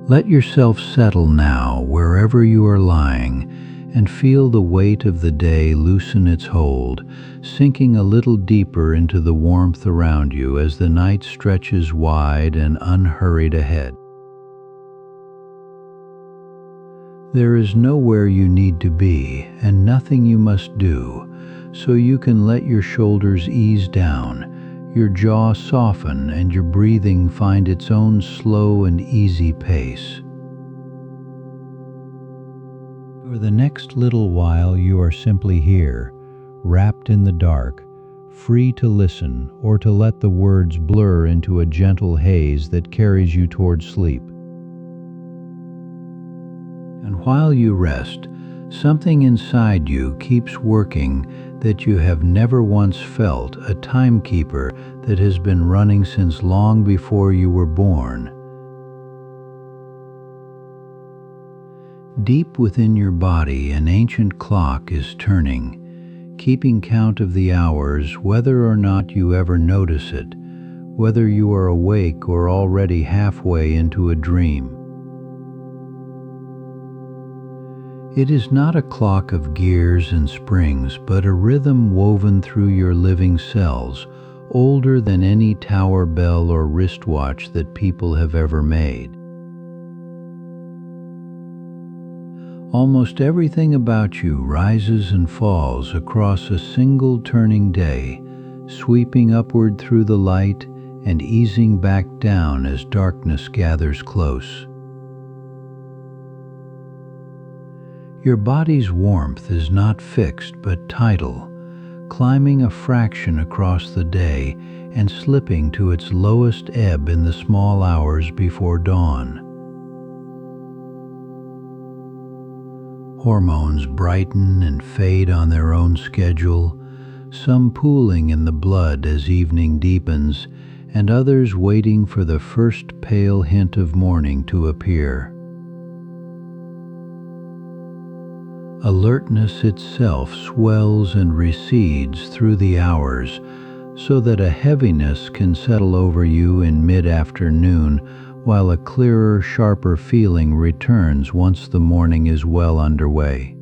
Let yourself settle now wherever you are lying and feel the weight of the day loosen its hold, sinking a little deeper into the warmth around you as the night stretches wide and unhurried ahead. There is nowhere you need to be and nothing you must do, so you can let your shoulders ease down, your jaw soften, and your breathing find its own slow and easy pace. For the next little while you are simply here, wrapped in the dark, free to listen or to let the words blur into a gentle haze that carries you toward sleep. And while you rest, something inside you keeps working that you have never once felt, a timekeeper that has been running since long before you were born. Deep within your body, an ancient clock is turning, keeping count of the hours, whether or not you ever notice it, whether you are awake or already halfway into a dream. It is not a clock of gears and springs, but a rhythm woven through your living cells, older than any tower bell or wristwatch that people have ever made. Almost everything about you rises and falls across a single turning day, sweeping upward through the light and easing back down as darkness gathers close. Your body's warmth is not fixed but tidal, climbing a fraction across the day and slipping to its lowest ebb in the small hours before dawn. Hormones brighten and fade on their own schedule, some pooling in the blood as evening deepens, and others waiting for the first pale hint of morning to appear. Alertness itself swells and recedes through the hours, so that a heaviness can settle over you in mid-afternoon, while a clearer, sharper feeling returns once the morning is well underway.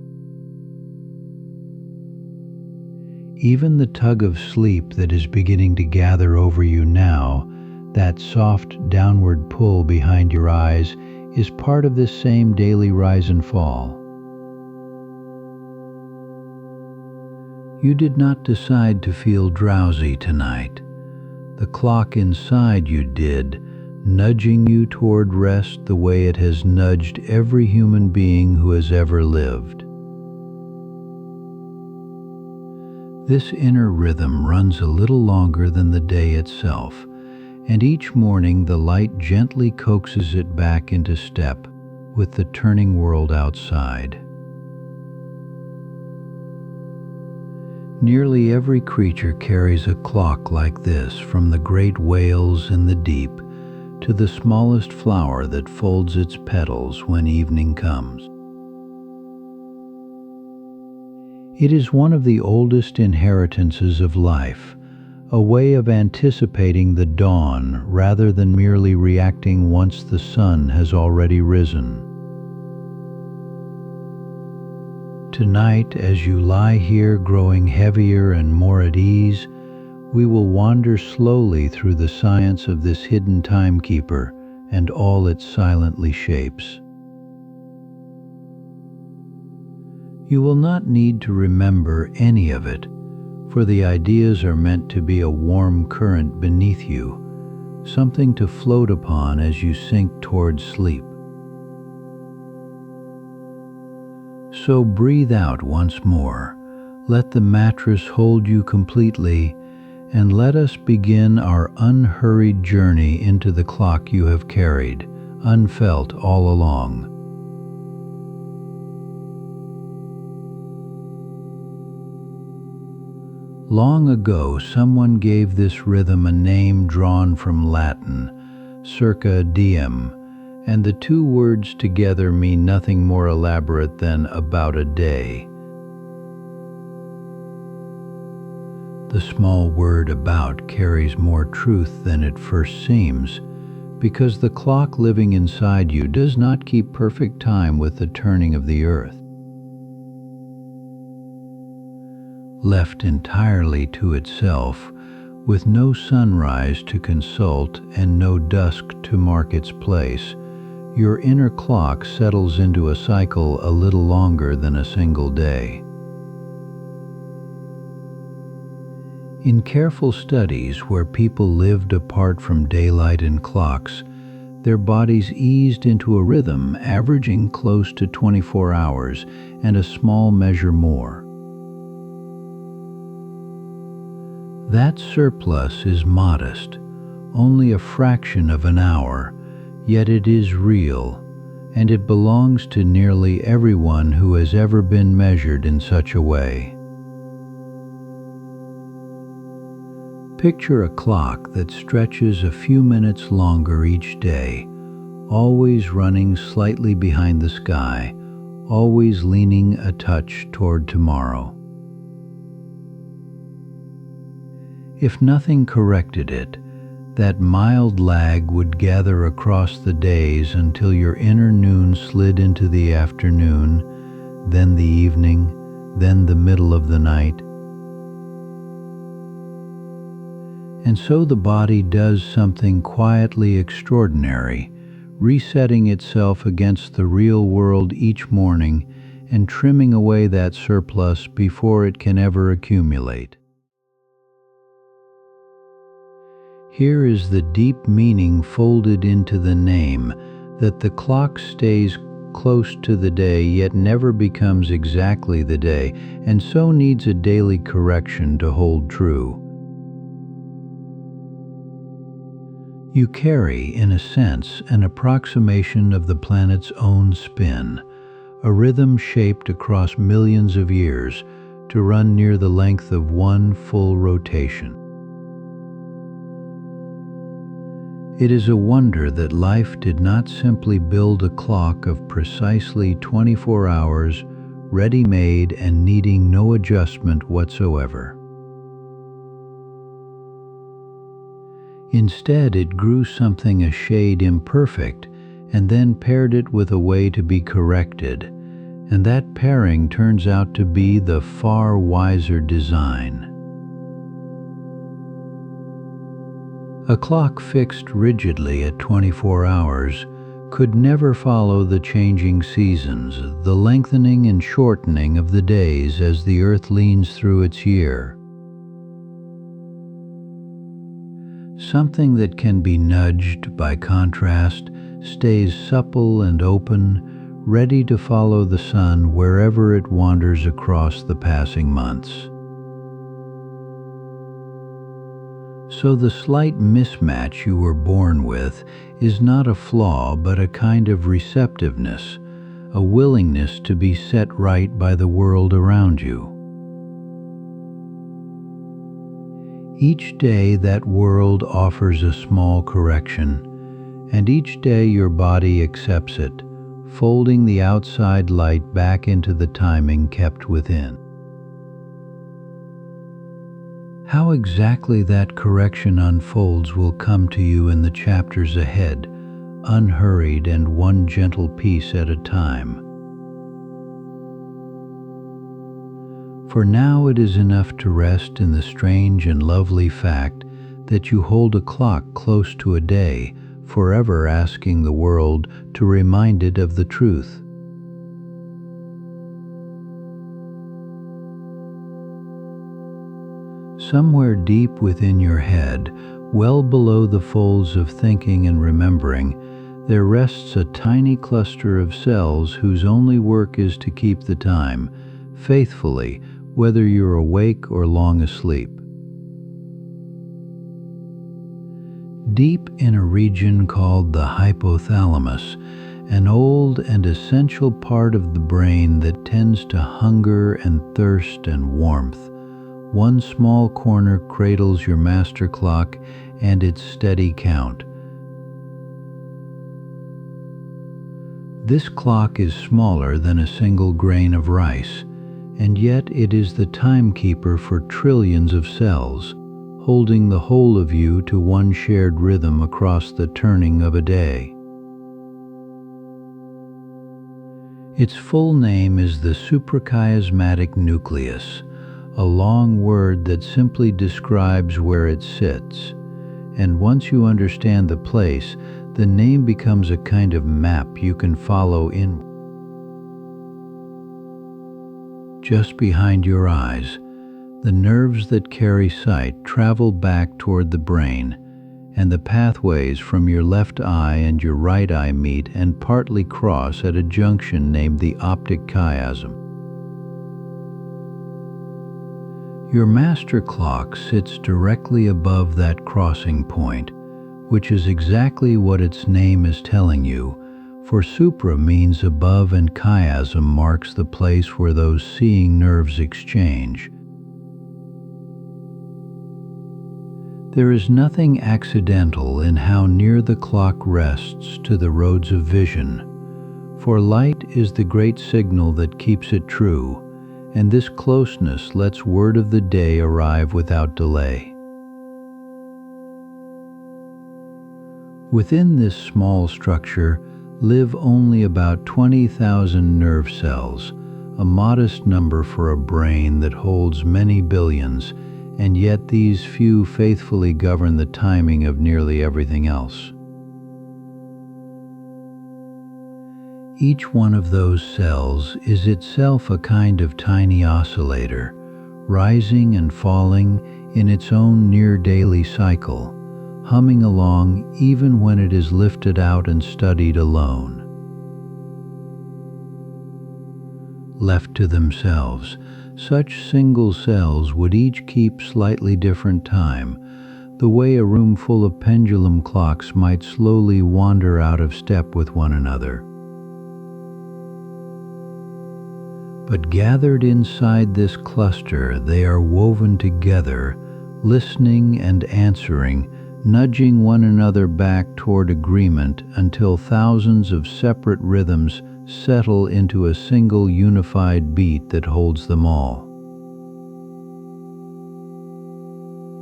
Even the tug of sleep that is beginning to gather over you now, that soft downward pull behind your eyes, is part of this same daily rise and fall. You did not decide to feel drowsy tonight. The clock inside you did, nudging you toward rest the way it has nudged every human being who has ever lived. This inner rhythm runs a little longer than the day itself, and each morning the light gently coaxes it back into step with the turning world outside. Nearly every creature carries a clock like this, from the great whales in the deep to the smallest flower that folds its petals when evening comes. It is one of the oldest inheritances of life, a way of anticipating the dawn rather than merely reacting once the sun has already risen. Tonight, as you lie here growing heavier and more at ease, we will wander slowly through the science of this hidden timekeeper and all it silently shapes. You will not need to remember any of it, for the ideas are meant to be a warm current beneath you, something to float upon as you sink towards sleep. So breathe out once more, let the mattress hold you completely, and let us begin our unhurried journey into the clock you have carried, unfelt all along. Long ago, someone gave this rhythm a name drawn from Latin, Circadian, and the two words together mean nothing more elaborate than about a day. The small word about carries more truth than it first seems, because the clock living inside you does not keep perfect time with the turning of the earth. Left entirely to itself, with no sunrise to consult and no dusk to mark its place, your inner clock settles into a cycle a little longer than a single day. In careful studies where people lived apart from daylight and clocks, their bodies eased into a rhythm averaging close to 24 hours and a small measure more. That surplus is modest, only a fraction of an hour, yet it is real, and it belongs to nearly everyone who has ever been measured in such a way. Picture a clock that stretches a few minutes longer each day, always running slightly behind the sky, always leaning a touch toward tomorrow. If nothing corrected it, that mild lag would gather across the days until your inner noon slid into the afternoon, then the evening, then the middle of the night. And so the body does something quietly extraordinary, resetting itself against the real world each morning and trimming away that surplus before it can ever accumulate. Here is the deep meaning folded into the name, that the clock stays close to the day yet never becomes exactly the day, and so needs a daily correction to hold true. You carry, in a sense, an approximation of the planet's own spin, a rhythm shaped across millions of years to run near the length of one full rotation. It is a wonder that life did not simply build a clock of precisely 24 hours, ready-made and needing no adjustment whatsoever. Instead, it grew something a shade imperfect and then paired it with a way to be corrected, and that pairing turns out to be the far wiser design. A clock fixed rigidly at 24 hours could never follow the changing seasons, the lengthening and shortening of the days as the earth leans through its year. Something that can be nudged, by contrast, stays supple and open, ready to follow the sun wherever it wanders across the passing months. So the slight mismatch you were born with is not a flaw but a kind of receptiveness, a willingness to be set right by the world around you. Each day that world offers a small correction, and each day your body accepts it, folding the outside light back into the timing kept within. How exactly that correction unfolds will come to you in the chapters ahead, unhurried and one gentle piece at a time. For now it is enough to rest in the strange and lovely fact that you hold a clock close to a day, forever asking the world to remind it of the truth. Somewhere deep within your head, well below the folds of thinking and remembering, there rests a tiny cluster of cells whose only work is to keep the time, faithfully, whether you're awake or long asleep. Deep in a region called the hypothalamus, an old and essential part of the brain that tends to hunger and thirst and warmth, one small corner cradles your master clock and its steady count. This clock is smaller than a single grain of rice, and yet it is the timekeeper for trillions of cells, holding the whole of you to one shared rhythm across the turning of a day. Its full name is the suprachiasmatic nucleus, a long word that simply describes where it sits. And once you understand the place, the name becomes a kind of map you can follow in. Just behind your eyes, the nerves that carry sight travel back toward the brain, and the pathways from your left eye and your right eye meet and partly cross at a junction named the optic chiasm. Your master clock sits directly above that crossing point, which is exactly what its name is telling you, for supra means above and chiasm marks the place where those seeing nerves exchange. There is nothing accidental in how near the clock rests to the roads of vision, for light is the great signal that keeps it true, and this closeness lets word of the day arrive without delay. Within this small structure live only about 20,000 nerve cells, a modest number for a brain that holds many billions, and yet these few faithfully govern the timing of nearly everything else. Each one of those cells is itself a kind of tiny oscillator, rising and falling in its own near-daily cycle, humming along even when it is lifted out and studied alone. Left to themselves, such single cells would each keep slightly different time, the way a room full of pendulum clocks might slowly wander out of step with one another. But gathered inside this cluster, they are woven together, listening and answering, nudging one another back toward agreement until thousands of separate rhythms settle into a single unified beat that holds them all.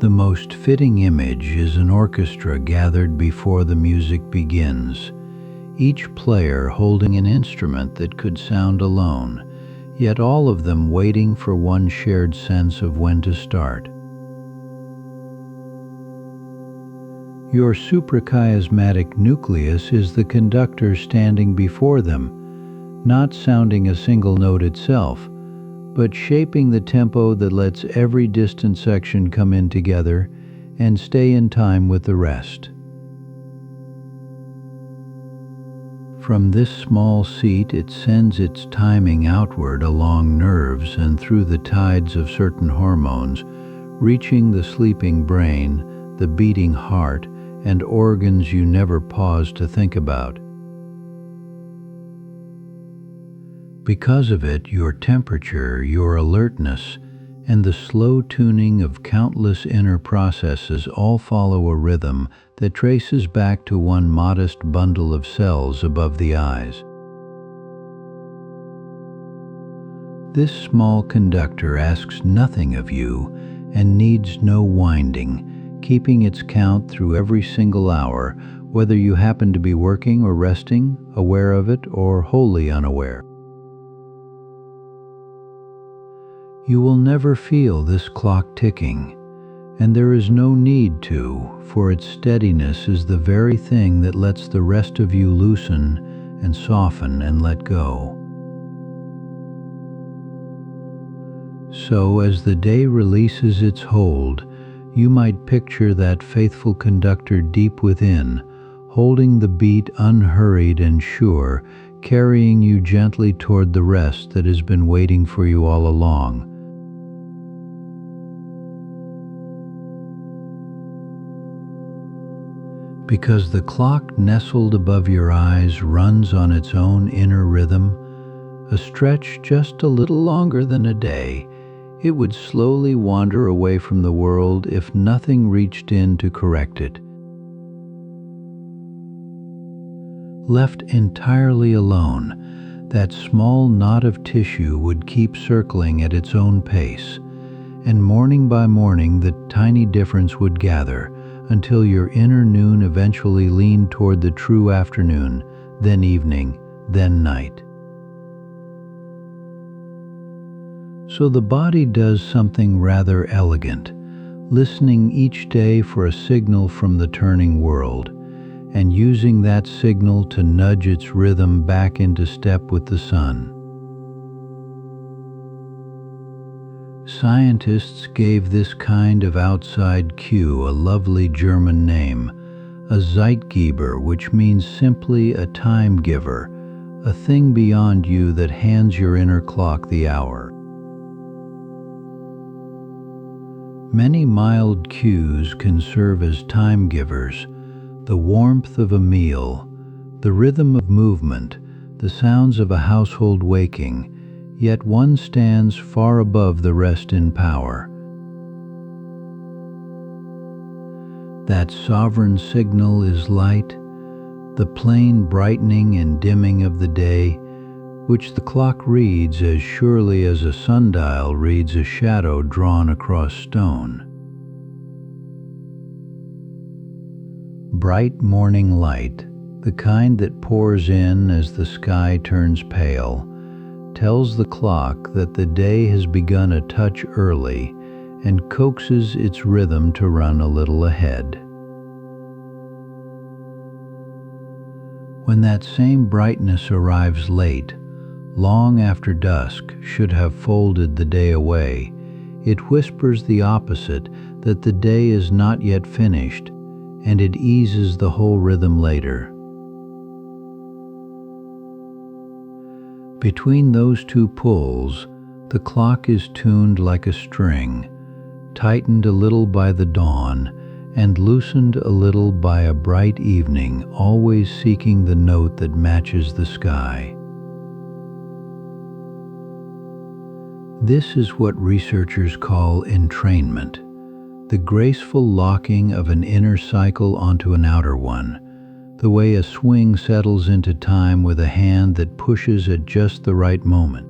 The most fitting image is an orchestra gathered before the music begins, each player holding an instrument that could sound alone, yet all of them waiting for one shared sense of when to start. Your suprachiasmatic nucleus is the conductor standing before them, not sounding a single note itself, but shaping the tempo that lets every distant section come in together and stay in time with the rest. From this small seat, it sends its timing outward along nerves and through the tides of certain hormones, reaching the sleeping brain, the beating heart, and organs you never pause to think about. Because of it, your temperature, your alertness, and the slow tuning of countless inner processes all follow a rhythm that traces back to one modest bundle of cells above the eyes. This small conductor asks nothing of you and needs no winding, keeping its count through every single hour, whether you happen to be working or resting, aware of it or wholly unaware. You will never feel this clock ticking, and there is no need to, for its steadiness is the very thing that lets the rest of you loosen and soften and let go. So as the day releases its hold, you might picture that faithful conductor deep within, holding the beat unhurried and sure, carrying you gently toward the rest that has been waiting for you all along. Because the clock nestled above your eyes runs on its own inner rhythm, a stretch just a little longer than a day, it would slowly wander away from the world if nothing reached in to correct it. Left entirely alone, that small knot of tissue would keep circling at its own pace, and morning by morning the tiny difference would gather until your inner noon eventually leaned toward the true afternoon, then evening, then night. So the body does something rather elegant, listening each day for a signal from the turning world, and using that signal to nudge its rhythm back into step with the sun. Scientists gave this kind of outside cue a lovely German name, a Zeitgeber, which means simply a time giver, a thing beyond you that hands your inner clock the hour. Many mild cues can serve as time givers: the warmth of a meal, the rhythm of movement, the sounds of a household waking, yet one stands far above the rest in power. That sovereign signal is light, the plain brightening and dimming of the day, which the clock reads as surely as a sundial reads a shadow drawn across stone. Bright morning light, the kind that pours in as the sky turns pale, tells the clock that the day has begun a touch early and coaxes its rhythm to run a little ahead. When that same brightness arrives late, long after dusk should have folded the day away, it whispers the opposite, that the day is not yet finished, and it eases the whole rhythm later. Between those two pulls, the clock is tuned like a string, tightened a little by the dawn, and loosened a little by a bright evening, always seeking the note that matches the sky. This is what researchers call entrainment, the graceful locking of an inner cycle onto an outer one, the way a swing settles into time with a hand that pushes at just the right moment.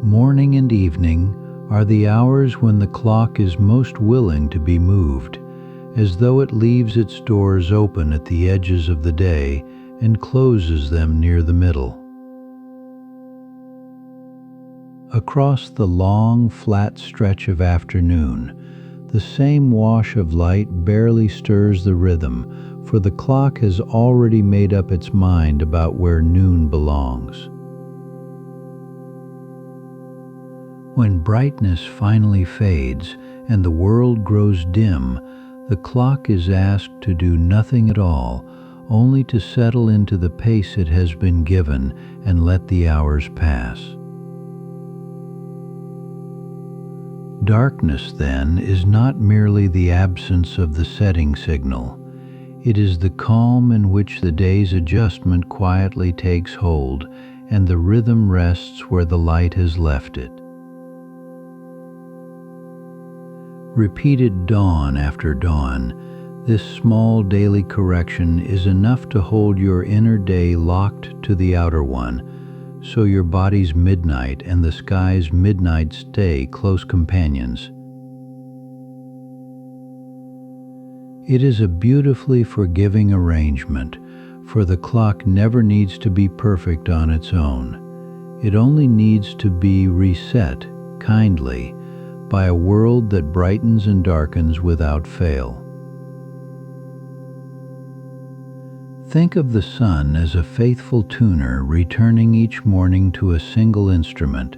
Morning and evening are the hours when the clock is most willing to be moved, as though it leaves its doors open at the edges of the day and closes them near the middle. Across the long, flat stretch of afternoon, the same wash of light barely stirs the rhythm, for the clock has already made up its mind about where noon belongs. When brightness finally fades and the world grows dim, the clock is asked to do nothing at all, only to settle into the pace it has been given and let the hours pass. Darkness, then, is not merely the absence of the setting signal. It is the calm in which the day's adjustment quietly takes hold, and the rhythm rests where the light has left it. Repeated dawn after dawn, this small daily correction is enough to hold your inner day locked to the outer one, so your body's midnight and the sky's midnight stay close companions. It is a beautifully forgiving arrangement, for the clock never needs to be perfect on its own. It only needs to be reset kindly by a world that brightens and darkens without fail. Think of the sun as a faithful tuner returning each morning to a single instrument,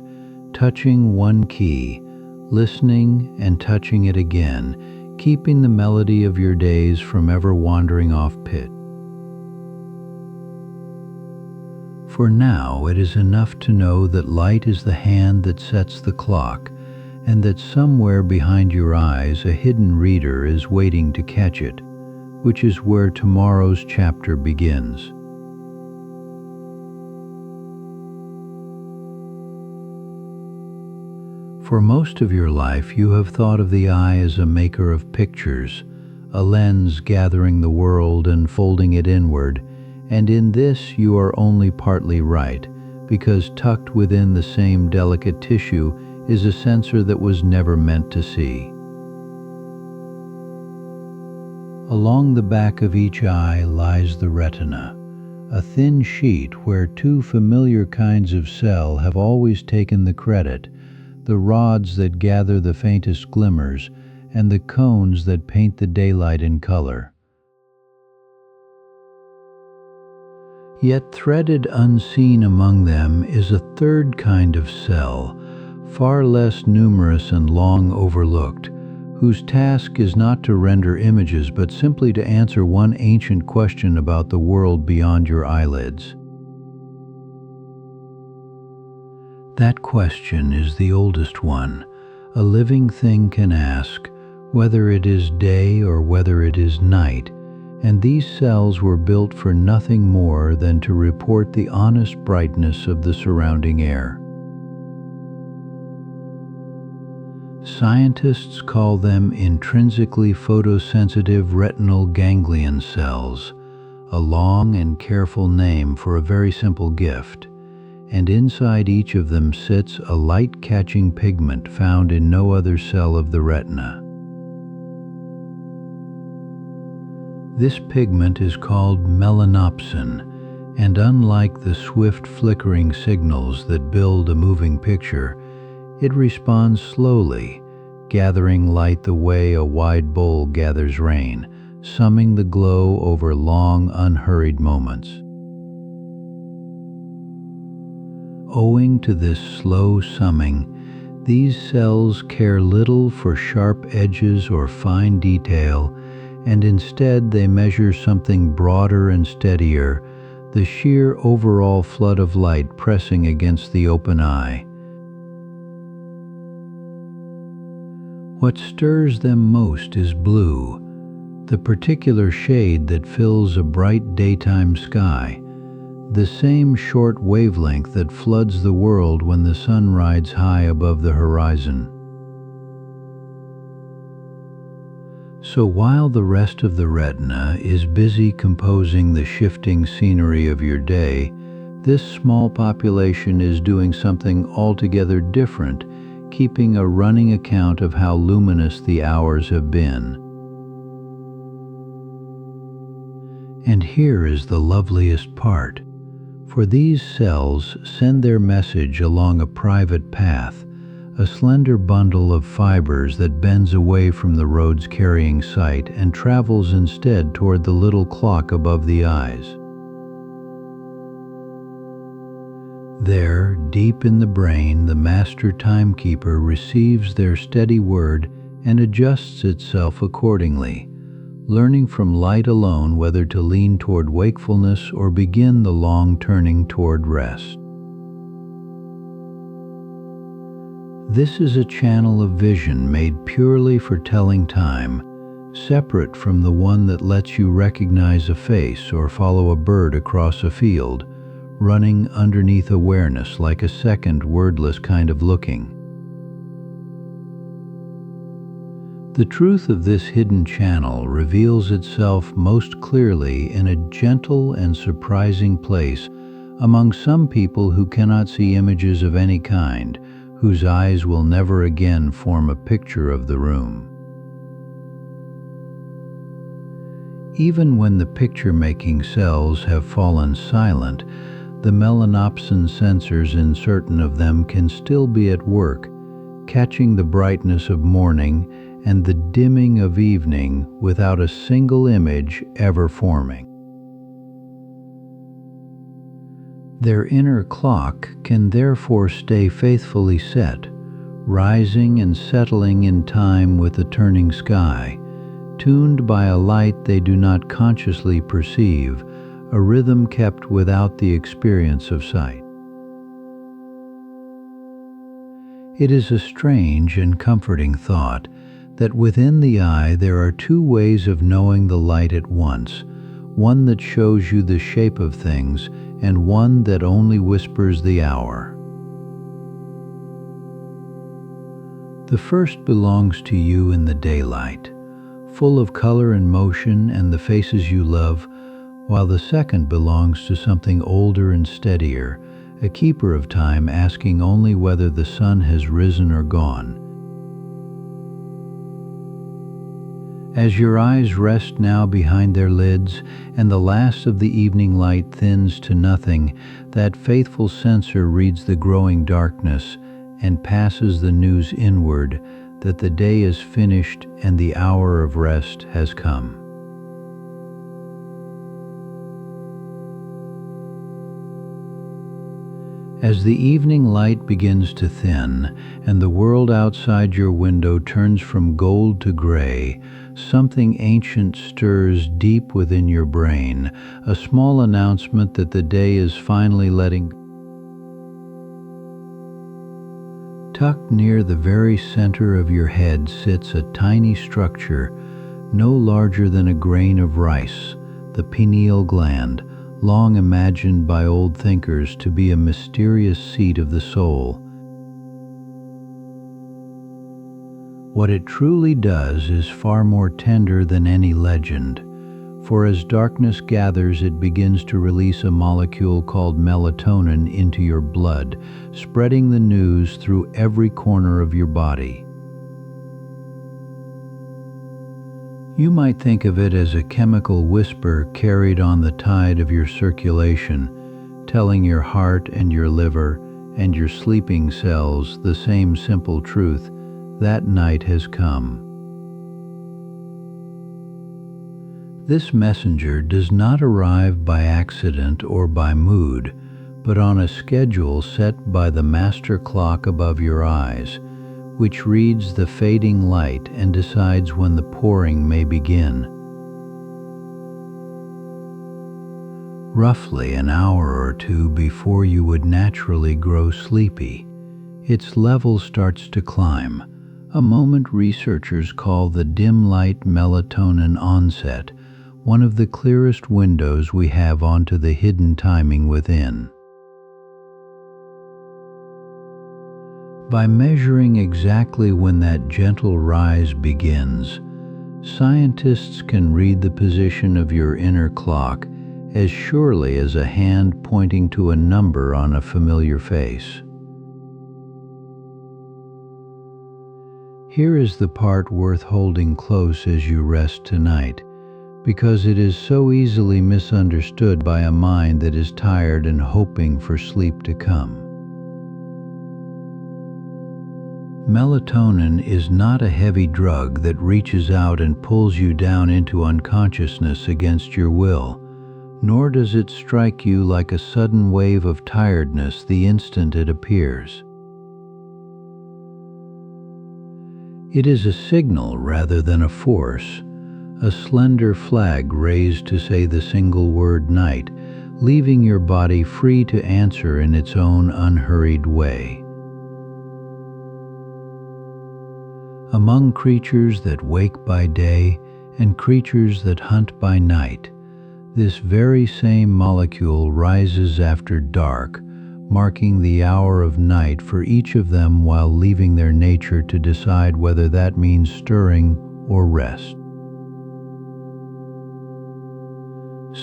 touching one key, listening and touching it again, keeping the melody of your days from ever wandering off pitch. For now, it is enough to know that light is the hand that sets the clock, and that somewhere behind your eyes a hidden reader is waiting to catch it, which is where tomorrow's chapter begins. For most of your life, you have thought of the eye as a maker of pictures, a lens gathering the world and folding it inward, and in this you are only partly right, because tucked within the same delicate tissue is a sensor that was never meant to see. Along the back of each eye lies the retina, a thin sheet where two familiar kinds of cell have always taken the credit, the rods that gather the faintest glimmers and the cones that paint the daylight in color. Yet threaded unseen among them is a third kind of cell, far less numerous and long overlooked, whose task is not to render images but simply to answer one ancient question about the world beyond your eyelids. That question is the oldest one a living thing can ask, whether it is day or whether it is night, and these cells were built for nothing more than to report the honest brightness of the surrounding air. Scientists call them intrinsically photosensitive retinal ganglion cells, a long and careful name for a very simple gift, and inside each of them sits a light-catching pigment found in no other cell of the retina. This pigment is called melanopsin, and unlike the swift flickering signals that build a moving picture, it responds slowly, gathering light the way a wide bowl gathers rain, summing the glow over long, unhurried moments. Owing to this slow summing, these cells care little for sharp edges or fine detail, and instead they measure something broader and steadier, the sheer overall flood of light pressing against the open eye. What stirs them most is blue, the particular shade that fills a bright daytime sky, the same short wavelength that floods the world when the sun rides high above the horizon. So while the rest of the retina is busy composing the shifting scenery of your day, this small population is doing something altogether different, keeping a running account of how luminous the hours have been. And here is the loveliest part, for these cells send their message along a private path, a slender bundle of fibers that bends away from the road's carrying sight and travels instead toward the little clock above the eyes. There, deep in the brain, the master timekeeper receives their steady word and adjusts itself accordingly, learning from light alone whether to lean toward wakefulness or begin the long turning toward rest. This is a channel of vision made purely for telling time, separate from the one that lets you recognize a face or follow a bird across a field, running underneath awareness like a second wordless kind of looking. The truth of this hidden channel reveals itself most clearly in a gentle and surprising place among some people who cannot see images of any kind, whose eyes will never again form a picture of the room. Even when the picture-making cells have fallen silent, the melanopsin sensors in certain of them can still be at work, catching the brightness of morning and the dimming of evening without a single image ever forming. Their inner clock can therefore stay faithfully set, rising and settling in time with the turning sky, tuned by a light they do not consciously perceive, a rhythm kept without the experience of sight. It is a strange and comforting thought that within the eye there are two ways of knowing the light at once, one that shows you the shape of things and one that only whispers the hour. The first belongs to you in the daylight, full of color and motion and the faces you love, while the second belongs to something older and steadier, a keeper of time asking only whether the sun has risen or gone. As your eyes rest now behind their lids, and the last of the evening light thins to nothing, that faithful censer reads the growing darkness and passes the news inward that the day is finished and the hour of rest has come. As the evening light begins to thin, and the world outside your window turns from gold to gray, something ancient stirs deep within your brain, a small announcement that the day is finally letting go. Tucked near the very center of your head sits a tiny structure, no larger than a grain of rice, the pineal gland, long imagined by old thinkers to be a mysterious seat of the soul. What it truly does is far more tender than any legend, for as darkness gathers, it begins to release a molecule called melatonin into your blood, spreading the news through every corner of your body. You might think of it as a chemical whisper carried on the tide of your circulation, telling your heart and your liver and your sleeping cells the same simple truth: that night has come. This messenger does not arrive by accident or by mood, but on a schedule set by the master clock above your eyes, which reads the fading light and decides when the pouring may begin. Roughly an hour or two before you would naturally grow sleepy, its level starts to climb, a moment researchers call the dim light melatonin onset, one of the clearest windows we have onto the hidden timing within. By measuring exactly when that gentle rise begins, scientists can read the position of your inner clock as surely as a hand pointing to a number on a familiar face. Here is the part worth holding close as you rest tonight, because it is so easily misunderstood by a mind that is tired and hoping for sleep to come. Melatonin is not a heavy drug that reaches out and pulls you down into unconsciousness against your will, nor does it strike you like a sudden wave of tiredness the instant it appears. It is a signal rather than a force, a slender flag raised to say the single word night, leaving your body free to answer in its own unhurried way. Among creatures that wake by day and creatures that hunt by night, this very same molecule rises after dark, marking the hour of night for each of them while leaving their nature to decide whether that means stirring or rest.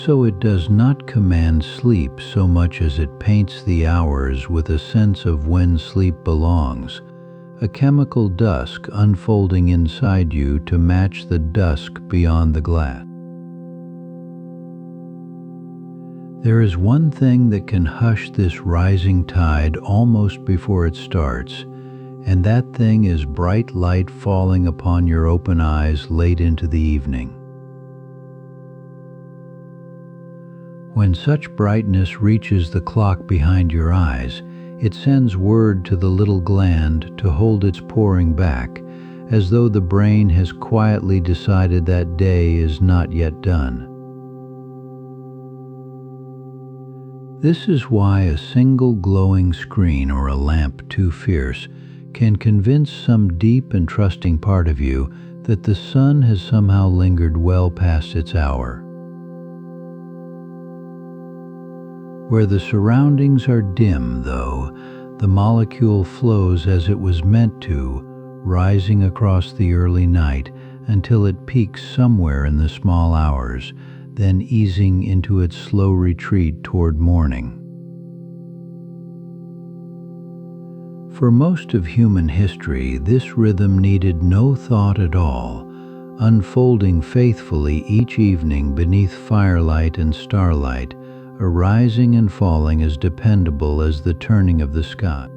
So it does not command sleep so much as it paints the hours with a sense of when sleep belongs, a chemical dusk unfolding inside you to match the dusk beyond the glass. There is one thing that can hush this rising tide almost before it starts, and that thing is bright light falling upon your open eyes late into the evening. When such brightness reaches the clock behind your eyes, it sends word to the little gland to hold its pouring back, as though the brain has quietly decided that day is not yet done. This is why a single glowing screen or a lamp too fierce can convince some deep and trusting part of you that the sun has somehow lingered well past its hour. Where the surroundings are dim, though, the molecule flows as it was meant to, rising across the early night until it peaks somewhere in the small hours, then easing into its slow retreat toward morning. For most of human history, this rhythm needed no thought at all, unfolding faithfully each evening beneath firelight and starlight, arising and falling as dependable as the turning of the sky.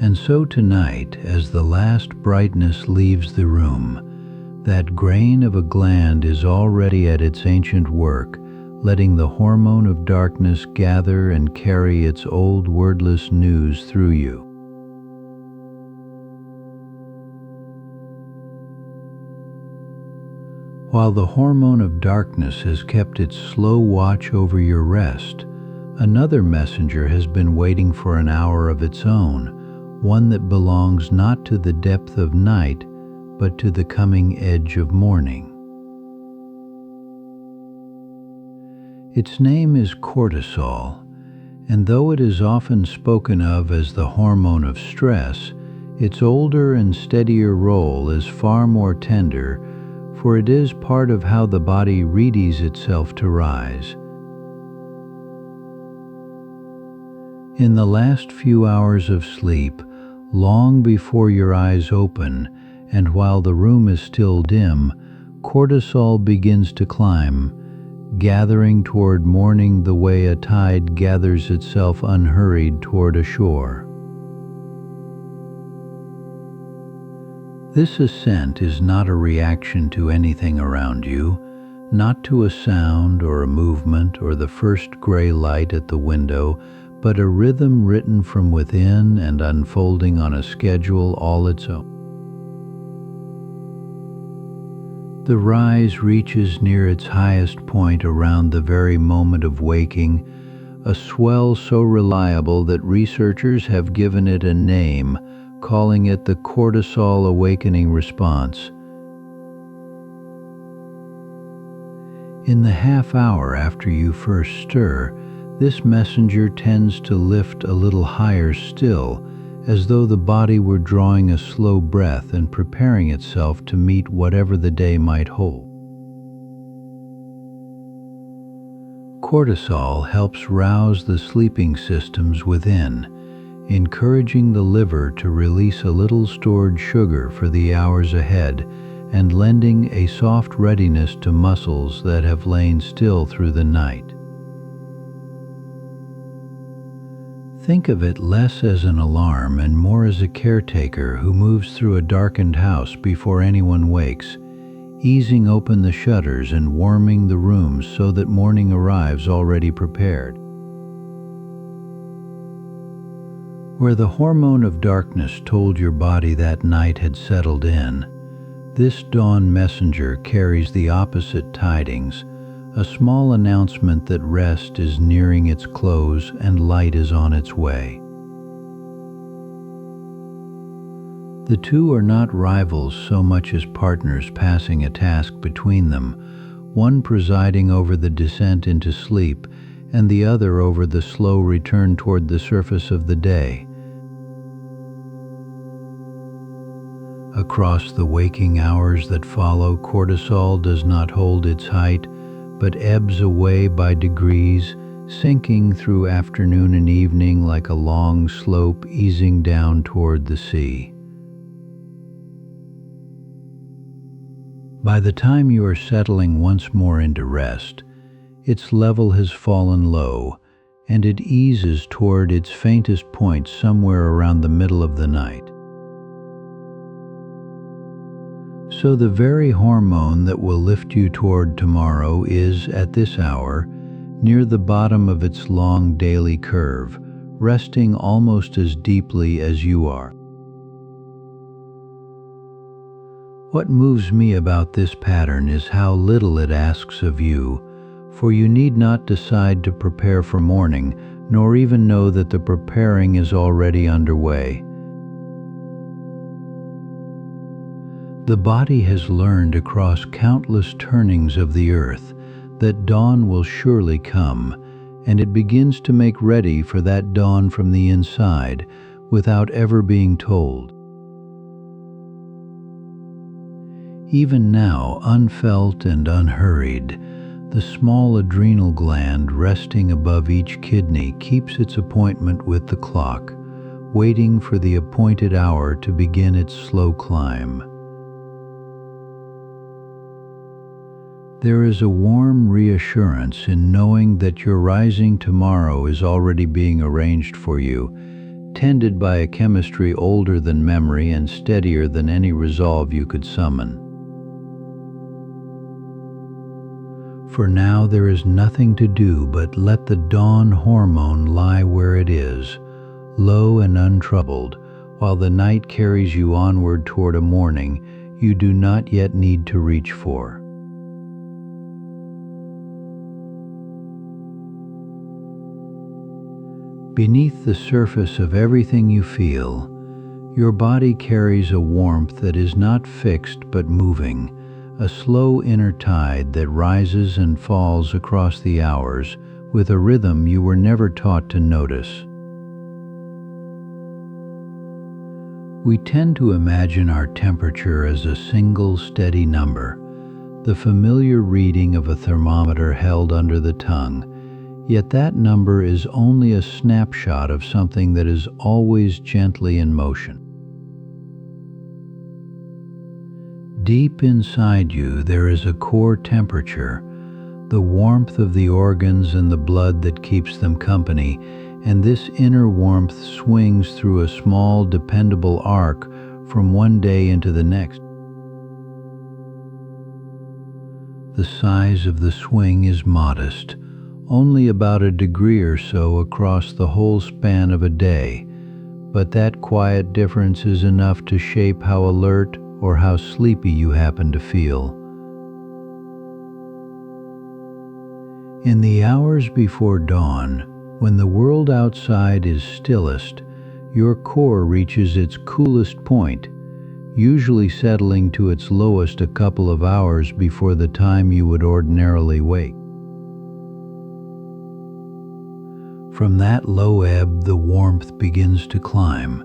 And so tonight, as the last brightness leaves the room, that grain of a gland is already at its ancient work, letting the hormone of darkness gather and carry its old wordless news through you. While the hormone of darkness has kept its slow watch over your rest, another messenger has been waiting for an hour of its own, one that belongs not to the depth of night, but to the coming edge of morning. Its name is cortisol, and though it is often spoken of as the hormone of stress, its older and steadier role is far more tender, for it is part of how the body readies itself to rise. In the last few hours of sleep, long before your eyes open, and while the room is still dim, cortisol begins to climb, gathering toward morning the way a tide gathers itself unhurried toward a shore. This ascent is not a reaction to anything around you, not to a sound or a movement or the first gray light at the window, but a rhythm written from within and unfolding on a schedule all its own. The rise reaches near its highest point around the very moment of waking, a swell so reliable that researchers have given it a name, calling it the cortisol awakening response. In the half hour after you first stir, this messenger tends to lift a little higher still, as though the body were drawing a slow breath and preparing itself to meet whatever the day might hold. Cortisol helps rouse the sleeping systems within, encouraging the liver to release a little stored sugar for the hours ahead and lending a soft readiness to muscles that have lain still through the night. Think of it less as an alarm and more as a caretaker who moves through a darkened house before anyone wakes, easing open the shutters and warming the rooms so that morning arrives already prepared. Where the hormone of darkness told your body that night had settled in, this dawn messenger carries the opposite tidings, a small announcement that rest is nearing its close and light is on its way. The two are not rivals so much as partners passing a task between them, one presiding over the descent into sleep and the other over the slow return toward the surface of the day. Across the waking hours that follow, cortisol does not hold its height, but ebbs away by degrees, sinking through afternoon and evening like a long slope easing down toward the sea. By the time you are settling once more into rest, its level has fallen low, and it eases toward its faintest point somewhere around the middle of the night. So the very hormone that will lift you toward tomorrow is, at this hour, near the bottom of its long daily curve, resting almost as deeply as you are. What moves me about this pattern is how little it asks of you, for you need not decide to prepare for morning, nor even know that the preparing is already underway. The body has learned across countless turnings of the earth that dawn will surely come, and it begins to make ready for that dawn from the inside without ever being told. Even now, unfelt and unhurried, The small adrenal gland resting above each kidney keeps its appointment with the clock, waiting for the appointed hour to begin its slow climb. There is a warm reassurance in knowing that your rising tomorrow is already being arranged for you, tended by a chemistry older than memory and steadier than any resolve you could summon. For now there is nothing to do but let the dawn hormone lie where it is, low and untroubled, while the night carries you onward toward a morning you do not yet need to reach for. Beneath the surface of everything you feel, your body carries a warmth that is not fixed but moving, a slow inner tide that rises and falls across the hours with a rhythm you were never taught to notice. We tend to imagine our temperature as a single steady number, the familiar reading of a thermometer held under the tongue, yet that number is only a snapshot of something that is always gently in motion. Deep inside you there is a core temperature, the warmth of the organs and the blood that keeps them company, and this inner warmth swings through a small, dependable arc from one day into the next. The size of the swing is modest, only about a degree or so across the whole span of a day, but that quiet difference is enough to shape how alert or how sleepy you happen to feel. In the hours before dawn, when the world outside is stillest, your core reaches its coolest point, usually settling to its lowest a couple of hours before the time you would ordinarily wake. From that low ebb, the warmth begins to climb,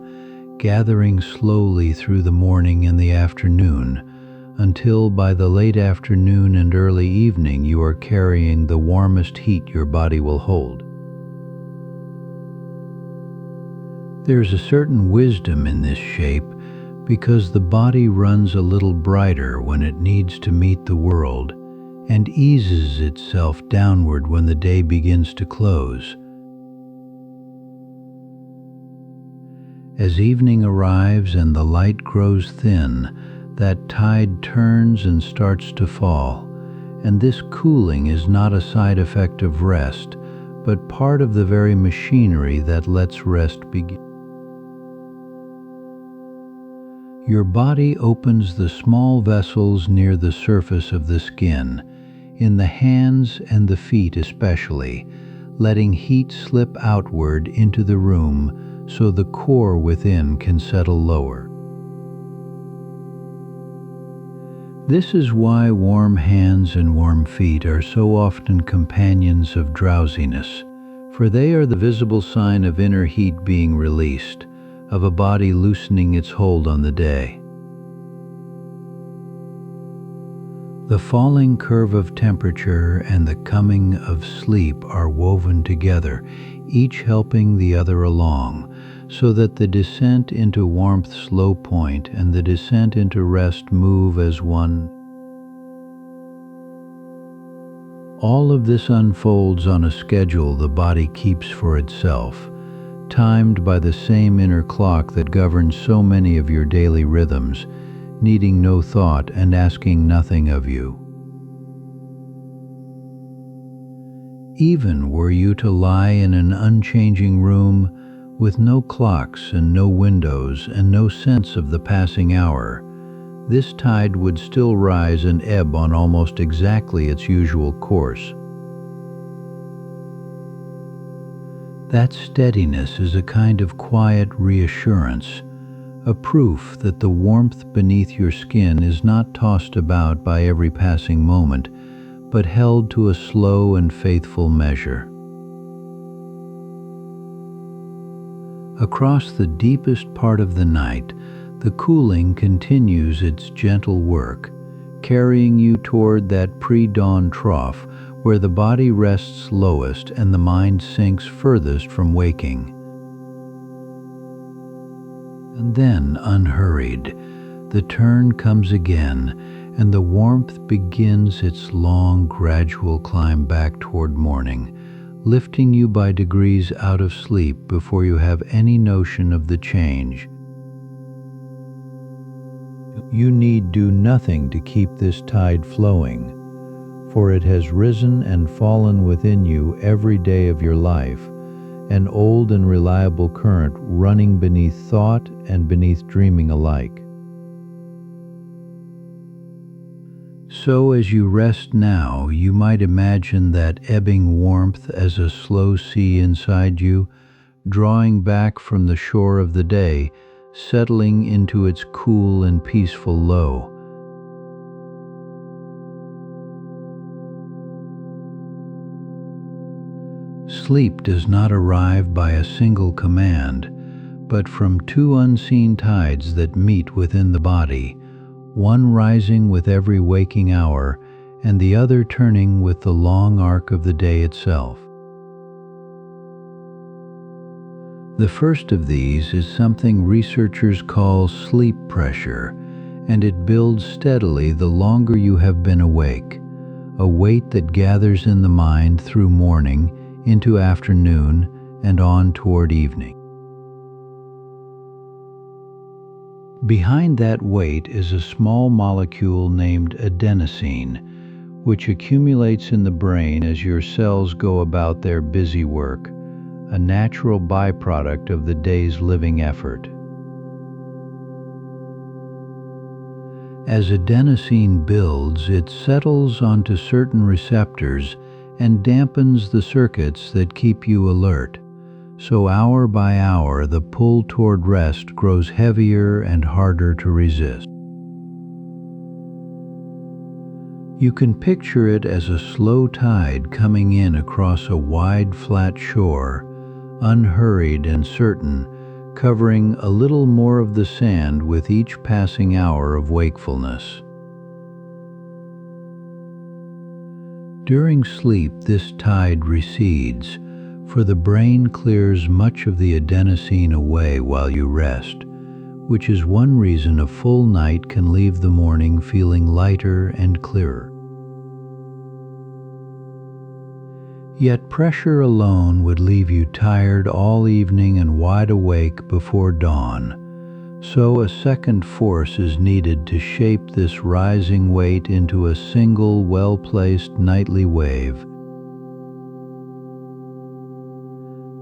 gathering slowly through the morning and the afternoon, until by the late afternoon and early evening you are carrying the warmest heat your body will hold. There's a certain wisdom in this shape because the body runs a little brighter when it needs to meet the world and eases itself downward when the day begins to close. As evening arrives and the light grows thin, that tide turns and starts to fall, and this cooling is not a side effect of rest, but part of the very machinery that lets rest begin. Your body opens the small vessels near the surface of the skin, in the hands and the feet especially, letting heat slip outward into the room so the core within can settle lower. This is why warm hands and warm feet are so often companions of drowsiness, for they are the visible sign of inner heat being released, of a body loosening its hold on the day. The falling curve of temperature and the coming of sleep are woven together, each helping the other along, so that the descent into warmth's low point and the descent into rest move as one. All of this unfolds on a schedule the body keeps for itself, timed by the same inner clock that governs so many of your daily rhythms, needing no thought and asking nothing of you. Even were you to lie in an unchanging room with no clocks and no windows and no sense of the passing hour, this tide would still rise and ebb on almost exactly its usual course. That steadiness is a kind of quiet reassurance, a proof that the warmth beneath your skin is not tossed about by every passing moment, but held to a slow and faithful measure. Across the deepest part of the night, the cooling continues its gentle work, carrying you toward that pre-dawn trough where the body rests lowest and the mind sinks furthest from waking. And then, unhurried, the turn comes again, and the warmth begins its long, gradual climb back toward morning, lifting you by degrees out of sleep before you have any notion of the change. You need do nothing to keep this tide flowing, for it has risen and fallen within you every day of your life, an old and reliable current running beneath thought and beneath dreaming alike. So as you rest now, you might imagine that ebbing warmth as a slow sea inside you, drawing back from the shore of the day, settling into its cool and peaceful low. Sleep does not arrive by a single command, but from two unseen tides that meet within the body, one rising with every waking hour, and the other turning with the long arc of the day itself. The first of these is something researchers call sleep pressure, and it builds steadily the longer you have been awake, a weight that gathers in the mind through morning, into afternoon, and on toward evening. Behind that weight is a small molecule named adenosine, which accumulates in the brain as your cells go about their busy work, a natural byproduct of the day's living effort. As adenosine builds, it settles onto certain receptors and dampens the circuits that keep you alert. So hour by hour, the pull toward rest grows heavier and harder to resist. You can picture it as a slow tide coming in across a wide, flat shore, unhurried and certain, covering a little more of the sand with each passing hour of wakefulness. During sleep, this tide recedes, for the brain clears much of the adenosine away while you rest, which is one reason a full night can leave the morning feeling lighter and clearer. Yet pressure alone would leave you tired all evening and wide awake before dawn, so a second force is needed to shape this rising weight into a single well-placed nightly wave.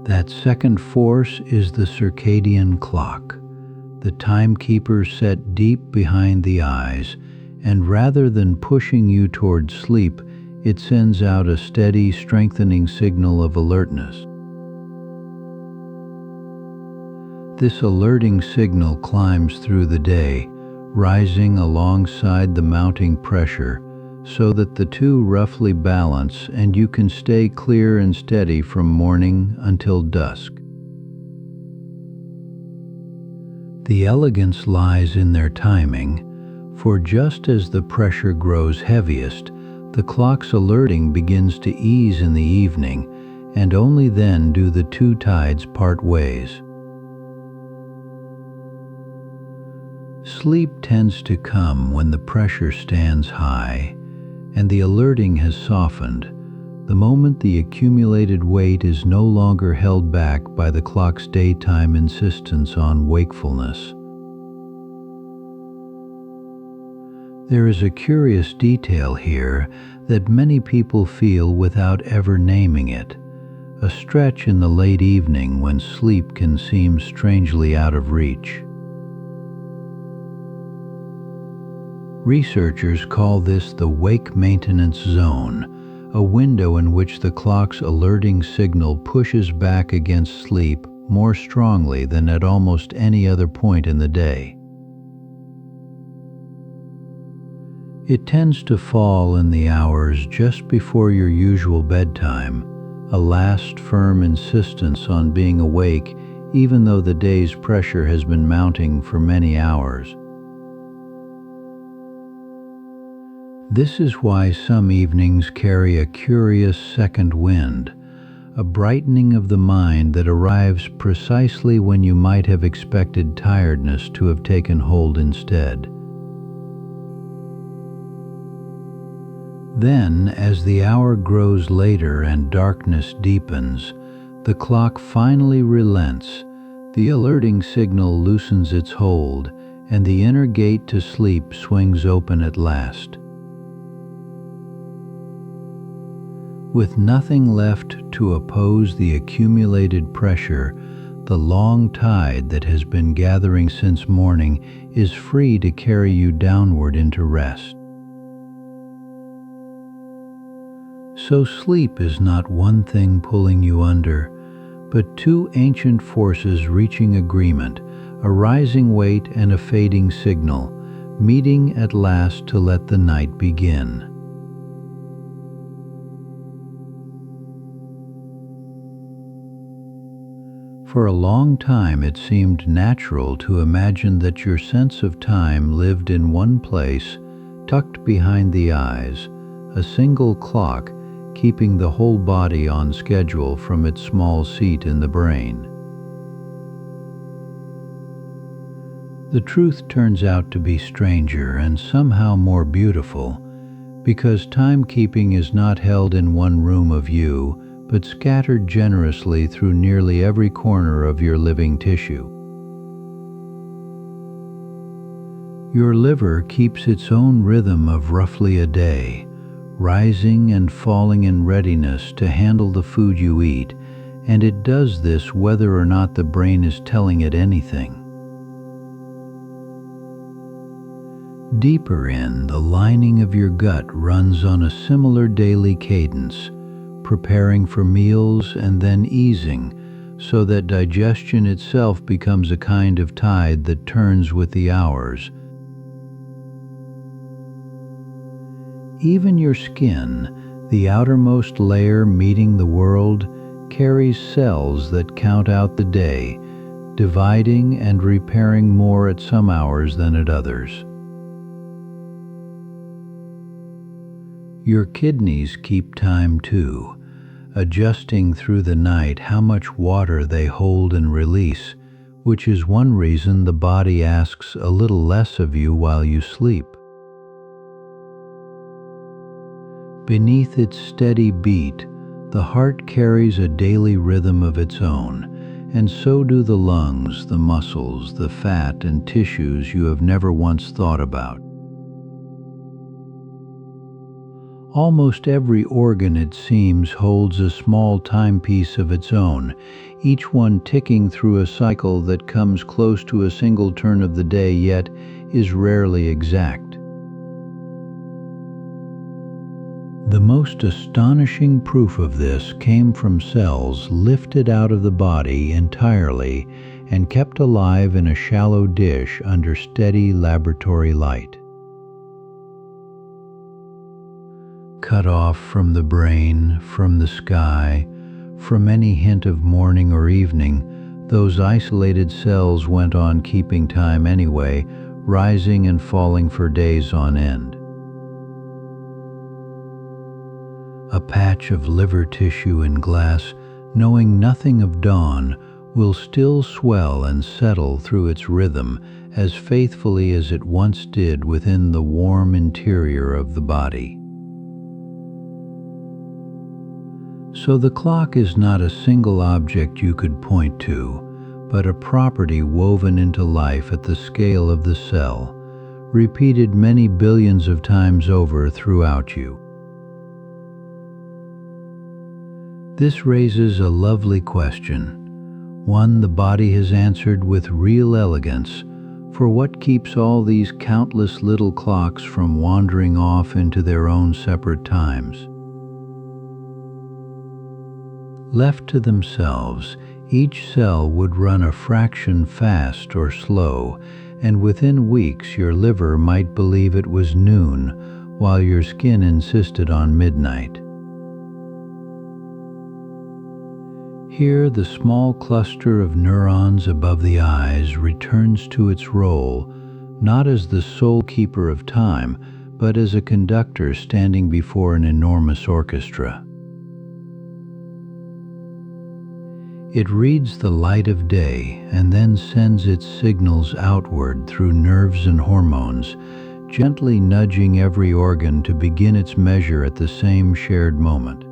That second force is the circadian clock, the timekeeper set deep behind the eyes, and rather than pushing you toward sleep, it sends out a steady, strengthening signal of alertness. This alerting signal climbs through the day, rising alongside the mounting pressure, so that the two roughly balance and you can stay clear and steady from morning until dusk. The elegance lies in their timing, for just as the pressure grows heaviest, the clock's alerting begins to ease in the evening, and only then do the two tides part ways. Sleep tends to come when the pressure stands high, and the alerting has softened, the moment the accumulated weight is no longer held back by the clock's daytime insistence on wakefulness. There is a curious detail here that many people feel without ever naming it, a stretch in the late evening when sleep can seem strangely out of reach. Researchers call this the wake maintenance zone, a window in which the clock's alerting signal pushes back against sleep more strongly than at almost any other point in the day. It tends to fall in the hours just before your usual bedtime, a last firm insistence on being awake even though the day's pressure has been mounting for many hours. This is why some evenings carry a curious second wind, a brightening of the mind that arrives precisely when you might have expected tiredness to have taken hold instead. Then, as the hour grows later and darkness deepens, the clock finally relents, the alerting signal loosens its hold, and the inner gate to sleep swings open at last. With nothing left to oppose the accumulated pressure, the long tide that has been gathering since morning is free to carry you downward into rest. So sleep is not one thing pulling you under, but two ancient forces reaching agreement, a rising weight and a fading signal, meeting at last to let the night begin. For a long time it seemed natural to imagine that your sense of time lived in one place, tucked behind the eyes, a single clock keeping the whole body on schedule from its small seat in the brain. The truth turns out to be stranger and somehow more beautiful, because timekeeping is not held in one room of you, but scattered generously through nearly every corner of your living tissue. Your liver keeps its own rhythm of roughly a day, rising and falling in readiness to handle the food you eat, and it does this whether or not the brain is telling it anything. Deeper in, the lining of your gut runs on a similar daily cadence, preparing for meals and then easing, so that digestion itself becomes a kind of tide that turns with the hours. Even your skin, the outermost layer meeting the world, carries cells that count out the day, dividing and repairing more at some hours than at others. Your kidneys keep time too, adjusting through the night how much water they hold and release, which is one reason the body asks a little less of you while you sleep. Beneath its steady beat, the heart carries a daily rhythm of its own, and so do the lungs, the muscles, the fat and tissues you have never once thought about. Almost every organ, it seems, holds a small timepiece of its own, each one ticking through a cycle that comes close to a single turn of the day, yet is rarely exact. The most astonishing proof of this came from cells lifted out of the body entirely and kept alive in a shallow dish under steady laboratory light. Cut off from the brain, from the sky, from any hint of morning or evening, those isolated cells went on keeping time anyway, rising and falling for days on end. A patch of liver tissue in glass, knowing nothing of dawn, will still swell and settle through its rhythm as faithfully as it once did within the warm interior of the body. So the clock is not a single object you could point to, but a property woven into life at the scale of the cell, repeated many billions of times over throughout you. This raises a lovely question, one the body has answered with real elegance, for what keeps all these countless little clocks from wandering off into their own separate times? Left to themselves, each cell would run a fraction fast or slow, and within weeks your liver might believe it was noon, while your skin insisted on midnight. Here the small cluster of neurons above the eyes returns to its role, not as the sole keeper of time, but as a conductor standing before an enormous orchestra. It reads the light of day and then sends its signals outward through nerves and hormones, gently nudging every organ to begin its measure at the same shared moment.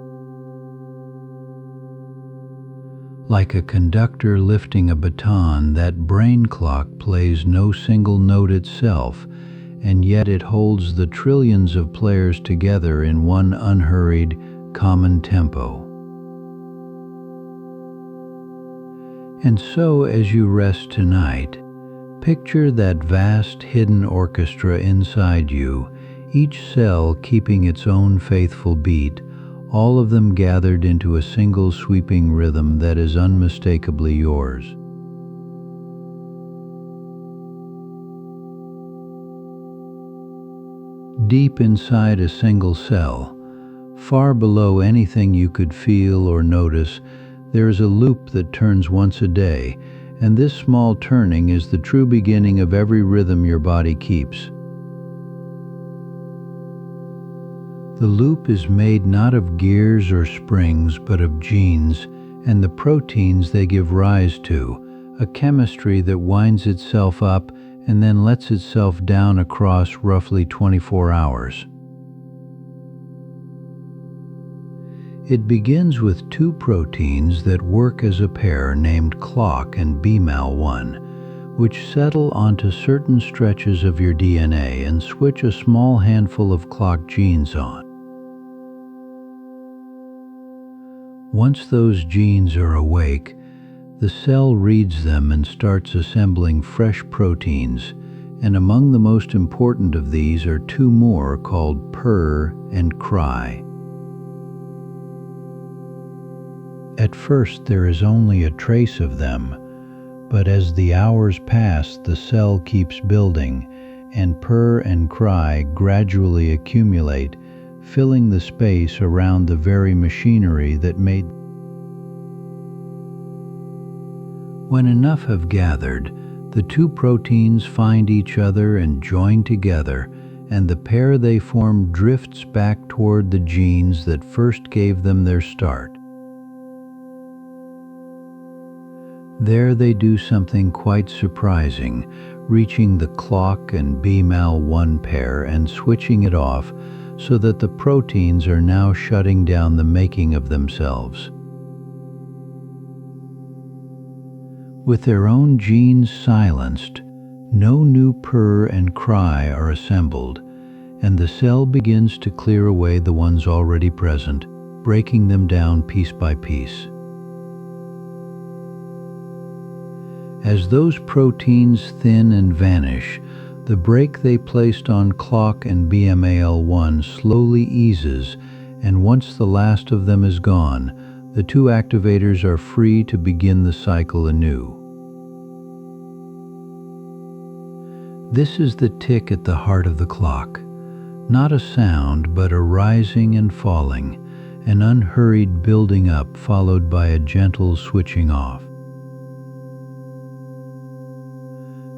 Like a conductor lifting a baton, that brain clock plays no single note itself, and yet it holds the trillions of players together in one unhurried, common tempo. And so, as you rest tonight, picture that vast hidden orchestra inside you, each cell keeping its own faithful beat, all of them gathered into a single sweeping rhythm that is unmistakably yours. Deep inside a single cell, far below anything you could feel or notice, there is a loop that turns once a day, and this small turning is the true beginning of every rhythm your body keeps. The loop is made not of gears or springs, but of genes and the proteins they give rise to, a chemistry that winds itself up and then lets itself down across roughly 24 hours. It begins with two proteins that work as a pair named clock and BMAL1, which settle onto certain stretches of your DNA and switch a small handful of clock genes on. Once those genes are awake, the cell reads them and starts assembling fresh proteins, and among the most important of these are two more called purr and cry. At first there is only a trace of them, but as the hours pass the cell keeps building, and purr and cry gradually accumulate, filling the space around the very machinery that made. When enough have gathered, the two proteins find each other and join together, and the pair they form drifts back toward the genes that first gave them their start. There they do something quite surprising, reaching the clock and BMAL1 pair and switching it off so that the proteins are now shutting down the making of themselves. With their own genes silenced, no new purr and cry are assembled, and the cell begins to clear away the ones already present, breaking them down piece by piece. As those proteins thin and vanish, the brake they placed on clock and BMAL1 slowly eases, and once the last of them is gone, the two activators are free to begin the cycle anew. This is the tick at the heart of the clock, not a sound but a rising and falling, an unhurried building up followed by a gentle switching off.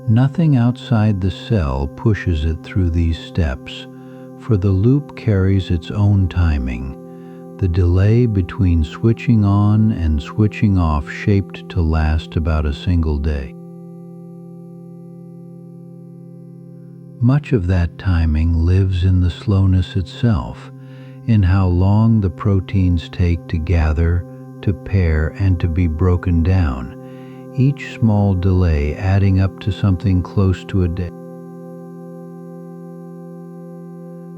Nothing outside the cell pushes it through these steps, for the loop carries its own timing, the delay between switching on and switching off shaped to last about a single day. Much of that timing lives in the slowness itself, in how long the proteins take to gather, to pair, and to be broken down, each small delay adding up to something close to a day.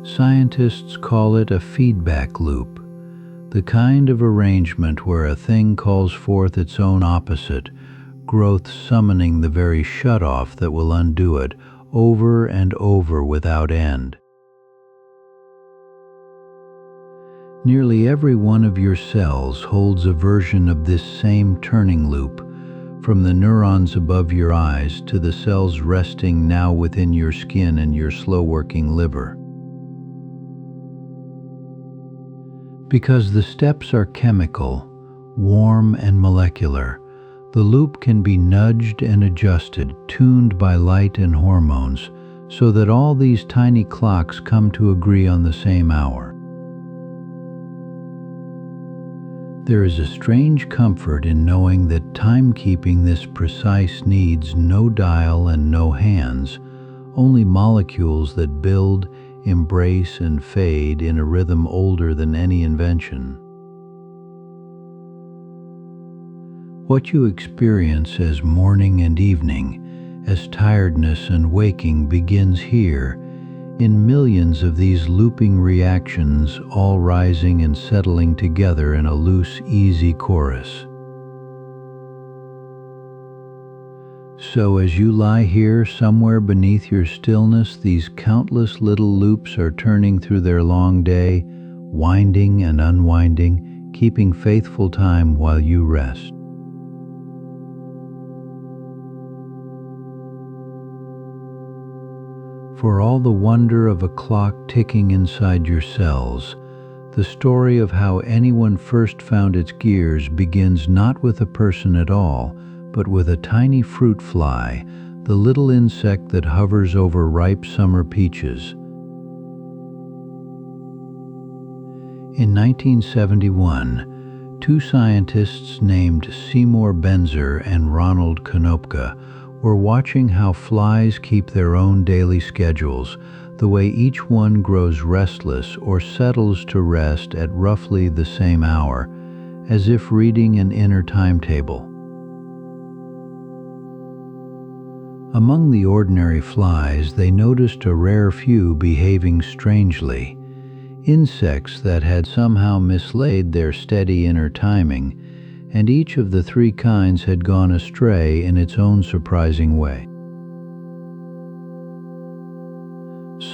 Scientists call it a feedback loop, the kind of arrangement where a thing calls forth its own opposite, growth summoning the very shutoff that will undo it over and over without end. Nearly every one of your cells holds a version of this same turning loop, from the neurons above your eyes to the cells resting now within your skin and your slow-working liver. Because the steps are chemical, warm and molecular, the loop can be nudged and adjusted, tuned by light and hormones, so that all these tiny clocks come to agree on the same hour. There is a strange comfort in knowing that timekeeping this precise needs no dial and no hands, only molecules that build, embrace, and fade in a rhythm older than any invention. What you experience as morning and evening, as tiredness and waking, begins here, in millions of these looping reactions, all rising and settling together in a loose, easy chorus. So as you lie here somewhere beneath your stillness, these countless little loops are turning through their long day, winding and unwinding, keeping faithful time while you rest. For all the wonder of a clock ticking inside your cells, the story of how anyone first found its gears begins not with a person at all, but with a tiny fruit fly, the little insect that hovers over ripe summer peaches. In 1971, two scientists named Seymour Benzer and Ronald Konopka were watching how flies keep their own daily schedules, the way each one grows restless or settles to rest at roughly the same hour, as if reading an inner timetable. Among the ordinary flies, they noticed a rare few behaving strangely, insects that had somehow mislaid their steady inner timing, and each of the three kinds had gone astray in its own surprising way.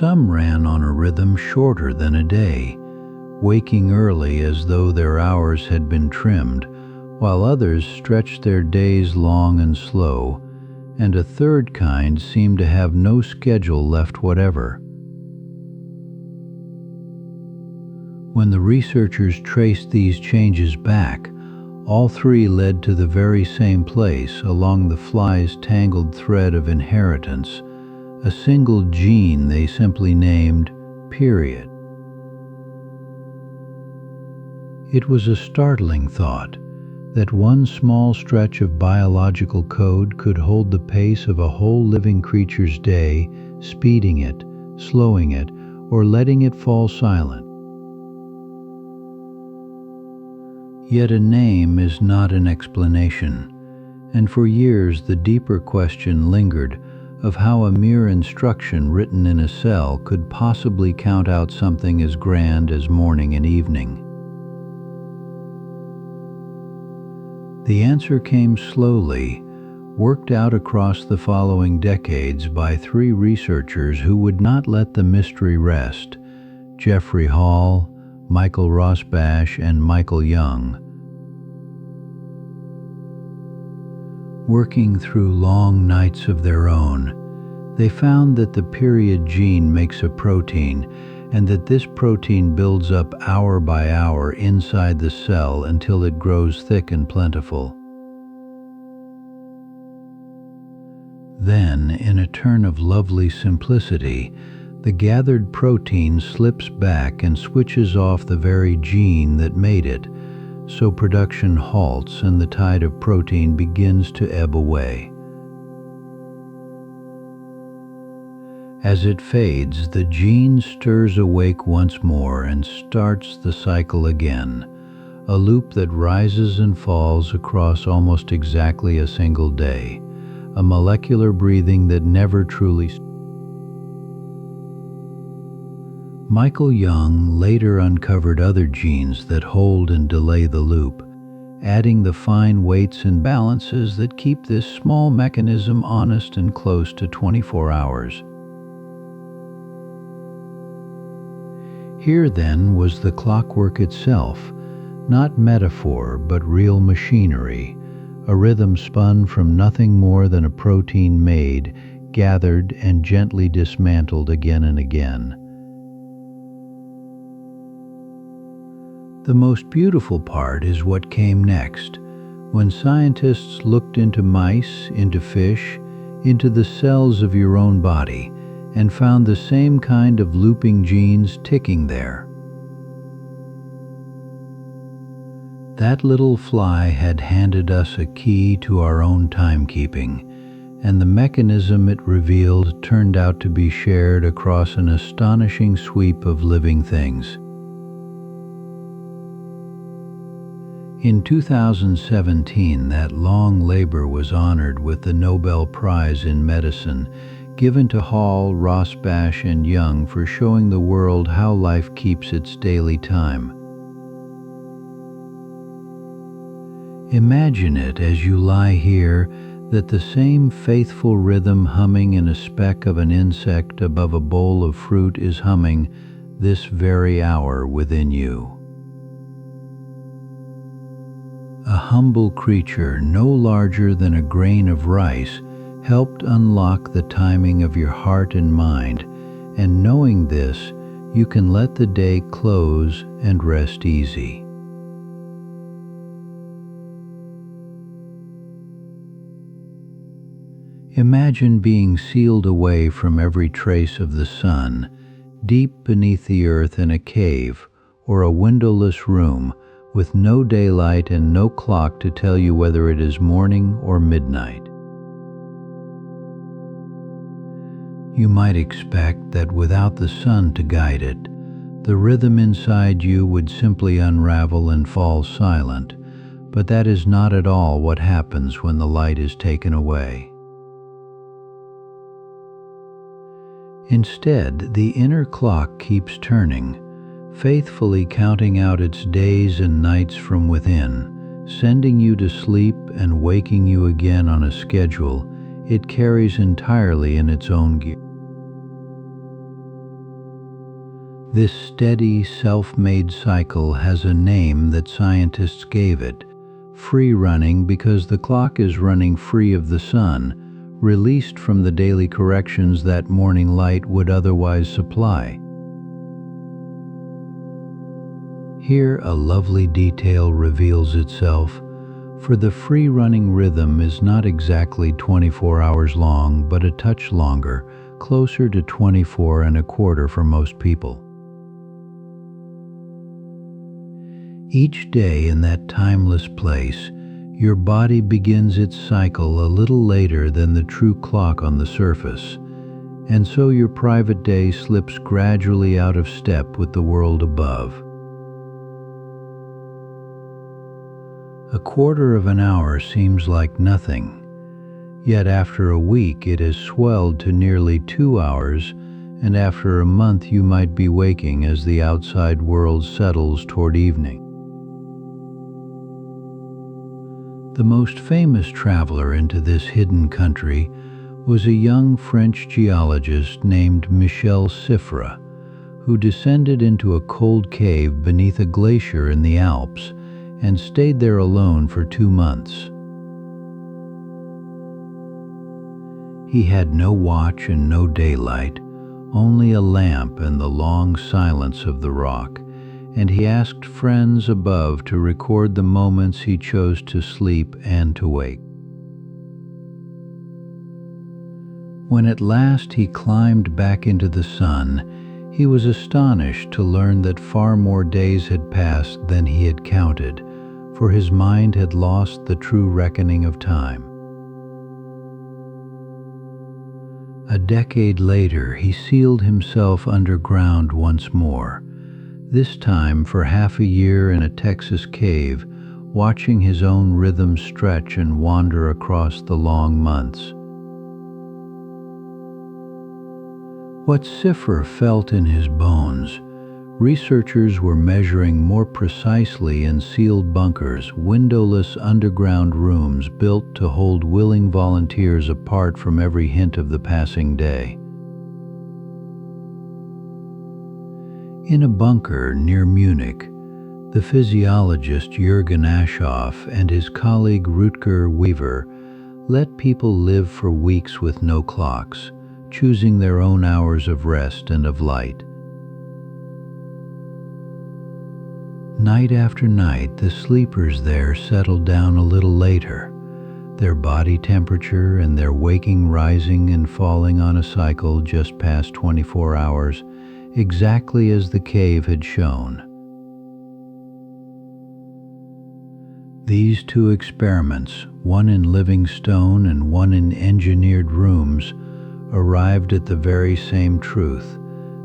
Some ran on a rhythm shorter than a day, waking early as though their hours had been trimmed, while others stretched their days long and slow, and a third kind seemed to have no schedule left whatever. When the researchers traced these changes back, all three led to the very same place along the fly's tangled thread of inheritance, a single gene they simply named period. It was a startling thought that one small stretch of biological code could hold the pace of a whole living creature's day, speeding it, slowing it, or letting it fall silent. Yet a name is not an explanation, and for years the deeper question lingered of how a mere instruction written in a cell could possibly count out something as grand as morning and evening. The answer came slowly, worked out across the following decades by three researchers who would not let the mystery rest: Jeffrey Hall, Michael Rosbash, and Michael Young. Working through long nights of their own, they found that the period gene makes a protein, and that this protein builds up hour by hour inside the cell until it grows thick and plentiful. Then, in a turn of lovely simplicity, the gathered protein slips back and switches off the very gene that made it, so production halts and the tide of protein begins to ebb away. As it fades, the gene stirs awake once more and starts the cycle again, a loop that rises and falls across almost exactly a single day, a molecular breathing that never truly stops. Michael Young later uncovered other genes that hold and delay the loop, adding the fine weights and balances that keep this small mechanism honest and close to 24 hours. Here then was the clockwork itself, not metaphor but real machinery, a rhythm spun from nothing more than a protein made, gathered, and gently dismantled again and again. The most beautiful part is what came next, when scientists looked into mice, into fish, into the cells of your own body, and found the same kind of looping genes ticking there. That little fly had handed us a key to our own timekeeping, and the mechanism it revealed turned out to be shared across an astonishing sweep of living things. In 2017, that long labor was honored with the Nobel Prize in Medicine, given to Hall, Rosbash, and Young for showing the world how life keeps its daily time. Imagine it as you lie here, that the same faithful rhythm humming in a speck of an insect above a bowl of fruit is humming this very hour within you. A humble creature no larger than a grain of rice helped unlock the timing of your heart and mind, and knowing this, you can let the day close and rest easy. Imagine being sealed away from every trace of the sun, deep beneath the earth in a cave or a windowless room, with no daylight and no clock to tell you whether it is morning or midnight. You might expect that without the sun to guide it, the rhythm inside you would simply unravel and fall silent, but that is not at all what happens when the light is taken away. Instead, the inner clock keeps turning, faithfully counting out its days and nights from within, sending you to sleep and waking you again on a schedule it carries entirely in its own gear. This steady, self-made cycle has a name that scientists gave it: free running, because the clock is running free of the sun, released from the daily corrections that morning light would otherwise supply. Here a lovely detail reveals itself, for the free-running rhythm is not exactly 24 hours long, but a touch longer, closer to 24 and a quarter for most people. Each day in that timeless place, your body begins its cycle a little later than the true clock on the surface, and so your private day slips gradually out of step with the world above. A quarter of an hour seems like nothing, yet after a week it has swelled to nearly 2 hours, and after a month you might be waking as the outside world settles toward evening. The most famous traveler into this hidden country was a young French geologist named Michel Siffre, who descended into a cold cave beneath a glacier in the Alps and stayed there alone for 2 months. He had no watch and no daylight, only a lamp and the long silence of the rock, and he asked friends above to record the moments he chose to sleep and to wake. When at last he climbed back into the sun, he was astonished to learn that far more days had passed than he had counted, for his mind had lost the true reckoning of time. A decade later, he sealed himself underground once more, this time for half a year in a Texas cave, watching his own rhythm stretch and wander across the long months. What Siffre felt in his bones, researchers were measuring more precisely in sealed bunkers, windowless underground rooms built to hold willing volunteers apart from every hint of the passing day. In a bunker near Munich, the physiologist Jürgen Aschoff and his colleague Rutger Weaver let people live for weeks with no clocks, choosing their own hours of rest and of light. Night after night, the sleepers there settled down a little later. their body temperature and their waking rising and falling on a cycle just past 24 hours, exactly as the cave had shown. These two experiments, one in living stone and one in engineered rooms, arrived at the very same truth,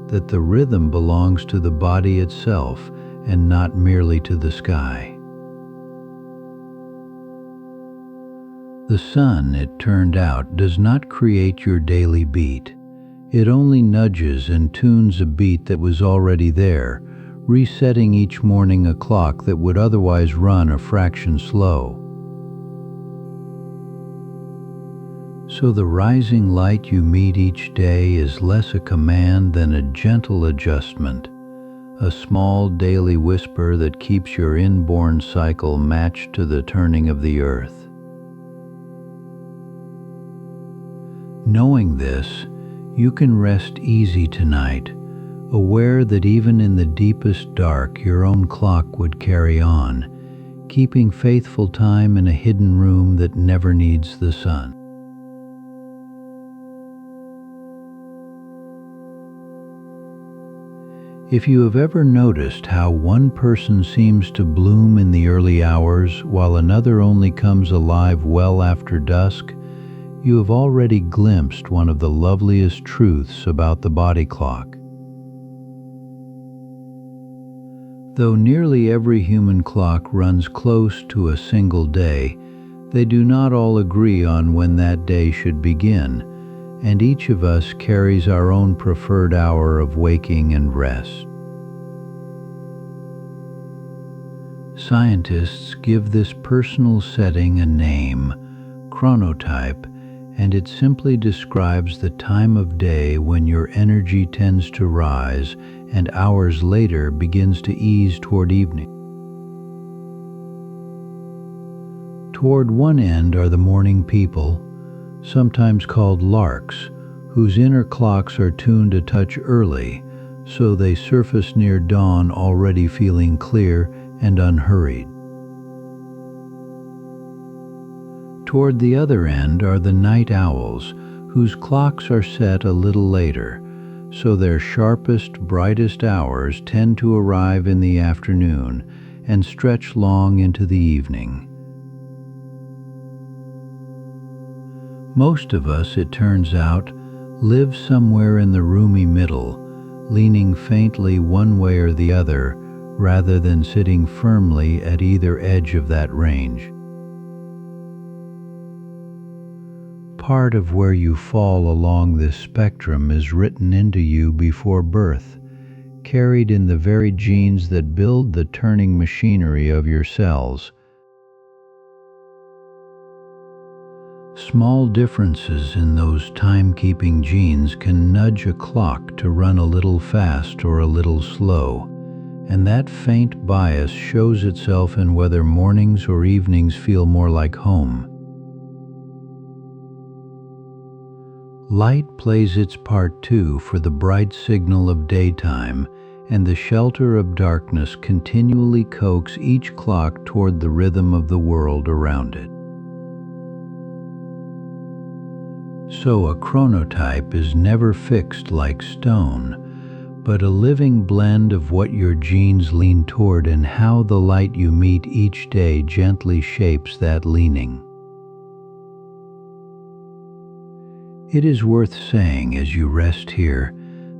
that the rhythm belongs to the body itself and not merely to the sky. The sun, it turned out, does not create your daily beat. It only nudges and tunes a beat that was already there, resetting each morning a clock that would otherwise run a fraction slow. So the rising light you meet each day is less a command than a gentle adjustment, a small daily whisper that keeps your inborn cycle matched to the turning of the earth. Knowing this, you can rest easy tonight, aware that even in the deepest dark your own clock would carry on, keeping faithful time in a hidden room that never needs the sun. If you have ever noticed how one person seems to bloom in the early hours while another only comes alive well after dusk, you have already glimpsed one of the loveliest truths about the body clock. Though nearly every human clock runs close to a single day, they do not all agree on when that day should begin, and each of us carries our own preferred hour of waking and rest. Scientists give this personal setting a name, chronotype, and it simply describes the time of day when your energy tends to rise and hours later begins to ease toward evening. Toward one end are the morning people, sometimes called larks, whose inner clocks are tuned a touch early, so they surface near dawn already feeling clear and unhurried. Toward the other end are the night owls, whose clocks are set a little later, so their sharpest, brightest hours tend to arrive in the afternoon and stretch long into the evening. Most of us, it turns out, live somewhere in the roomy middle, leaning faintly one way or the other, rather than sitting firmly at either edge of that range. Part of where you fall along this spectrum is written into you before birth, carried in the very genes that build the turning machinery of your cells. Small differences in those timekeeping genes can nudge a clock to run a little fast or a little slow, and that faint bias shows itself in whether mornings or evenings feel more like home. Light plays its part too, for the bright signal of daytime and the shelter of darkness continually coax each clock toward the rhythm of the world around it. So a chronotype is never fixed like stone, but a living blend of what your genes lean toward and how the light you meet each day gently shapes that leaning. It is worth saying as you rest here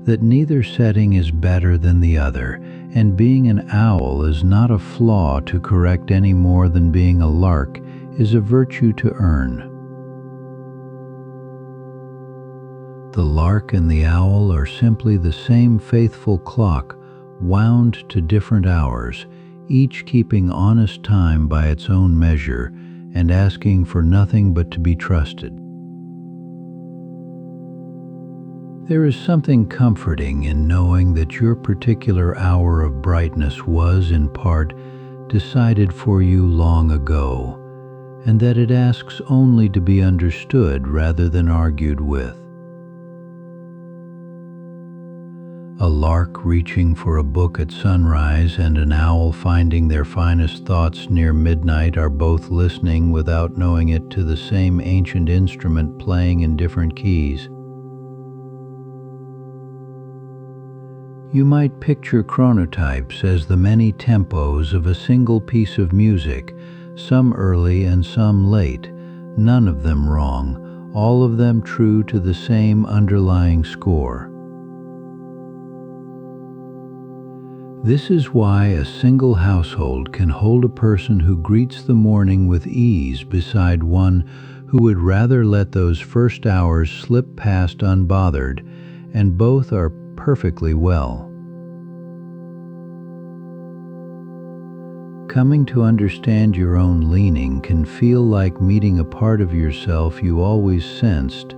that neither setting is better than the other, and being an owl is not a flaw to correct any more than being a lark is a virtue to earn. The lark and the owl are simply the same faithful clock wound to different hours, each keeping honest time by its own measure and asking for nothing but to be trusted. There is something comforting in knowing that your particular hour of brightness was, in part, decided for you long ago, and that it asks only to be understood rather than argued with. A lark reaching for a book at sunrise and an owl finding their finest thoughts near midnight are both listening without knowing it to the same ancient instrument playing in different keys. You might picture chronotypes as the many tempos of a single piece of music, some early and some late, none of them wrong, all of them true to the same underlying score. This is why a single household can hold a person who greets the morning with ease beside one who would rather let those first hours slip past unbothered, and both are perfectly well. Coming to understand your own leaning can feel like meeting a part of yourself you always sensed,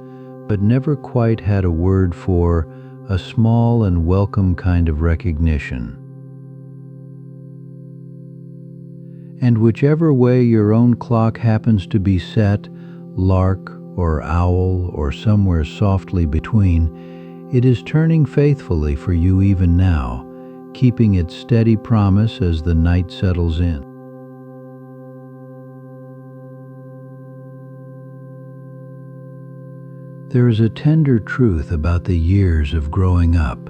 but never quite had a word for, a small and welcome kind of recognition. And whichever way your own clock happens to be set, lark or owl or somewhere softly between, it is turning faithfully for you even now, keeping its steady promise as the night settles in. There is a tender truth about the years of growing up,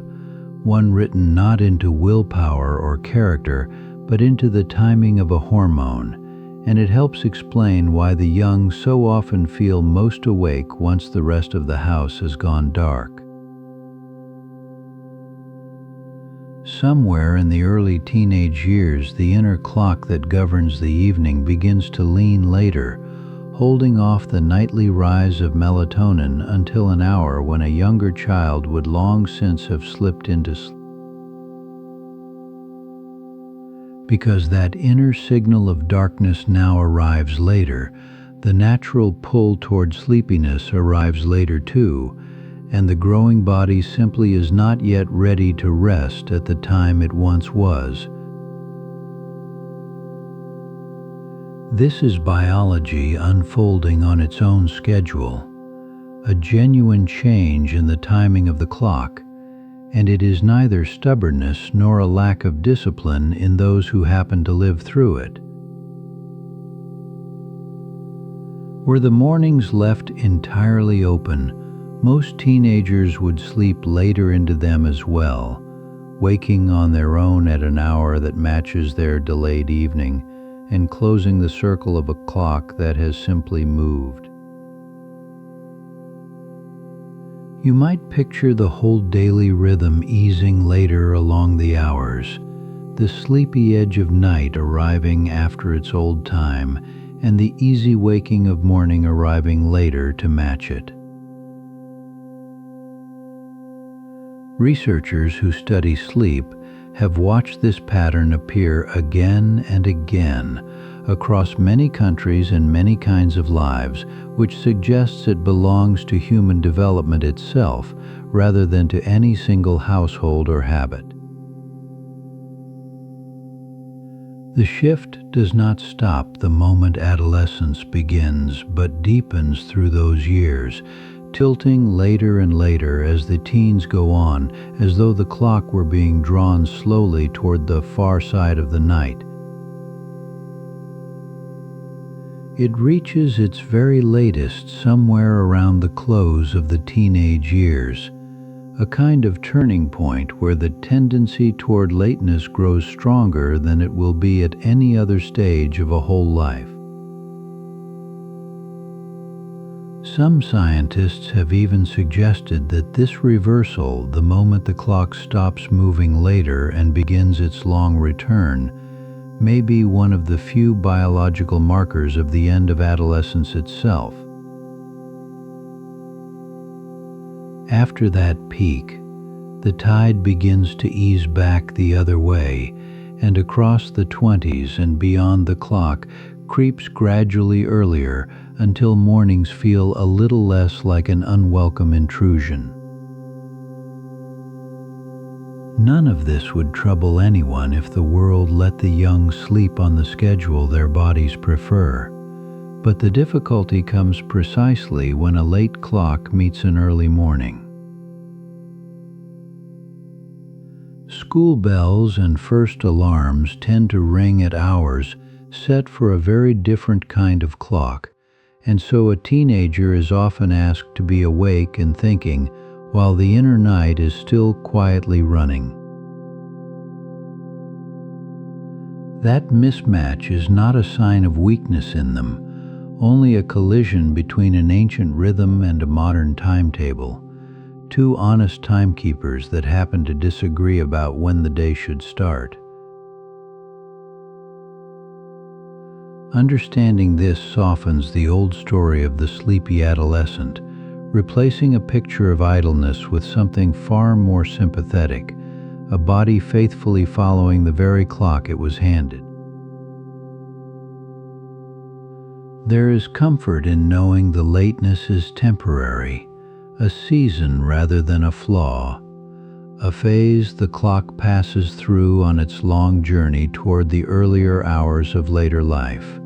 one written not into willpower or character, but into the timing of a hormone, and it helps explain why the young so often feel most awake once the rest of the house has gone dark. Somewhere in the early teenage years, the inner clock that governs the evening begins to lean later, holding off the nightly rise of melatonin until an hour when a younger child would long since have slipped into sleep. Because that inner signal of darkness now arrives later, the natural pull toward sleepiness arrives later too, and the growing body simply is not yet ready to rest at the time it once was. This is biology unfolding on its own schedule, a genuine change in the timing of the clock, and it is neither stubbornness nor a lack of discipline in those who happen to live through it. Were the mornings left entirely open, most teenagers would sleep later into them as well, waking on their own at an hour that matches their delayed evening, and closing the circle of a clock that has simply moved. You might picture the whole daily rhythm easing later along the hours, the sleepy edge of night arriving after its old time, and the easy waking of morning arriving later to match it. Researchers who study sleep have watched this pattern appear again and again across many countries and many kinds of lives, which suggests it belongs to human development itself rather than to any single household or habit. The shift does not stop the moment adolescence begins, but deepens through those years, tilting later and later as the teens go on, as though the clock were being drawn slowly toward the far side of the night. It reaches its very latest somewhere around the close of the teenage years, a kind of turning point where the tendency toward lateness grows stronger than it will be at any other stage of a whole life. Some scientists have even suggested that this reversal, the moment the clock stops moving later and begins its long return, may be one of the few biological markers of the end of adolescence itself. After that peak, the tide begins to ease back the other way, and across the 20s and beyond the clock creeps gradually earlier until mornings feel a little less like an unwelcome intrusion. None of this would trouble anyone if the world let the young sleep on the schedule their bodies prefer, but the difficulty comes precisely when a late clock meets an early morning. School bells and first alarms tend to ring at hours set for a very different kind of clock, and so a teenager is often asked to be awake and thinking while the inner night is still quietly running. That mismatch is not a sign of weakness in them, only a collision between an ancient rhythm and a modern timetable, two honest timekeepers that happen to disagree about when the day should start. Understanding this softens the old story of the sleepy adolescent, replacing a picture of idleness with something far more sympathetic, a body faithfully following the very clock it was handed. There is comfort in knowing the lateness is temporary, a season rather than a flaw, a phase the clock passes through on its long journey toward the earlier hours of later life.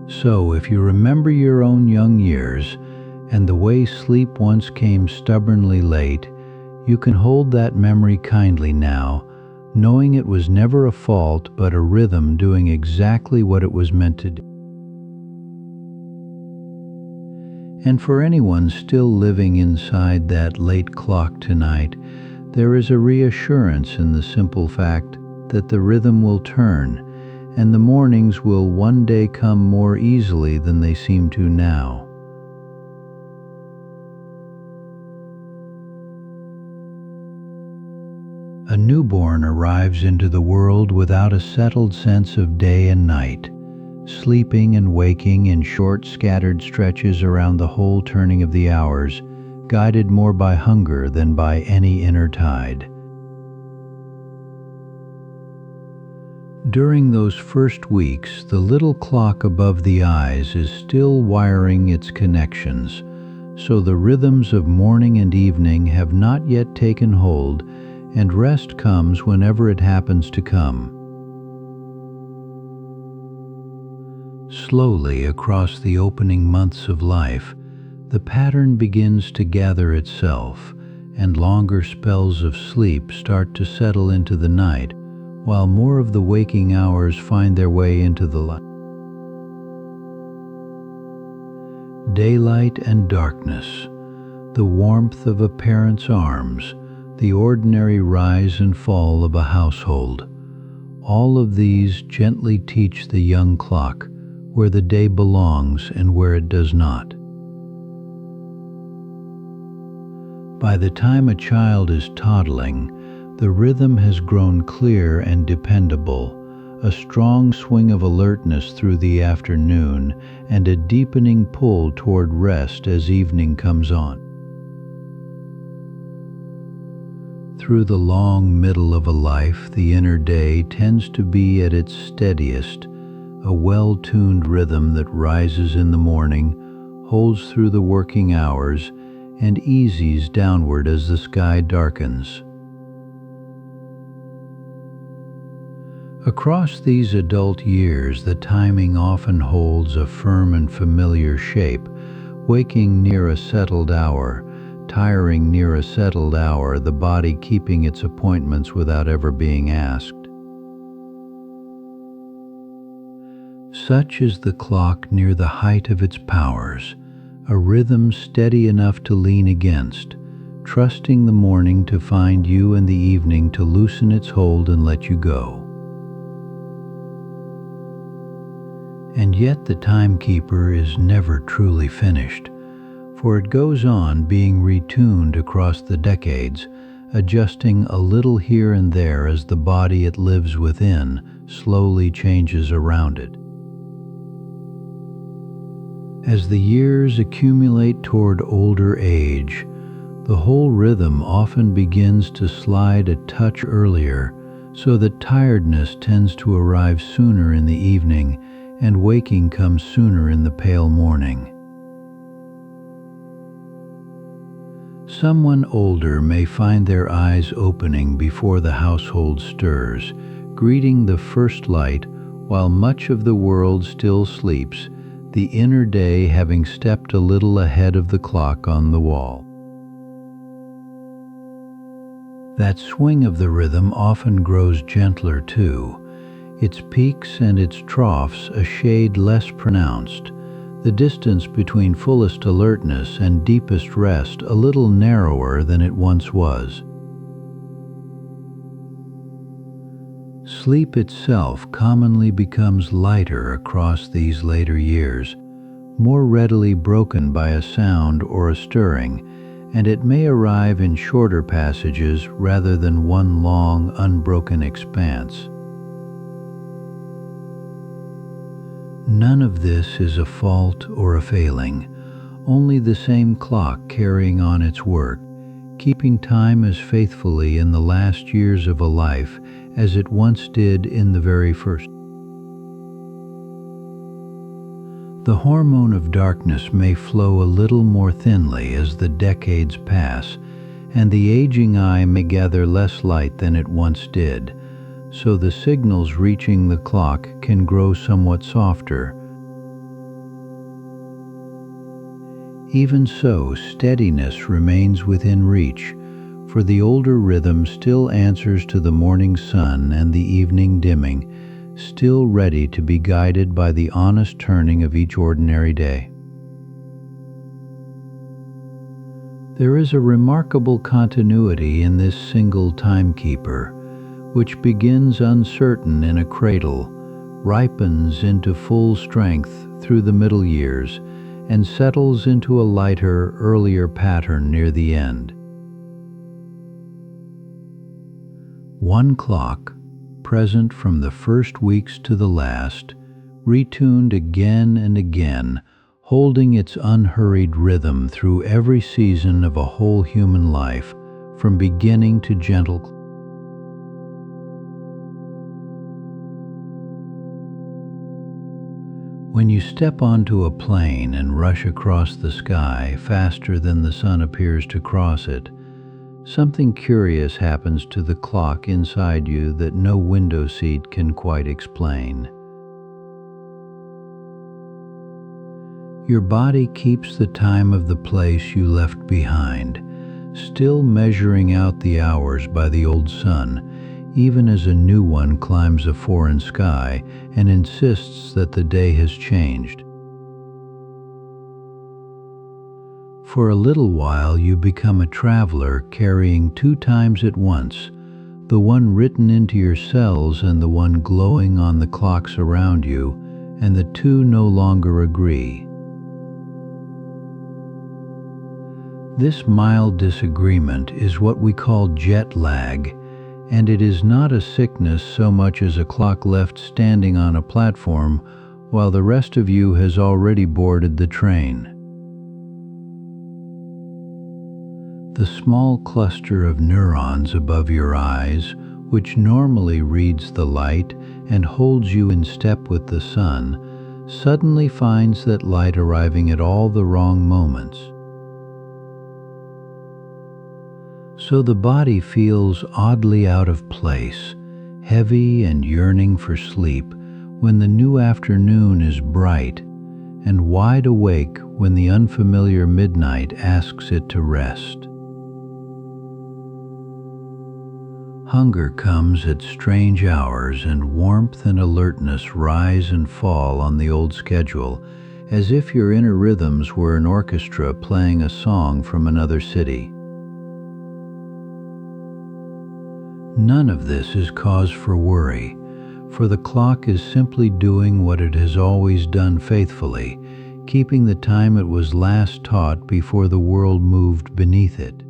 So, if you remember your own young years and the way sleep once came stubbornly late, you can hold that memory kindly now, knowing it was never a fault but a rhythm doing exactly what it was meant to do. And for anyone still living inside that late clock tonight, there is a reassurance in the simple fact that the rhythm will turn, and the mornings will one day come more easily than they seem to now. A newborn arrives into the world without a settled sense of day and night, sleeping and waking in short scattered stretches around the whole turning of the hours, guided more by hunger than by any inner tide. During those first weeks, the little clock above the eyes is still wiring its connections, so the rhythms of morning and evening have not yet taken hold, and rest comes whenever it happens to come. Slowly across the opening months of life, the pattern begins to gather itself, and longer spells of sleep start to settle into the night, while more of the waking hours find their way into the light. Daylight and darkness, the warmth of a parent's arms, the ordinary rise and fall of a household, all of these gently teach the young clock where the day belongs and where it does not. By the time a child is toddling, the rhythm has grown clear and dependable, a strong swing of alertness through the afternoon, and a deepening pull toward rest as evening comes on. Through the long middle of a life, the inner day tends to be at its steadiest, a well-tuned rhythm that rises in the morning, holds through the working hours, and eases downward as the sky darkens. Across these adult years, the timing often holds a firm and familiar shape, waking near a settled hour, tiring near a settled hour, the body keeping its appointments without ever being asked. Such is the clock near the height of its powers, a rhythm steady enough to lean against, trusting the morning to find you and the evening to loosen its hold and let you go. And yet the timekeeper is never truly finished, for it goes on being retuned across the decades, adjusting a little here and there as the body it lives within slowly changes around it. As the years accumulate toward older age, the whole rhythm often begins to slide a touch earlier, so that tiredness tends to arrive sooner in the evening and waking comes sooner in the pale morning. Someone older may find their eyes opening before the household stirs, greeting the first light while much of the world still sleeps, the inner day having stepped a little ahead of the clock on the wall. That swing of the rhythm often grows gentler too, its peaks and its troughs a shade less pronounced, the distance between fullest alertness and deepest rest a little narrower than it once was. Sleep itself commonly becomes lighter across these later years, more readily broken by a sound or a stirring, and it may arrive in shorter passages rather than one long, unbroken expanse. None of this is a fault or a failing, only the same clock carrying on its work, keeping time as faithfully in the last years of a life as it once did in the very first. The hormone of darkness may flow a little more thinly as the decades pass, and the aging eye may gather less light than it once did, so the signals reaching the clock can grow somewhat softer. Even so, steadiness remains within reach, for the older rhythm still answers to the morning sun and the evening dimming, still ready to be guided by the honest turning of each ordinary day. There is a remarkable continuity in this single timekeeper, which begins uncertain in a cradle, ripens into full strength through the middle years, and settles into a lighter, earlier pattern near the end. One clock, present from the first weeks to the last, retuned again and again, holding its unhurried rhythm through every season of a whole human life, from beginning to gentle. When you step onto a plane and rush across the sky faster than the sun appears to cross it, something curious happens to the clock inside you that no window seat can quite explain. Your body keeps the time of the place you left behind, still measuring out the hours by the old sun, even as a new one climbs a foreign sky and insists that the day has changed. For a little while you become a traveler carrying two times at once, the one written into your cells and the one glowing on the clocks around you, and the two no longer agree. This mild disagreement is what we call jet lag, and it is not a sickness so much as a clock left standing on a platform while the rest of you has already boarded the train. The small cluster of neurons above your eyes, which normally reads the light and holds you in step with the sun, suddenly finds that light arriving at all the wrong moments. So the body feels oddly out of place, heavy and yearning for sleep when the new afternoon is bright, and wide awake when the unfamiliar midnight asks it to rest. Hunger comes at strange hours, and warmth and alertness rise and fall on the old schedule, as if your inner rhythms were an orchestra playing a song from another city. None of this is cause for worry, for the clock is simply doing what it has always done faithfully, keeping the time it was last taught before the world moved beneath it.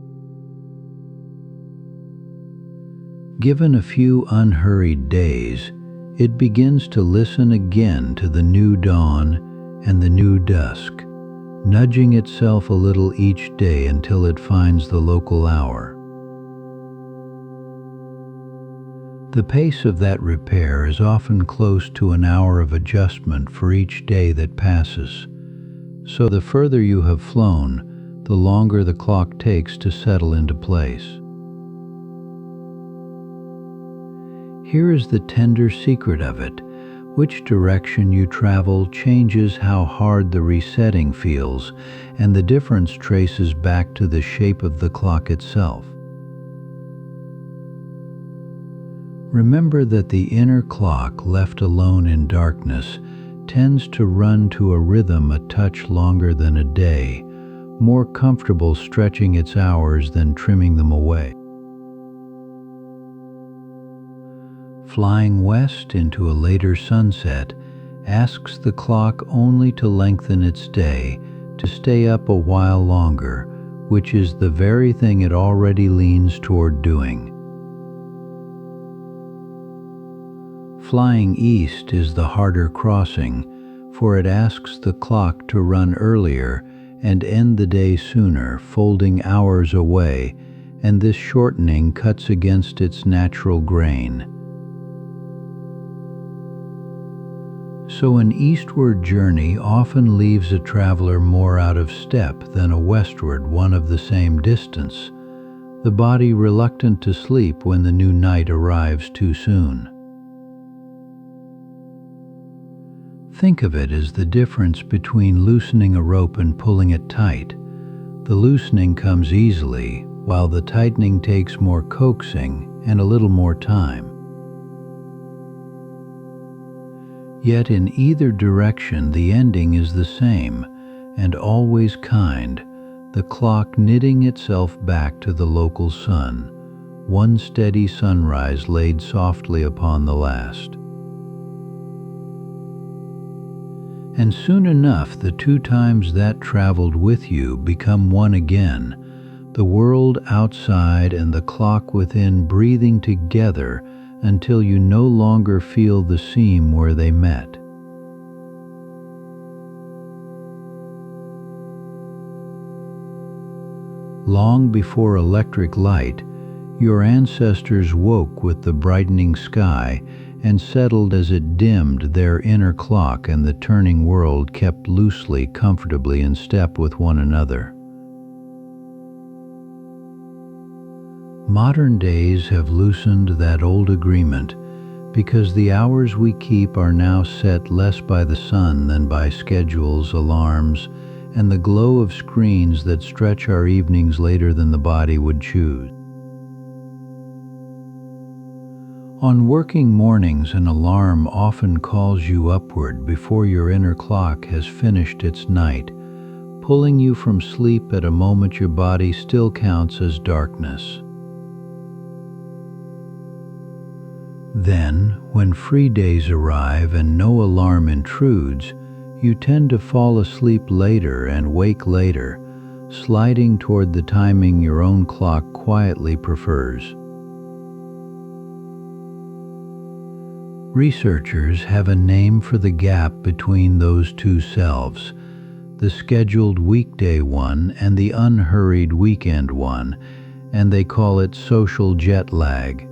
Given a few unhurried days, it begins to listen again to the new dawn and the new dusk, nudging itself a little each day until it finds the local hour. Given a few unhurried days, it begins to listen again to the new dawn and the new dusk, nudging itself a little each day until it finds the local hour. The pace of that repair is often close to an hour of adjustment for each day that passes, so the further you have flown, the longer the clock takes to settle into place. Here is the tender secret of it. Which direction you travel changes how hard the resetting feels, and the difference traces back to the shape of the clock itself. Remember that the inner clock, left alone in darkness, tends to run to a rhythm a touch longer than a day, more comfortable stretching its hours than trimming them away. Flying west into a later sunset asks the clock only to lengthen its day, to stay up a while longer, which is the very thing it already leans toward doing. Flying east is the harder crossing, for it asks the clock to run earlier and end the day sooner, folding hours away, and this shortening cuts against its natural grain. So an eastward journey often leaves a traveler more out of step than a westward one of the same distance, the body reluctant to sleep when the new night arrives too soon. Think of it as the difference between loosening a rope and pulling it tight. The loosening comes easily, while the tightening takes more coaxing and a little more time. Yet in either direction the ending is the same, and always kind, the clock knitting itself back to the local sun, one steady sunrise laid softly upon the last. And soon enough the two times that traveled with you become one again, the world outside and the clock within breathing together until you no longer feel the seam where they met. Long before electric light, your ancestors woke with the brightening sky and settled as it dimmed their inner clock, and the turning world kept loosely, comfortably in step with one another. Modern days have loosened that old agreement because the hours we keep are now set less by the sun than by schedules, alarms, and the glow of screens that stretch our evenings later than the body would choose. On working mornings, an alarm often calls you upward before your inner clock has finished its night, pulling you from sleep at a moment your body still counts as darkness. Then, when free days arrive and no alarm intrudes, you tend to fall asleep later and wake later, sliding toward the timing your own clock quietly prefers. Researchers have a name for the gap between those two selves, the scheduled weekday one and the unhurried weekend one, and they call it social jet lag.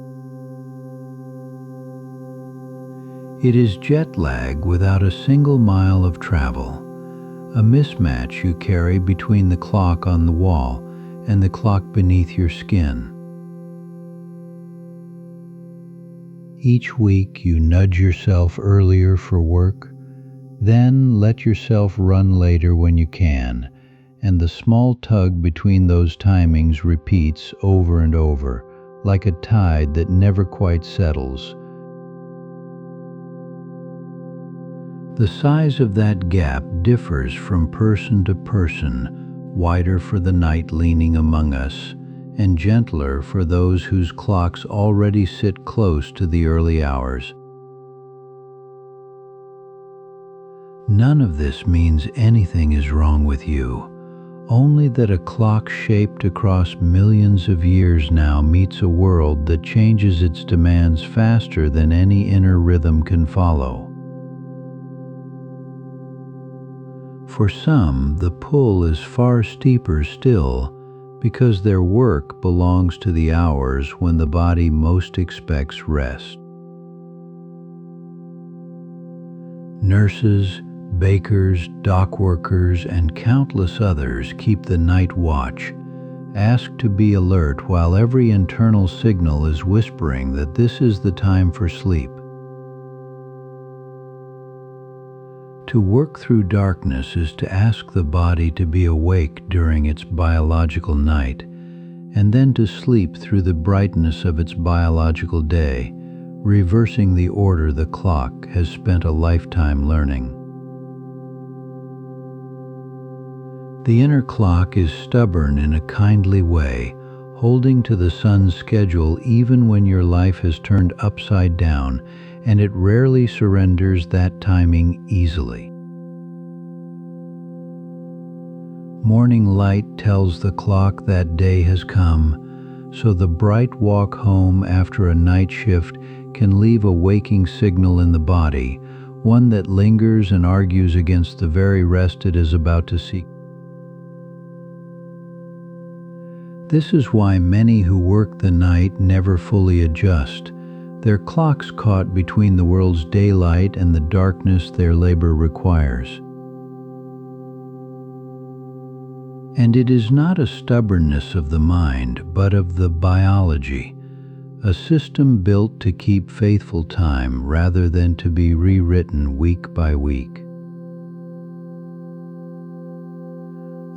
It is jet lag without a single mile of travel, a mismatch you carry between the clock on the wall and the clock beneath your skin. Each week you nudge yourself earlier for work, then let yourself run later when you can, and the small tug between those timings repeats over and over, like a tide that never quite settles. The size of that gap differs from person to person, wider for the night leaning among us, and gentler for those whose clocks already sit close to the early hours. None of this means anything is wrong with you, only that a clock shaped across millions of years now meets a world that changes its demands faster than any inner rhythm can follow. For some, the pull is far steeper still, because their work belongs to the hours when the body most expects rest. Nurses, bakers, dock workers, and countless others keep the night watch, asked to be alert while every internal signal is whispering that this is the time for sleep. To work through darkness is to ask the body to be awake during its biological night, and then to sleep through the brightness of its biological day, reversing the order the clock has spent a lifetime learning. The inner clock is stubborn in a kindly way, holding to the sun's schedule even when your life has turned upside down, and it rarely surrenders that timing easily. Morning light tells the clock that day has come, so the bright walk home after a night shift can leave a waking signal in the body, one that lingers and argues against the very rest it is about to seek. This is why many who work the night never fully adjust, their clocks caught between the world's daylight and the darkness their labor requires. And it is not a stubbornness of the mind, but of the biology, a system built to keep faithful time rather than to be rewritten week by week.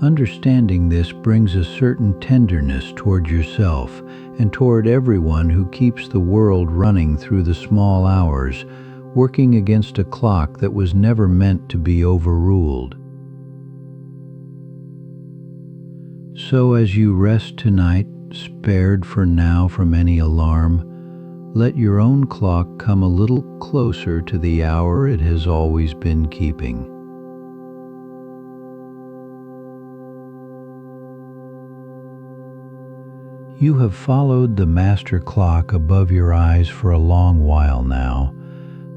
Understanding this brings a certain tenderness toward yourself and toward everyone who keeps the world running through the small hours, working against a clock that was never meant to be overruled. So as you rest tonight, spared for now from any alarm, let your own clock come a little closer to the hour it has always been keeping. You have followed the master clock above your eyes for a long while now,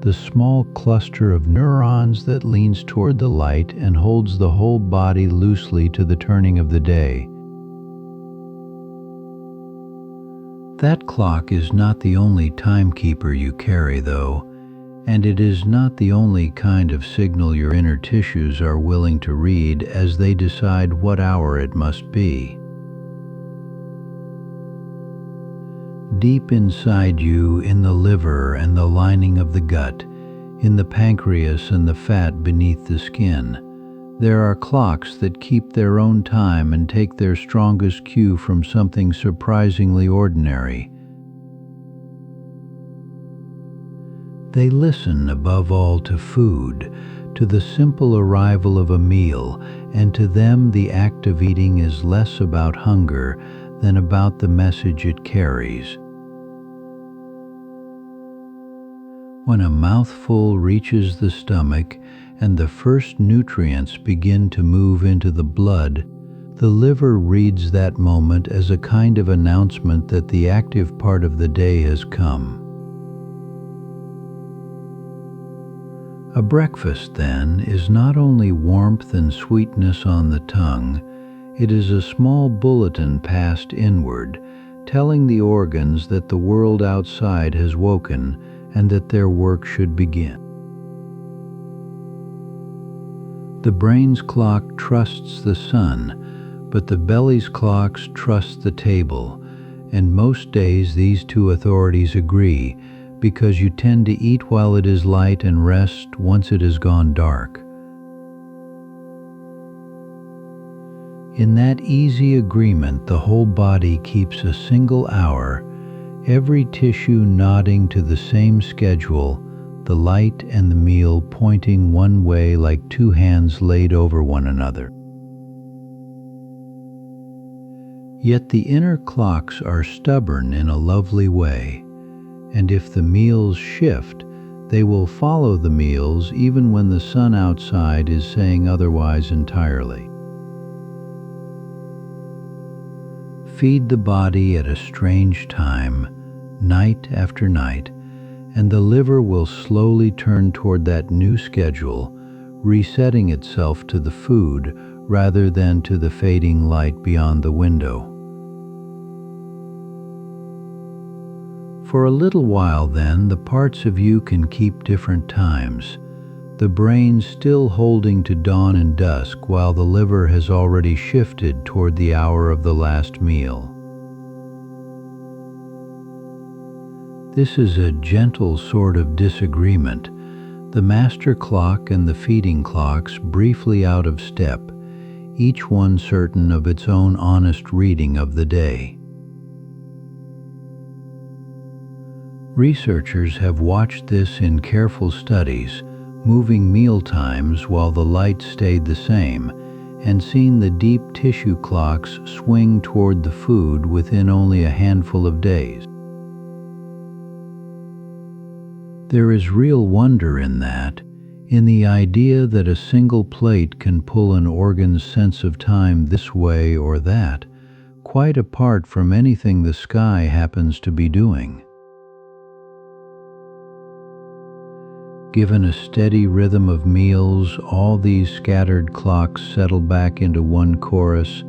the small cluster of neurons that leans toward the light and holds the whole body loosely to the turning of the day. That clock is not the only timekeeper you carry, though, and it is not the only kind of signal your inner tissues are willing to read as they decide what hour it must be. Deep inside you, in the liver and the lining of the gut, in the pancreas and the fat beneath the skin, there are clocks that keep their own time and take their strongest cue from something surprisingly ordinary. They listen above all to food, to the simple arrival of a meal, and to them the act of eating is less about hunger than about the message it carries. When a mouthful reaches the stomach and the first nutrients begin to move into the blood, the liver reads that moment as a kind of announcement that the active part of the day has come. A breakfast, then, is not only warmth and sweetness on the tongue, it is a small bulletin passed inward, telling the organs that the world outside has woken and that their work should begin. The brain's clock trusts the sun, but the belly's clocks trust the table, and most days these two authorities agree, because you tend to eat while it is light and rest once it has gone dark. In that easy agreement, the whole body keeps a single hour, every tissue nodding to the same schedule, the light and the meal pointing one way like two hands laid over one another. Yet the inner clocks are stubborn in a lovely way, and if the meals shift, they will follow the meals even when the sun outside is saying otherwise entirely. Feed the body at a strange time, night after night, and the liver will slowly turn toward that new schedule, resetting itself to the food rather than to the fading light beyond the window. For a little while then, the parts of you can keep different times, the brain still holding to dawn and dusk while the liver has already shifted toward the hour of the last meal. This is a gentle sort of disagreement, the master clock and the feeding clocks briefly out of step, each one certain of its own honest reading of the day. Researchers have watched this in careful studies, moving meal times while the light stayed the same, and seen the deep tissue clocks swing toward the food within only a handful of days. There is real wonder in that, in the idea that a single plate can pull an organ's sense of time this way or that, quite apart from anything the sky happens to be doing. Given a steady rhythm of meals, all these scattered clocks settle back into one chorus,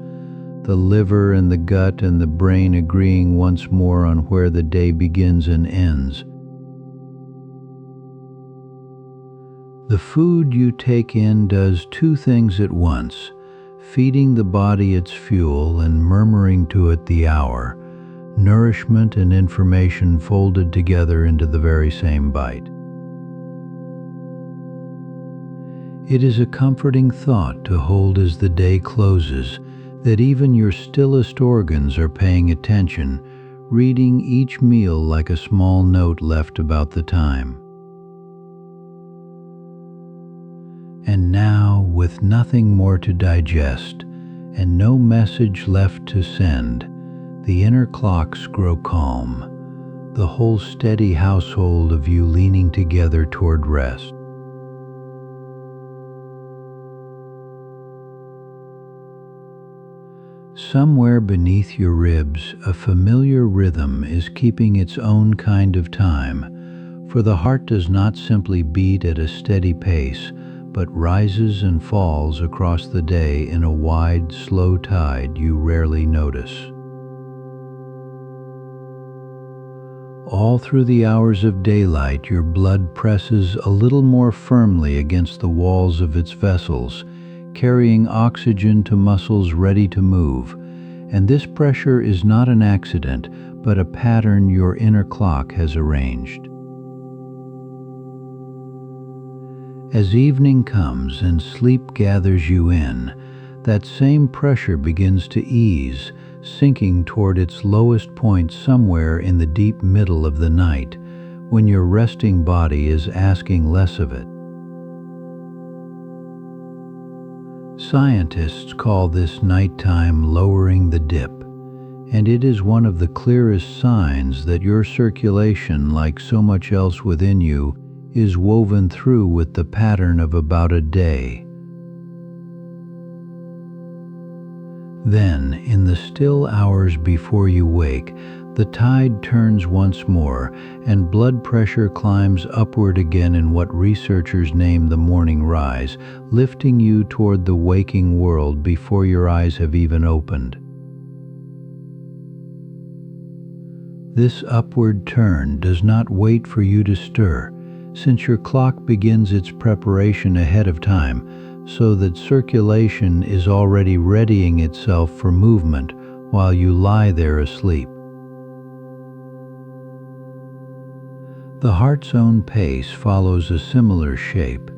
the liver and the gut and the brain agreeing once more on where the day begins and ends. The food you take in does two things at once, feeding the body its fuel and murmuring to it the hour, nourishment and information folded together into the very same bite. It is a comforting thought to hold as the day closes, that even your stillest organs are paying attention, reading each meal like a small note left about the time. And now, with nothing more to digest, and no message left to send, the inner clocks grow calm, the whole steady household of you leaning together toward rest. Somewhere beneath your ribs, a familiar rhythm is keeping its own kind of time, for the heart does not simply beat at a steady pace, but rises and falls across the day in a wide, slow tide you rarely notice. All through the hours of daylight, your blood presses a little more firmly against the walls of its vessels, carrying oxygen to muscles ready to move, and this pressure is not an accident, but a pattern your inner clock has arranged. As evening comes and sleep gathers you in, that same pressure begins to ease, sinking toward its lowest point somewhere in the deep middle of the night, when your resting body is asking less of it. Scientists call this nighttime lowering the dip, and it is one of the clearest signs that your circulation, like so much else within you, is woven through with the pattern of about a day. Then, in the still hours before you wake, the tide turns once more, and blood pressure climbs upward again in what researchers name the morning rise, lifting you toward the waking world before your eyes have even opened. This upward turn does not wait for you to stir, since your clock begins its preparation ahead of time, so that circulation is already readying itself for movement while you lie there asleep. The heart's own pace follows a similar shape,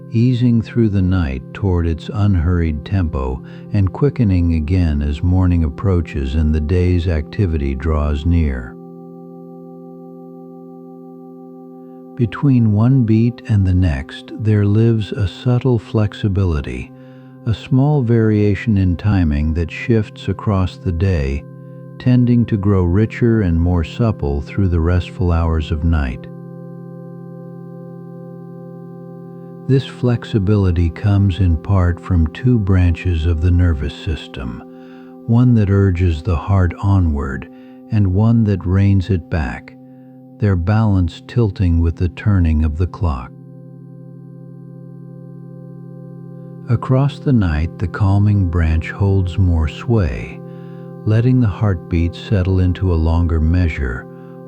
easing through the night toward its unhurried tempo and quickening again as morning approaches and the day's activity draws near. Between one beat and the next, there lives a subtle flexibility, a small variation in timing that shifts across the day, tending to grow richer and more supple through the restful hours of night. This flexibility comes in part from two branches of the nervous system, one that urges the heart onward and one that reins it back, their balance tilting with the turning of the clock. Across the night, the calming branch holds more sway, letting the heartbeat settle into a longer measure,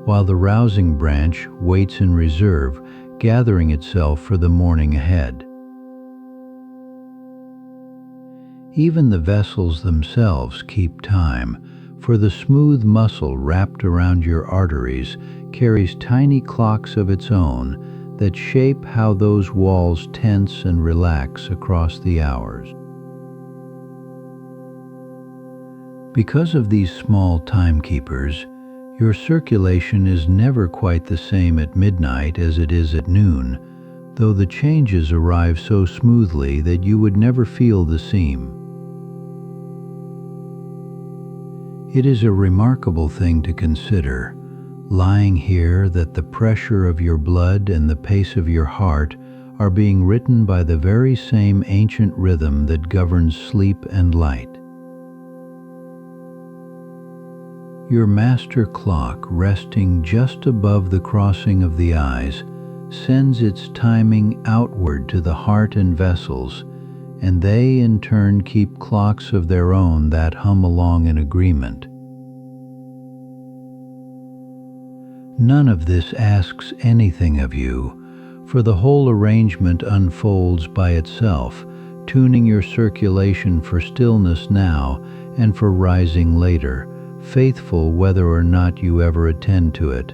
while the rousing branch waits in reserve, gathering itself for the morning ahead. Even the vessels themselves keep time, for the smooth muscle wrapped around your arteries carries tiny clocks of its own that shape how those walls tense and relax across the hours. Because of these small timekeepers, Your circulation is never quite the same at midnight as it is at noon, though the changes arrive so smoothly that you would never feel the seam. It is a remarkable thing to consider, lying here, that the pressure of your blood and the pace of your heart are being written by the very same ancient rhythm that governs sleep and light. Your master clock, resting just above the crossing of the eyes, sends its timing outward to the heart and vessels, and they in turn keep clocks of their own that hum along in agreement. None of this asks anything of you, for the whole arrangement unfolds by itself, tuning your circulation for stillness now and for rising later, faithful whether or not you ever attend to it.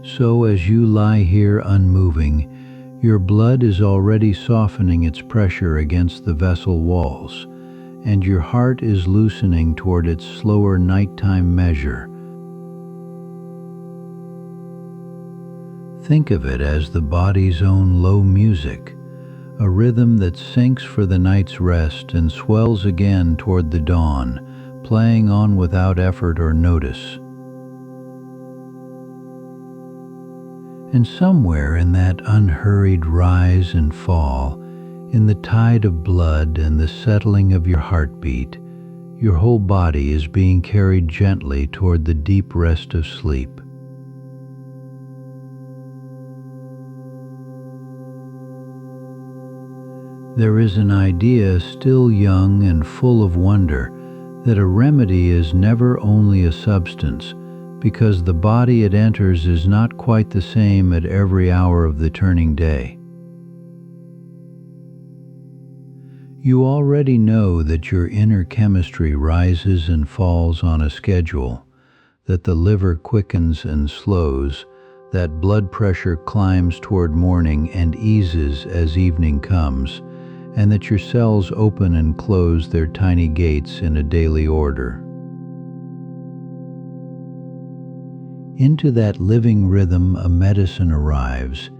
So as you lie here unmoving, your blood is already softening its pressure against the vessel walls, and your heart is loosening toward its slower nighttime measure. Think of it as the body's own low music, a rhythm that sinks for the night's rest and swells again toward the dawn, playing on without effort or notice. And somewhere in that unhurried rise and fall, in the tide of blood and the settling of your heartbeat, your whole body is being carried gently toward the deep rest of sleep. There is an idea still young and full of wonder that a remedy is never only a substance, because the body it enters is not quite the same at every hour of the turning day. You already know that your inner chemistry rises and falls on a schedule, that the liver quickens and slows, that blood pressure climbs toward morning and eases as evening comes, and that your cells open and close their tiny gates in a daily order. Into that living rhythm a medicine arrives,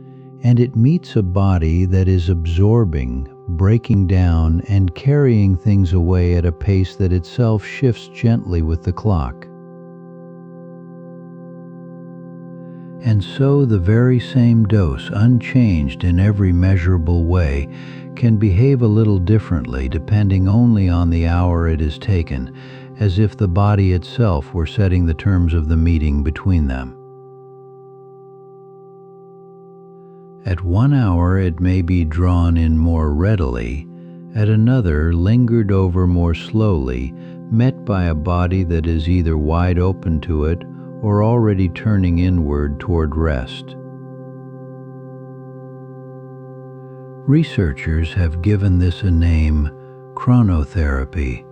and it meets a body that is absorbing, breaking down, and carrying things away at a pace that itself shifts gently with the clock. And so the very same dose, unchanged in every measurable way, can behave a little differently depending only on the hour it is taken, as if the body itself were setting the terms of the meeting between them. At 1 hour it may be drawn in more readily, at another lingered over more slowly, met by a body that is either wide open to it or already turning inward toward rest. Researchers have given this a name, chronotherapy,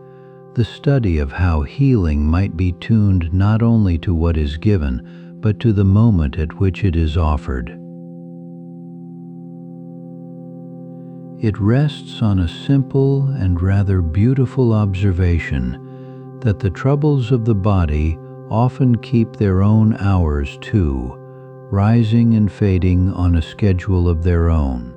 the study of how healing might be tuned not only to what is given, but to the moment at which it is offered. It rests on a simple and rather beautiful observation that the troubles of the body often keep their own hours too, rising and fading on a schedule of their own.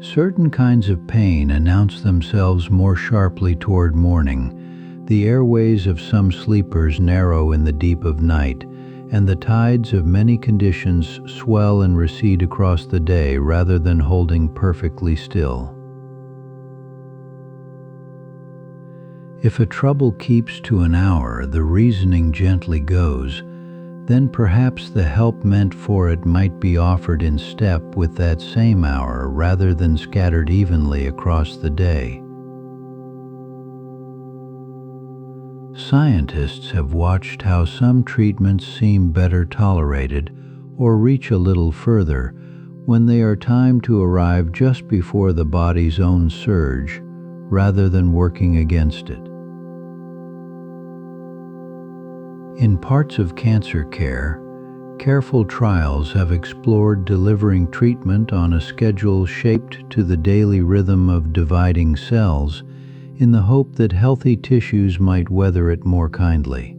Certain kinds of pain announce themselves more sharply toward morning. The airways of some sleepers narrow in the deep of night, and the tides of many conditions swell and recede across the day rather than holding perfectly still. If a trouble keeps to an hour, the reasoning gently goes, then perhaps the help meant for it might be offered in step with that same hour rather than scattered evenly across the day. Scientists have watched how some treatments seem better tolerated or reach a little further when they are timed to arrive just before the body's own surge rather than working against it. In parts of cancer care, careful trials have explored delivering treatment on a schedule shaped to the daily rhythm of dividing cells in the hope that healthy tissues might weather it more kindly.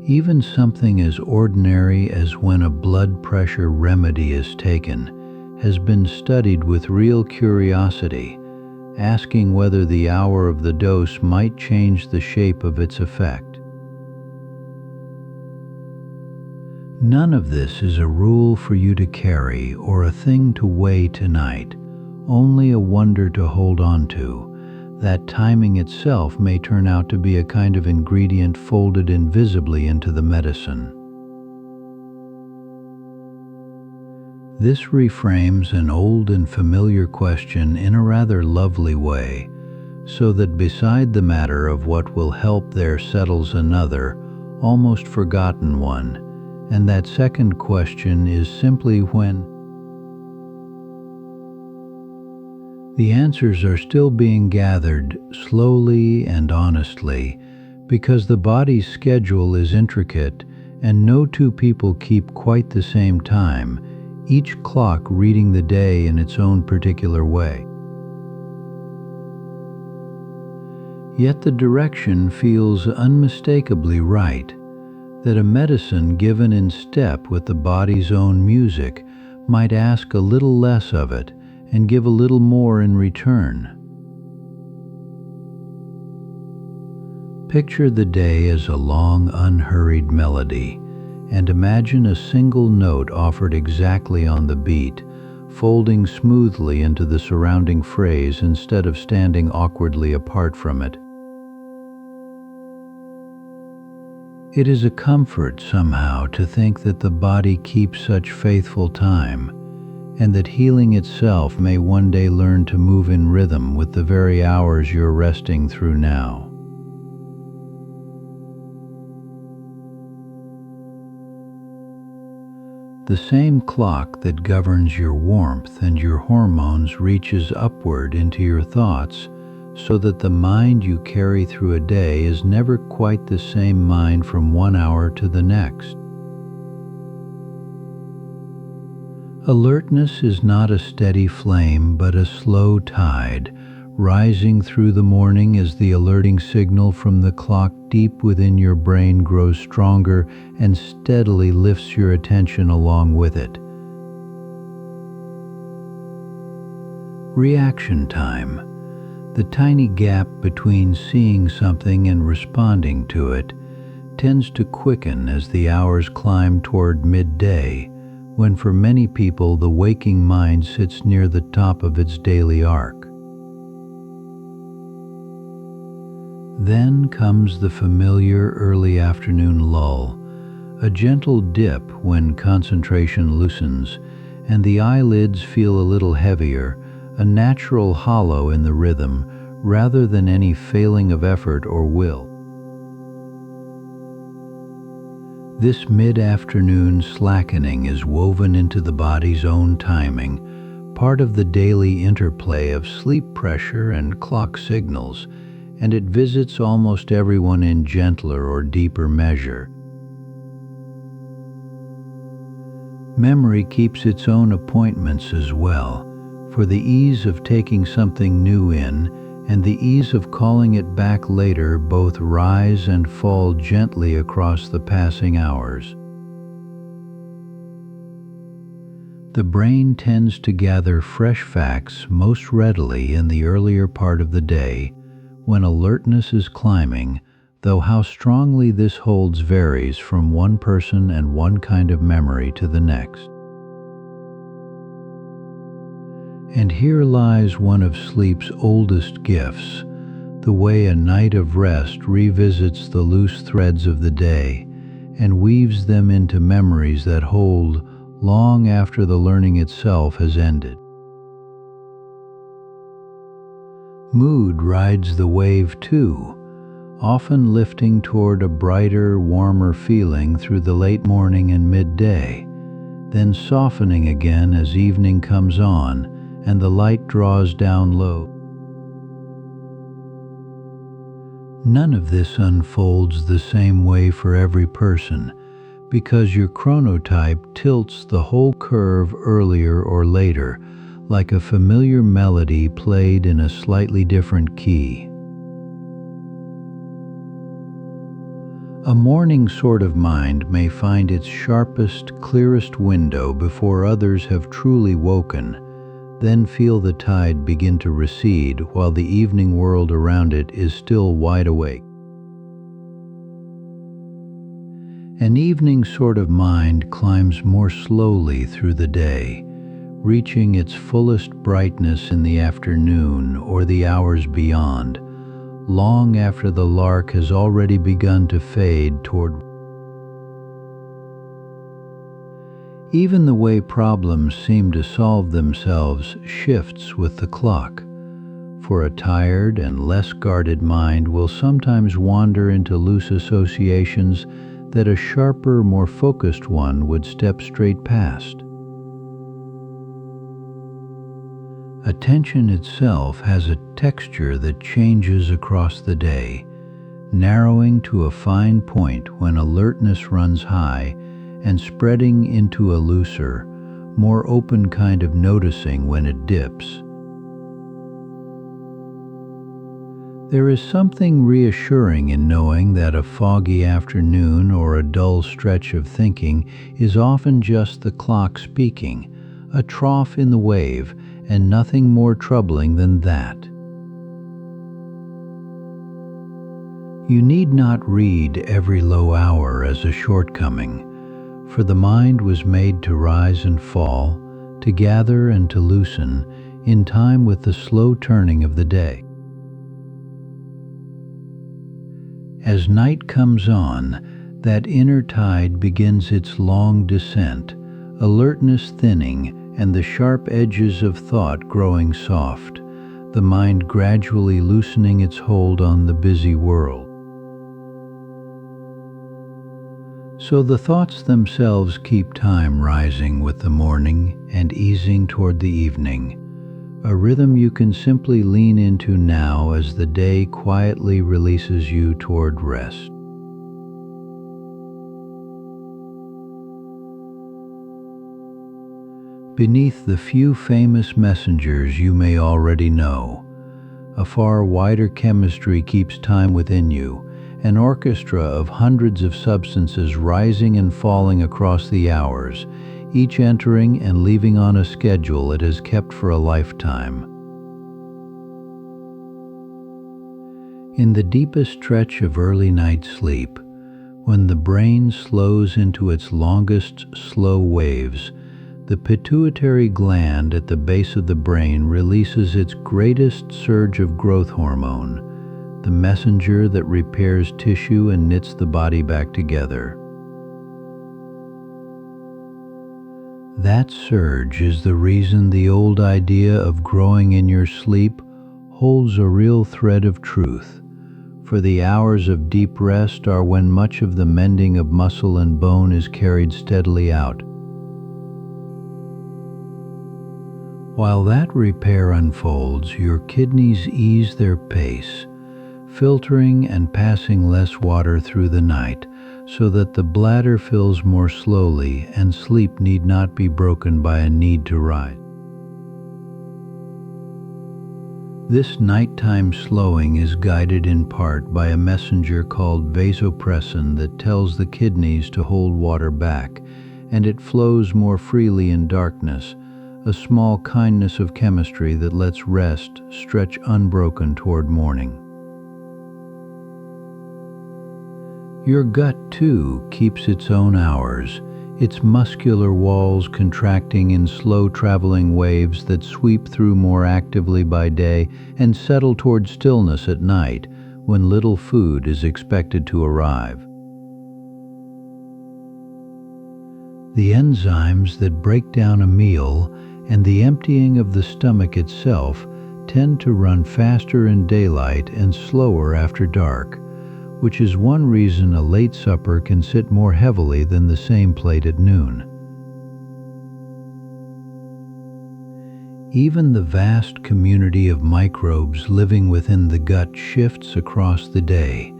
Even something as ordinary as when a blood pressure remedy is taken has been studied with real curiosity, asking whether the hour of the dose might change the shape of its effect. None of this is a rule for you to carry or a thing to weigh tonight, only a wonder to hold on to. That timing itself may turn out to be a kind of ingredient folded invisibly into the medicine. This reframes an old and familiar question in a rather lovely way, so that beside the matter of what will help there settles another, almost forgotten one, and that second question is simply when. The answers are still being gathered slowly and honestly, because the body's schedule is intricate and no two people keep quite the same time, each clock reading the day in its own particular way. Yet the direction feels unmistakably right, that a medicine given in step with the body's own music might ask a little less of it and give a little more in return. Picture the day as a long, unhurried melody, and imagine a single note offered exactly on the beat, folding smoothly into the surrounding phrase instead of standing awkwardly apart from it. It is a comfort somehow to think that the body keeps such faithful time, and that healing itself may one day learn to move in rhythm with the very hours you're resting through now. The same clock that governs your warmth and your hormones reaches upward into your thoughts, so that the mind you carry through a day is never quite the same mind from one hour to the next. Alertness is not a steady flame, but a slow tide, rising through the morning as the alerting signal from the clock deep within your brain grows stronger and steadily lifts your attention along with it. Reaction time, the tiny gap between seeing something and responding to it, tends to quicken as the hours climb toward midday, when for many people the waking mind sits near the top of its daily arc. Then comes the familiar early afternoon lull, a gentle dip when concentration loosens and the eyelids feel a little heavier, a natural hollow in the rhythm rather than any failing of effort or will. This mid-afternoon slackening is woven into the body's own timing, part of the daily interplay of sleep pressure and clock signals, and it visits almost everyone in gentler or deeper measure. Memory keeps its own appointments as well, for the ease of taking something new in and the ease of calling it back later both rise and fall gently across the passing hours. The brain tends to gather fresh facts most readily in the earlier part of the day, when alertness is climbing, though how strongly this holds varies from one person and one kind of memory to the next. And here lies one of sleep's oldest gifts, the way a night of rest revisits the loose threads of the day and weaves them into memories that hold long after the learning itself has ended. Mood rides the wave too, often lifting toward a brighter, warmer feeling through the late morning and midday, then softening again as evening comes on and the light draws down low. None of this unfolds the same way for every person, because your chronotype tilts the whole curve earlier or later, like a familiar melody played in a slightly different key. A morning sort of mind may find its sharpest, clearest window before others have truly woken, then feel the tide begin to recede while the evening world around it is still wide awake. An evening sort of mind climbs more slowly through the day, reaching its fullest brightness in the afternoon or the hours beyond, long after the lark has already begun to fade toward. Even the way problems seem to solve themselves shifts with the clock, for a tired and less guarded mind will sometimes wander into loose associations that a sharper, more focused one would step straight past. Attention itself has a texture that changes across the day, narrowing to a fine point when alertness runs high and spreading into a looser, more open kind of noticing when it dips. There is something reassuring in knowing that a foggy afternoon or a dull stretch of thinking is often just the clock speaking, a trough in the wave, and nothing more troubling than that. You need not read every low hour as a shortcoming, for the mind was made to rise and fall, to gather and to loosen, in time with the slow turning of the day. As night comes on, that inner tide begins its long descent, alertness thinning and the sharp edges of thought growing soft, the mind gradually loosening its hold on the busy world. So the thoughts themselves keep time rising with the morning and easing toward the evening, a rhythm you can simply lean into now as the day quietly releases you toward rest. Beneath the few famous messengers you may already know, a far wider chemistry keeps time within you, an orchestra of hundreds of substances rising and falling across the hours, each entering and leaving on a schedule it has kept for a lifetime. In the deepest stretch of early night sleep, when the brain slows into its longest slow waves, the pituitary gland at the base of the brain releases its greatest surge of growth hormone, the messenger that repairs tissue and knits the body back together. That surge is the reason the old idea of growing in your sleep holds a real thread of truth, for the hours of deep rest are when much of the mending of muscle and bone is carried steadily out. While that repair unfolds, your kidneys ease their pace, filtering and passing less water through the night, so that the bladder fills more slowly and sleep need not be broken by a need to rise. This nighttime slowing is guided in part by a messenger called vasopressin that tells the kidneys to hold water back, and it flows more freely in darkness, a small kindness of chemistry that lets rest stretch unbroken toward morning. Your gut, too, keeps its own hours, its muscular walls contracting in slow-traveling waves that sweep through more actively by day and settle toward stillness at night when little food is expected to arrive. The enzymes that break down a meal and the emptying of the stomach itself tend to run faster in daylight and slower after dark, which is one reason a late supper can sit more heavily than the same plate at noon. Even the vast community of microbes living within the gut shifts across the day,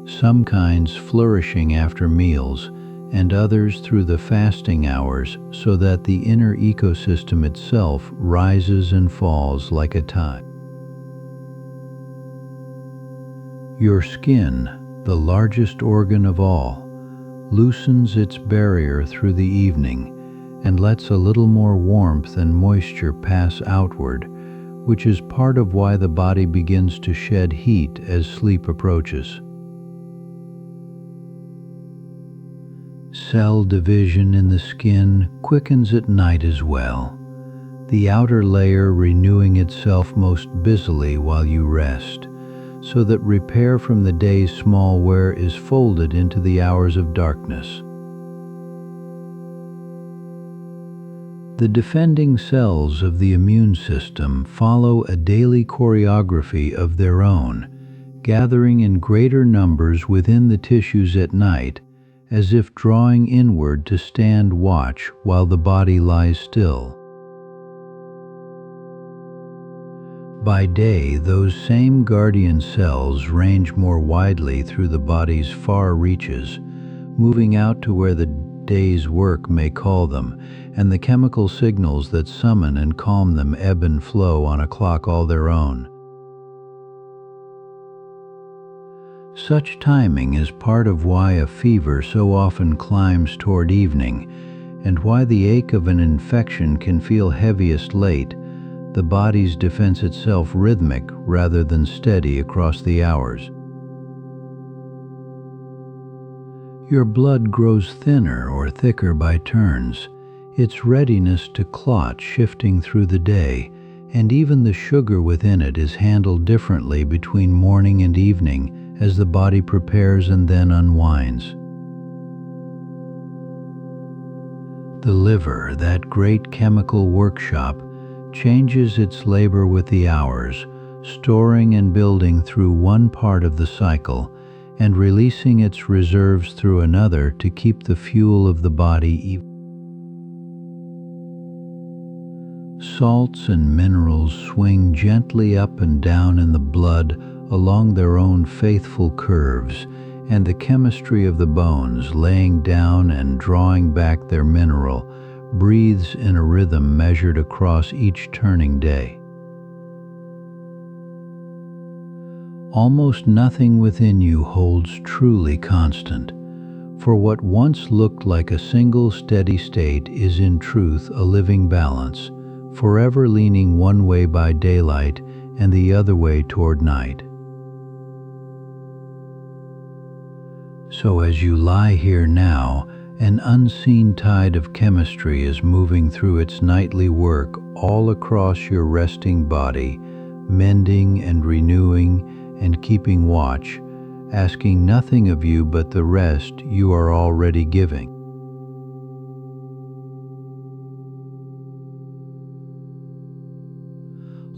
some kinds flourishing after meals and others through the fasting hours, so that the inner ecosystem itself rises and falls like a tide. Your skin, the largest organ of all, loosens its barrier through the evening and lets a little more warmth and moisture pass outward, which is part of why the body begins to shed heat as sleep approaches. Cell division in the skin quickens at night as well, the outer layer renewing itself most busily while you rest, so that repair from the day's small wear is folded into the hours of darkness. The defending cells of the immune system follow a daily choreography of their own, gathering in greater numbers within the tissues at night, as if drawing inward to stand watch while the body lies still. By day, those same guardian cells range more widely through the body's far reaches, moving out to where the day's work may call them, and the chemical signals that summon and calm them ebb and flow on a clock all their own. Such timing is part of why a fever so often climbs toward evening, and why the ache of an infection can feel heaviest late. The body's defense itself rhythmic rather than steady across the hours. Your blood grows thinner or thicker by turns, its readiness to clot shifting through the day, and even the sugar within it is handled differently between morning and evening as the body prepares and then unwinds. The liver, that great chemical workshop, changes its labor with the hours, storing and building through one part of the cycle and releasing its reserves through another to keep the fuel of the body even. Salts and minerals swing gently up and down in the blood along their own faithful curves, and the chemistry of the bones, laying down and drawing back their mineral, breathes in a rhythm measured across each turning day. Almost nothing within you holds truly constant, for what once looked like a single steady state is in truth a living balance, forever leaning one way by daylight and the other way toward night. So as you lie here now, an unseen tide of chemistry is moving through its nightly work all across your resting body, mending and renewing and keeping watch, asking nothing of you but the rest you are already giving.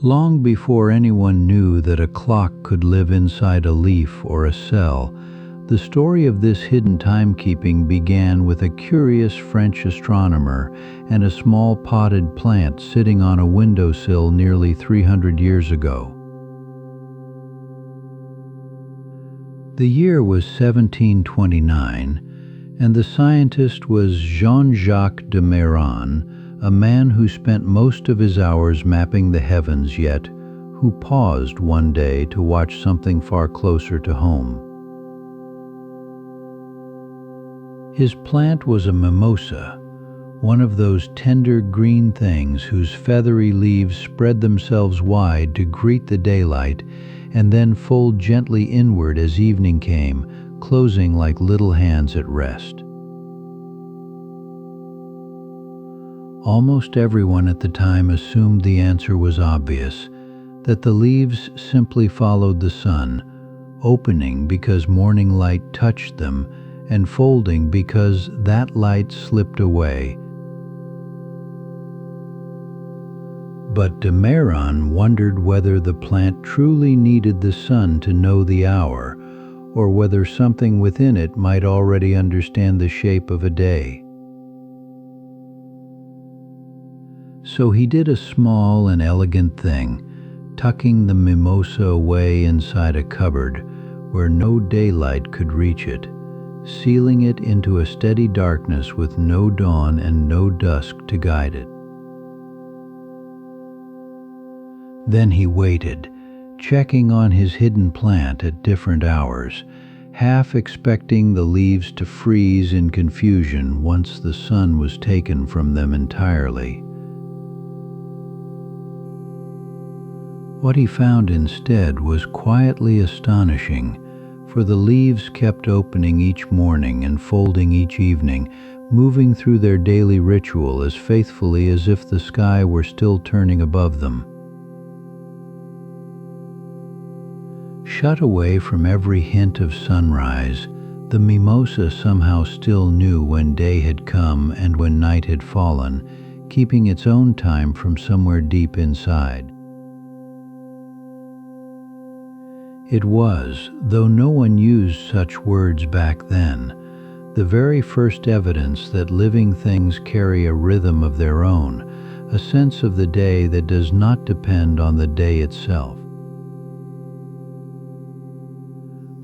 Long before anyone knew that a clock could live inside a leaf or a cell, the story of this hidden timekeeping began with a curious French astronomer and a small potted plant sitting on a windowsill nearly 300 years ago. The year was 1729, and the scientist was Jean-Jacques de Méran, a man who spent most of his hours mapping the heavens, yet who paused one day to watch something far closer to home. His plant was a mimosa, one of those tender green things whose feathery leaves spread themselves wide to greet the daylight and then fold gently inward as evening came, closing like little hands at rest. Almost everyone at the time assumed the answer was obvious, that the leaves simply followed the sun, opening because morning light touched them, and folding because that light slipped away. But de Méran wondered whether the plant truly needed the sun to know the hour, or whether something within it might already understand the shape of a day. So he did a small and elegant thing, tucking the mimosa away inside a cupboard where no daylight could reach it, sealing it into a steady darkness with no dawn and no dusk to guide it. Then he waited, checking on his hidden plant at different hours, half expecting the leaves to freeze in confusion once the sun was taken from them entirely. What he found instead was quietly astonishing, for the leaves kept opening each morning and folding each evening, moving through their daily ritual as faithfully as if the sky were still turning above them. Shut away from every hint of sunrise, the mimosa somehow still knew when day had come and when night had fallen, keeping its own time from somewhere deep inside. It was, though no one used such words back then, the very first evidence that living things carry a rhythm of their own, a sense of the day that does not depend on the day itself.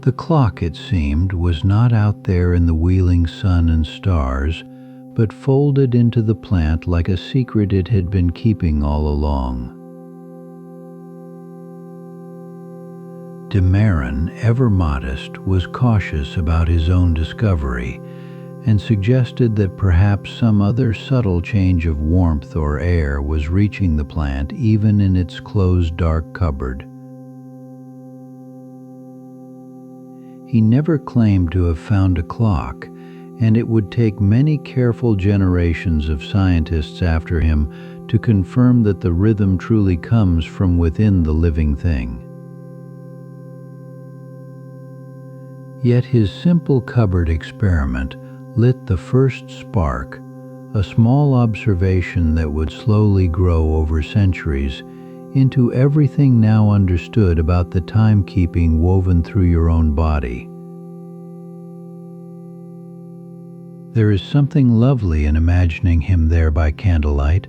The clock, it seemed, was not out there in the wheeling sun and stars, but folded into the plant like a secret it had been keeping all along. Demarin, ever modest, was cautious about his own discovery, and suggested that perhaps some other subtle change of warmth or air was reaching the plant even in its closed dark cupboard. He never claimed to have found a clock, and it would take many careful generations of scientists after him to confirm that the rhythm truly comes from within the living thing. Yet his simple cupboard experiment lit the first spark, a small observation that would slowly grow over centuries into everything now understood about the timekeeping woven through your own body. There is something lovely in imagining him there by candlelight,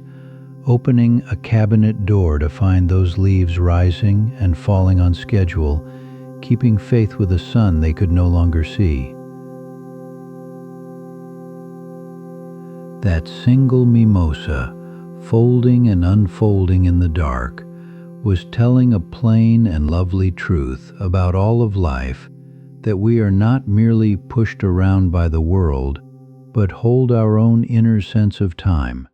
opening a cabinet door to find those leaves rising and falling on schedule, keeping faith with a sun they could no longer see. That single mimosa, folding and unfolding in the dark, was telling a plain and lovely truth about all of life, that we are not merely pushed around by the world, but hold our own inner sense of time.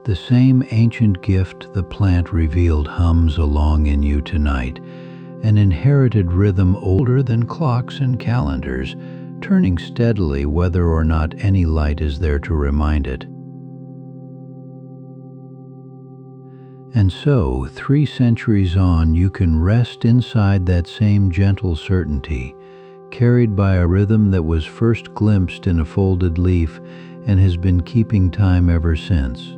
The same ancient gift the plant revealed hums along in you tonight, an inherited rhythm older than clocks and calendars, turning steadily whether or not any light is there to remind it. And so, 3 centuries on, you can rest inside that same gentle certainty, carried by a rhythm that was first glimpsed in a folded leaf and has been keeping time ever since.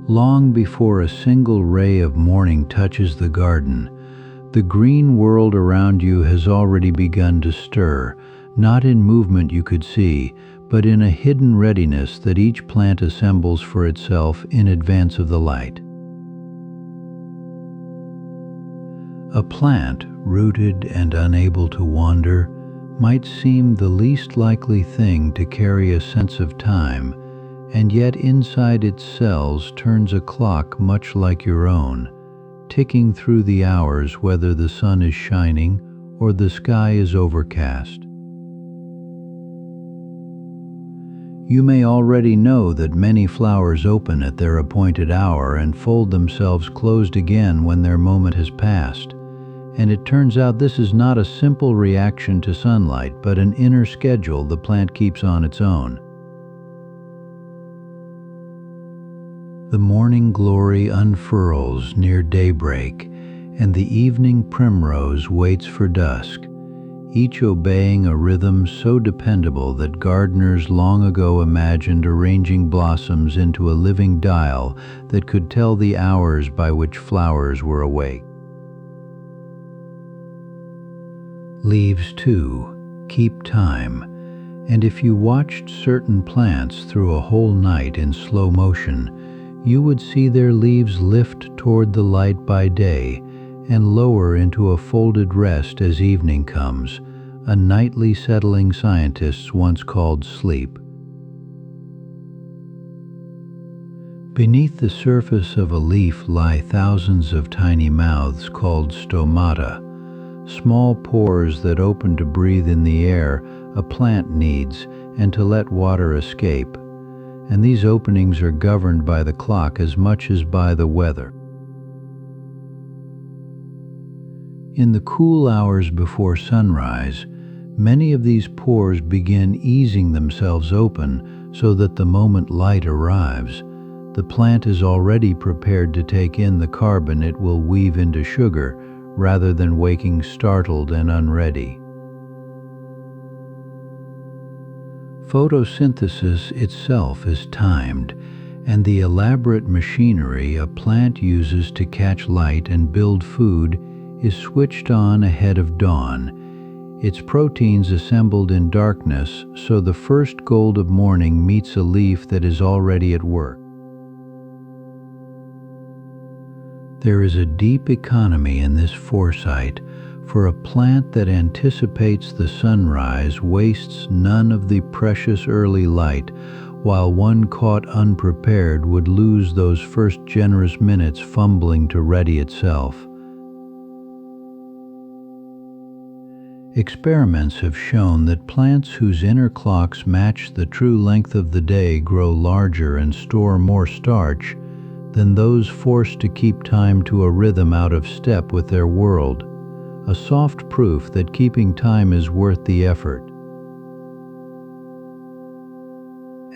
Long before a single ray of morning touches the garden, the green world around you has already begun to stir, not in movement you could see, but in a hidden readiness that each plant assembles for itself in advance of the light. A plant, rooted and unable to wander, might seem the least likely thing to carry a sense of time, and yet inside its cells turns a clock much like your own, ticking through the hours whether the sun is shining or the sky is overcast. You may already know that many flowers open at their appointed hour and fold themselves closed again when their moment has passed, and it turns out this is not a simple reaction to sunlight, but an inner schedule the plant keeps on its own. The morning glory unfurls near daybreak, and the evening primrose waits for dusk, each obeying a rhythm so dependable that gardeners long ago imagined arranging blossoms into a living dial that could tell the hours by which flowers were awake. Leaves, too, keep time, and if you watched certain plants through a whole night in slow motion, you would see their leaves lift toward the light by day and lower into a folded rest as evening comes, a nightly settling scientists once called sleep. Beneath the surface of a leaf lie thousands of tiny mouths called stomata, small pores that open to breathe in the air a plant needs and to let water escape, and these openings are governed by the clock as much as by the weather. In the cool hours before sunrise, many of these pores begin easing themselves open so that the moment light arrives, the plant is already prepared to take in the carbon it will weave into sugar, rather than waking startled and unready. Photosynthesis itself is timed, and the elaborate machinery a plant uses to catch light and build food is switched on ahead of dawn, its proteins assembled in darkness so the first gold of morning meets a leaf that is already at work. There is a deep economy in this foresight, for a plant that anticipates the sunrise wastes none of the precious early light, while one caught unprepared would lose those first generous minutes fumbling to ready itself. Experiments have shown that plants whose inner clocks match the true length of the day grow larger and store more starch than those forced to keep time to a rhythm out of step with their world, a soft proof that keeping time is worth the effort.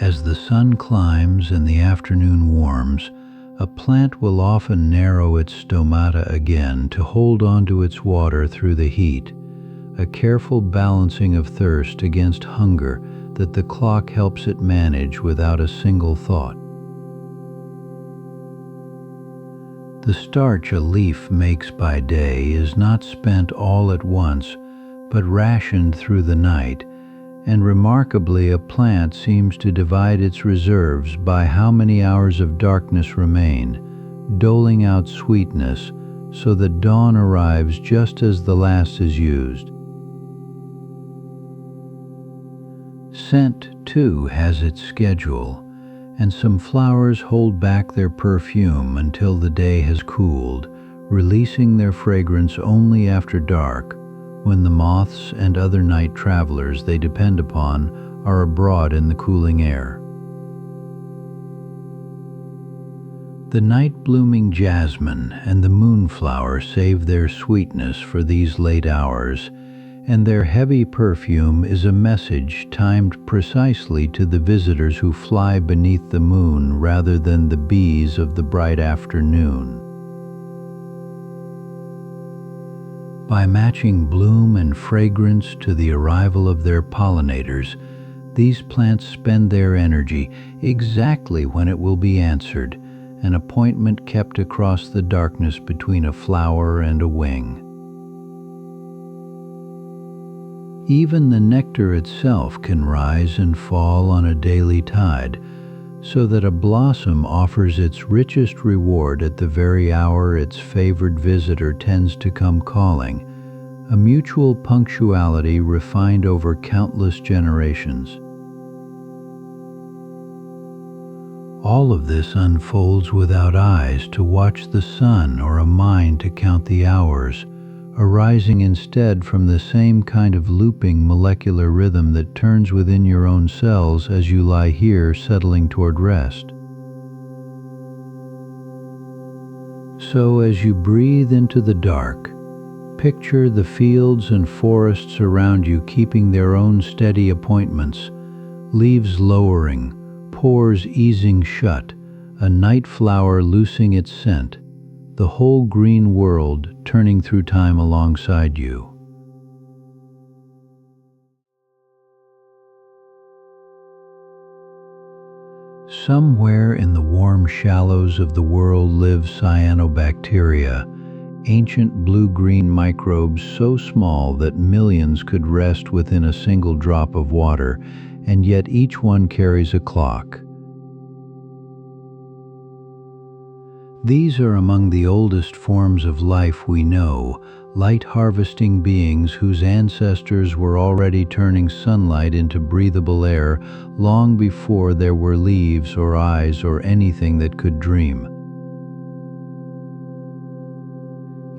As the sun climbs and the afternoon warms, a plant will often narrow its stomata again to hold onto its water through the heat, a careful balancing of thirst against hunger that the clock helps it manage without a single thought. The starch a leaf makes by day is not spent all at once, but rationed through the night, and remarkably a plant seems to divide its reserves by how many hours of darkness remain, doling out sweetness so that dawn arrives just as the last is used. Scent, too, has its schedule, and some flowers hold back their perfume until the day has cooled, releasing their fragrance only after dark, when the moths and other night travelers they depend upon are abroad in the cooling air. The night-blooming jasmine and the moonflower save their sweetness for these late hours, and their heavy perfume is a message timed precisely to the visitors who fly beneath the moon rather than the bees of the bright afternoon. By matching bloom and fragrance to the arrival of their pollinators, these plants spend their energy exactly when it will be answered, an appointment kept across the darkness between a flower and a wing. Even the nectar itself can rise and fall on a daily tide, so that a blossom offers its richest reward at the very hour its favored visitor tends to come calling, a mutual punctuality refined over countless generations. All of this unfolds without eyes to watch the sun or a mind to count the hours, arising instead from the same kind of looping molecular rhythm that turns within your own cells as you lie here settling toward rest. So as you breathe into the dark, picture the fields and forests around you keeping their own steady appointments, leaves lowering, pores easing shut, a night flower loosing its scent, the whole green world turning through time alongside you. Somewhere in the warm shallows of the world live cyanobacteria, ancient blue-green microbes so small that millions could rest within a single drop of water, and yet each one carries a clock. These are among the oldest forms of life we know, light-harvesting beings whose ancestors were already turning sunlight into breathable air long before there were leaves or eyes or anything that could dream.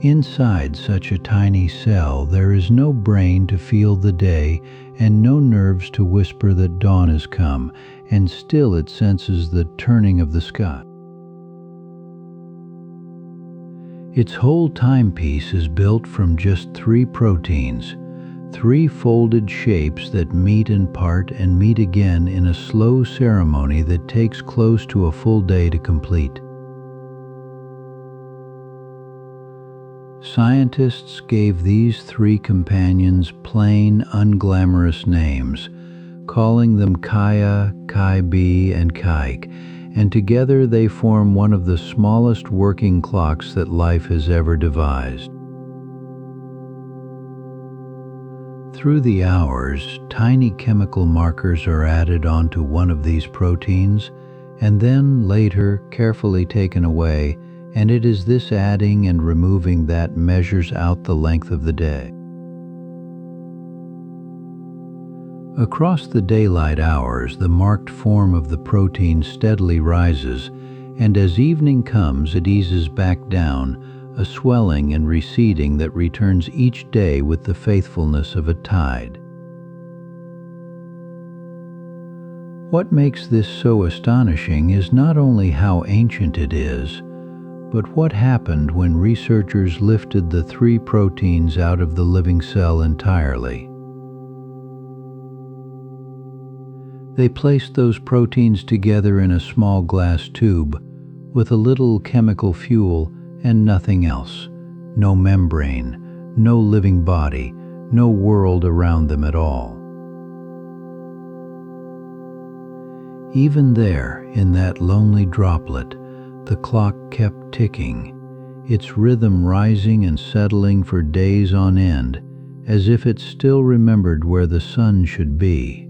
Inside such a tiny cell, there is no brain to feel the day and no nerves to whisper that dawn has come, and still it senses the turning of the sky. Its whole timepiece is built from just 3 proteins, 3 folded shapes that meet and part and meet again in a slow ceremony that takes close to a full day to complete. Scientists gave these 3 companions plain, unglamorous names, calling them Kaya, Kai-B, and Kaik, and together they form one of the smallest working clocks that life has ever devised. Through the hours, tiny chemical markers are added onto one of these proteins, and then later carefully taken away, and it is this adding and removing that measures out the length of the day. Across the daylight hours, the marked form of the protein steadily rises, and as evening comes, it eases back down, a swelling and receding that returns each day with the faithfulness of a tide. What makes this so astonishing is not only how ancient it is, but what happened when researchers lifted the 3 proteins out of the living cell entirely. They placed those proteins together in a small glass tube with a little chemical fuel and nothing else. No membrane, no living body, no world around them at all. Even there, in that lonely droplet, the clock kept ticking, its rhythm rising and settling for days on end, as if it still remembered where the sun should be.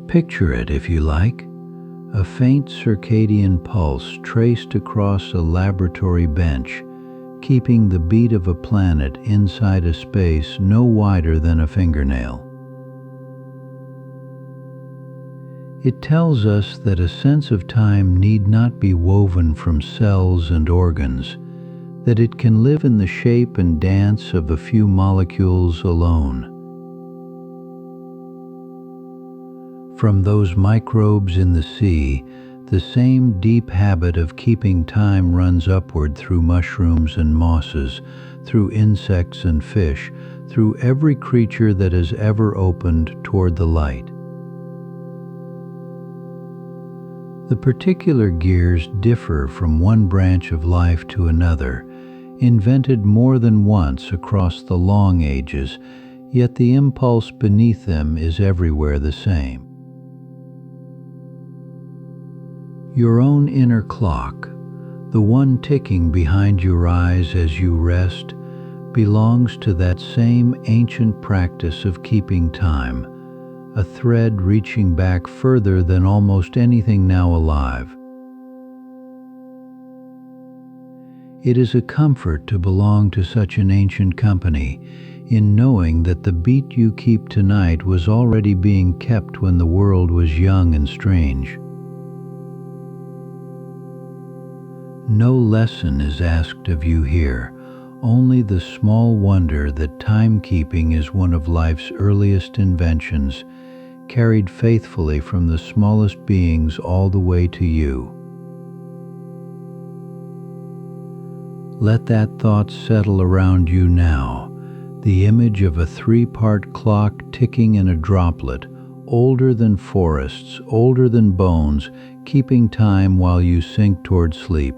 Picture it, if you like, a faint circadian pulse traced across a laboratory bench, keeping the beat of a planet inside a space no wider than a fingernail. It tells us that a sense of time need not be woven from cells and organs, that it can live in the shape and dance of a few molecules alone. From those microbes in the sea, the same deep habit of keeping time runs upward through mushrooms and mosses, through insects and fish, through every creature that has ever opened toward the light. The particular gears differ from one branch of life to another, invented more than once across the long ages, yet the impulse beneath them is everywhere the same. Your own inner clock, the one ticking behind your eyes as you rest, belongs to that same ancient practice of keeping time, a thread reaching back further than almost anything now alive. It is a comfort to belong to such an ancient company, in knowing that the beat you keep tonight was already being kept when the world was young and strange. No lesson is asked of you here, only the small wonder that timekeeping is one of life's earliest inventions, carried faithfully from the smallest beings all the way to you. Let that thought settle around you now, the image of a 3-part clock ticking in a droplet, older than forests, older than bones, keeping time while you sink toward sleep.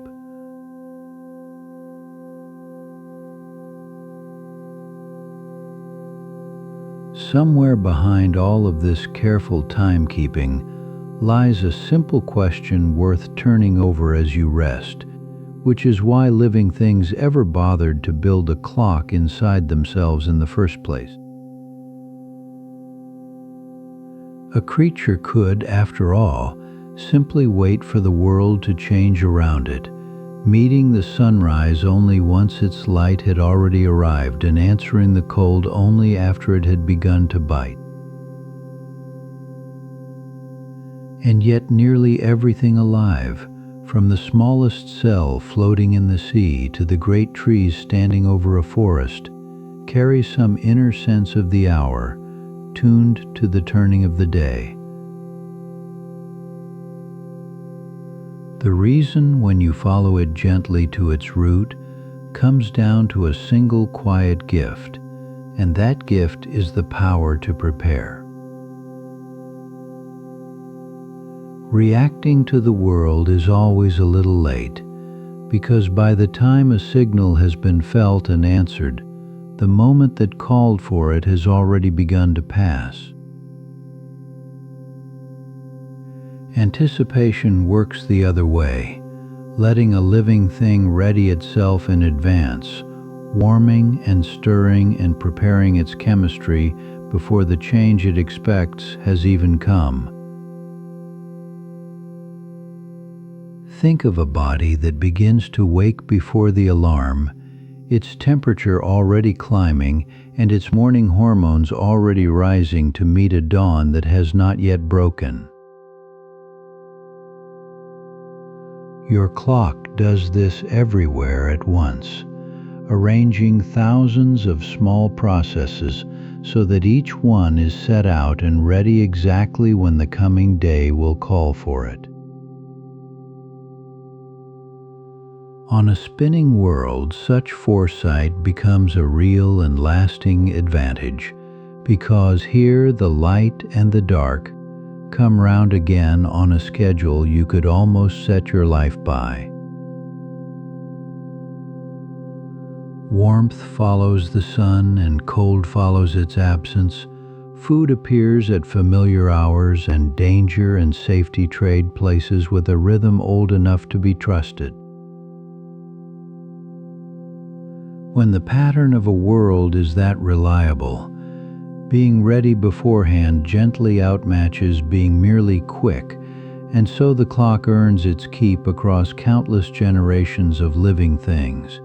Somewhere behind all of this careful timekeeping lies a simple question worth turning over as you rest, which is why living things ever bothered to build a clock inside themselves in the first place. A creature could, after all, Simply wait for the world to change around it, meeting the sunrise only once its light had already arrived and answering the cold only after it had begun to bite. And yet nearly everything alive, from the smallest cell floating in the sea to the great trees standing over a forest, carries some inner sense of the hour, tuned to the turning of the day. The reason, when you follow it gently to its root, comes down to a single quiet gift, and that gift is the power to prepare. Reacting to the world is always a little late, because by the time a signal has been felt and answered, the moment that called for it has already begun to pass. Anticipation works the other way, letting a living thing ready itself in advance, warming and stirring and preparing its chemistry before the change it expects has even come. Think of a body that begins to wake before the alarm, its temperature already climbing and its morning hormones already rising to meet a dawn that has not yet broken. Your clock does this everywhere at once, arranging thousands of small processes so that each one is set out and ready exactly when the coming day will call for it. On a spinning world, such foresight becomes a real and lasting advantage, because here the light and the dark come round again on a schedule you could almost set your life by. Warmth follows the sun and cold follows its absence. Food appears at familiar hours and danger and safety trade places with a rhythm old enough to be trusted. When the pattern of a world is that reliable, being ready beforehand gently outmatches being merely quick, and so the clock earns its keep across countless generations of living things.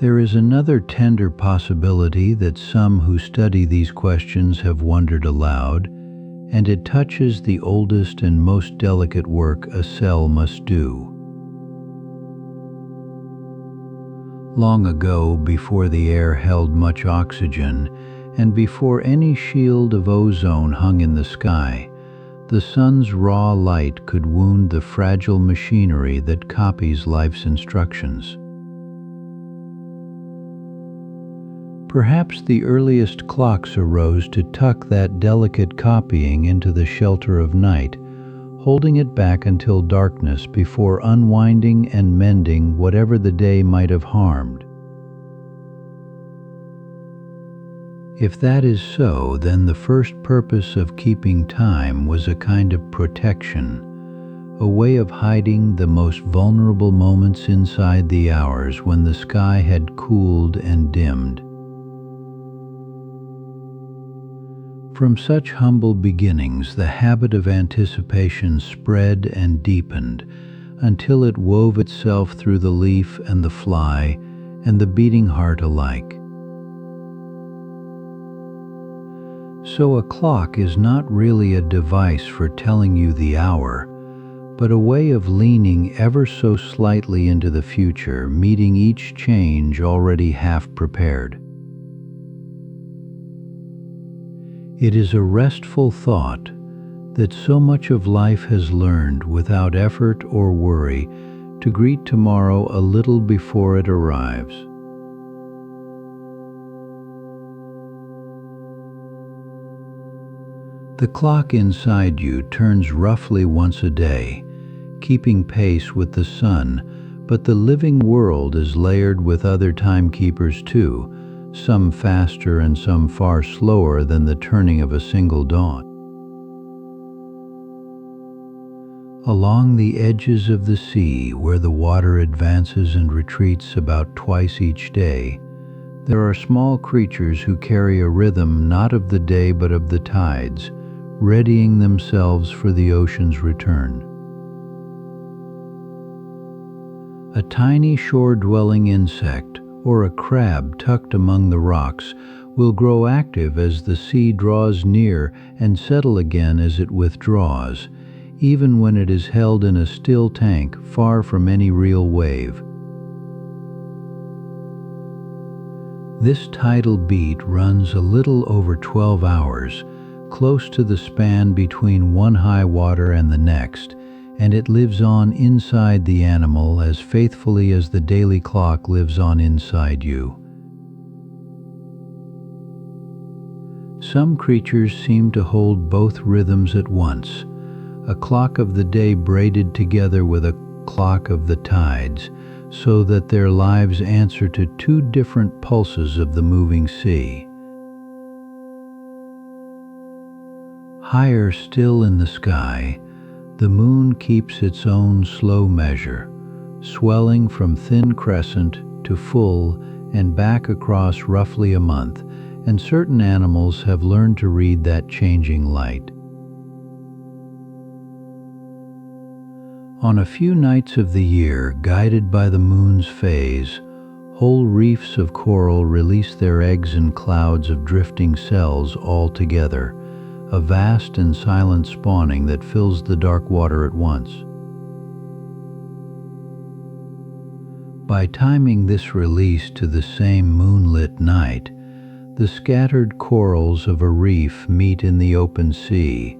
There is another tender possibility that some who study these questions have wondered aloud, and it touches the oldest and most delicate work a cell must do. Long ago, before the air held much oxygen, and before any shield of ozone hung in the sky, the sun's raw light could wound the fragile machinery that copies life's instructions. Perhaps the earliest clocks arose to tuck that delicate copying into the shelter of night, holding it back until darkness before unwinding and mending whatever the day might have harmed. If that is so, then the first purpose of keeping time was a kind of protection, a way of hiding the most vulnerable moments inside the hours when the sky had cooled and dimmed. From such humble beginnings, the habit of anticipation spread and deepened until it wove itself through the leaf and the fly and the beating heart alike. So a clock is not really a device for telling you the hour, but a way of leaning ever so slightly into the future, meeting each change already half prepared. It is a restful thought that so much of life has learned without effort or worry to greet tomorrow a little before it arrives. The clock inside you turns roughly once a day, keeping pace with the sun, but the living world is layered with other timekeepers too, some faster and some far slower than the turning of a single dawn. Along the edges of the sea, where the water advances and retreats about twice each day, there are small creatures who carry a rhythm not of the day but of the tides, readying themselves for the ocean's return. A tiny shore-dwelling insect, or a crab tucked among the rocks, will grow active as the sea draws near and settle again as it withdraws, even when it is held in a still tank far from any real wave. This tidal beat runs a little over 12 hours, close to the span between one high water and the next, and it lives on inside the animal as faithfully as the daily clock lives on inside you. Some creatures seem to hold both rhythms at once, a clock of the day braided together with a clock of the tides, so that their lives answer to two different pulses of the moving sea. Higher still in the sky, the moon keeps its own slow measure, swelling from thin crescent to full and back across roughly a month, and certain animals have learned to read that changing light. On a few nights of the year, guided by the moon's phase, whole reefs of coral release their eggs in clouds of drifting cells all together, a vast and silent spawning that fills the dark water at once. By timing this release to the same moonlit night, the scattered corals of a reef meet in the open sea,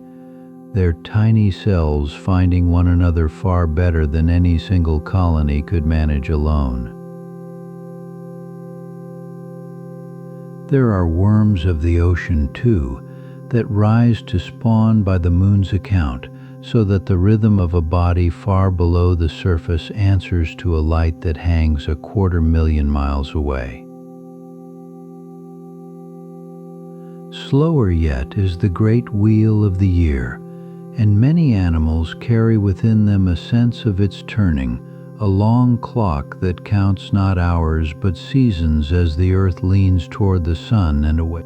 their tiny cells finding one another far better than any single colony could manage alone. There are worms of the ocean, too, that rise to spawn by the moon's account, so that the rhythm of a body far below the surface answers to a light that hangs 250,000 miles away. Slower yet is the great wheel of the year, and many animals carry within them a sense of its turning, a long clock that counts not hours but seasons as the earth leans toward the sun and away.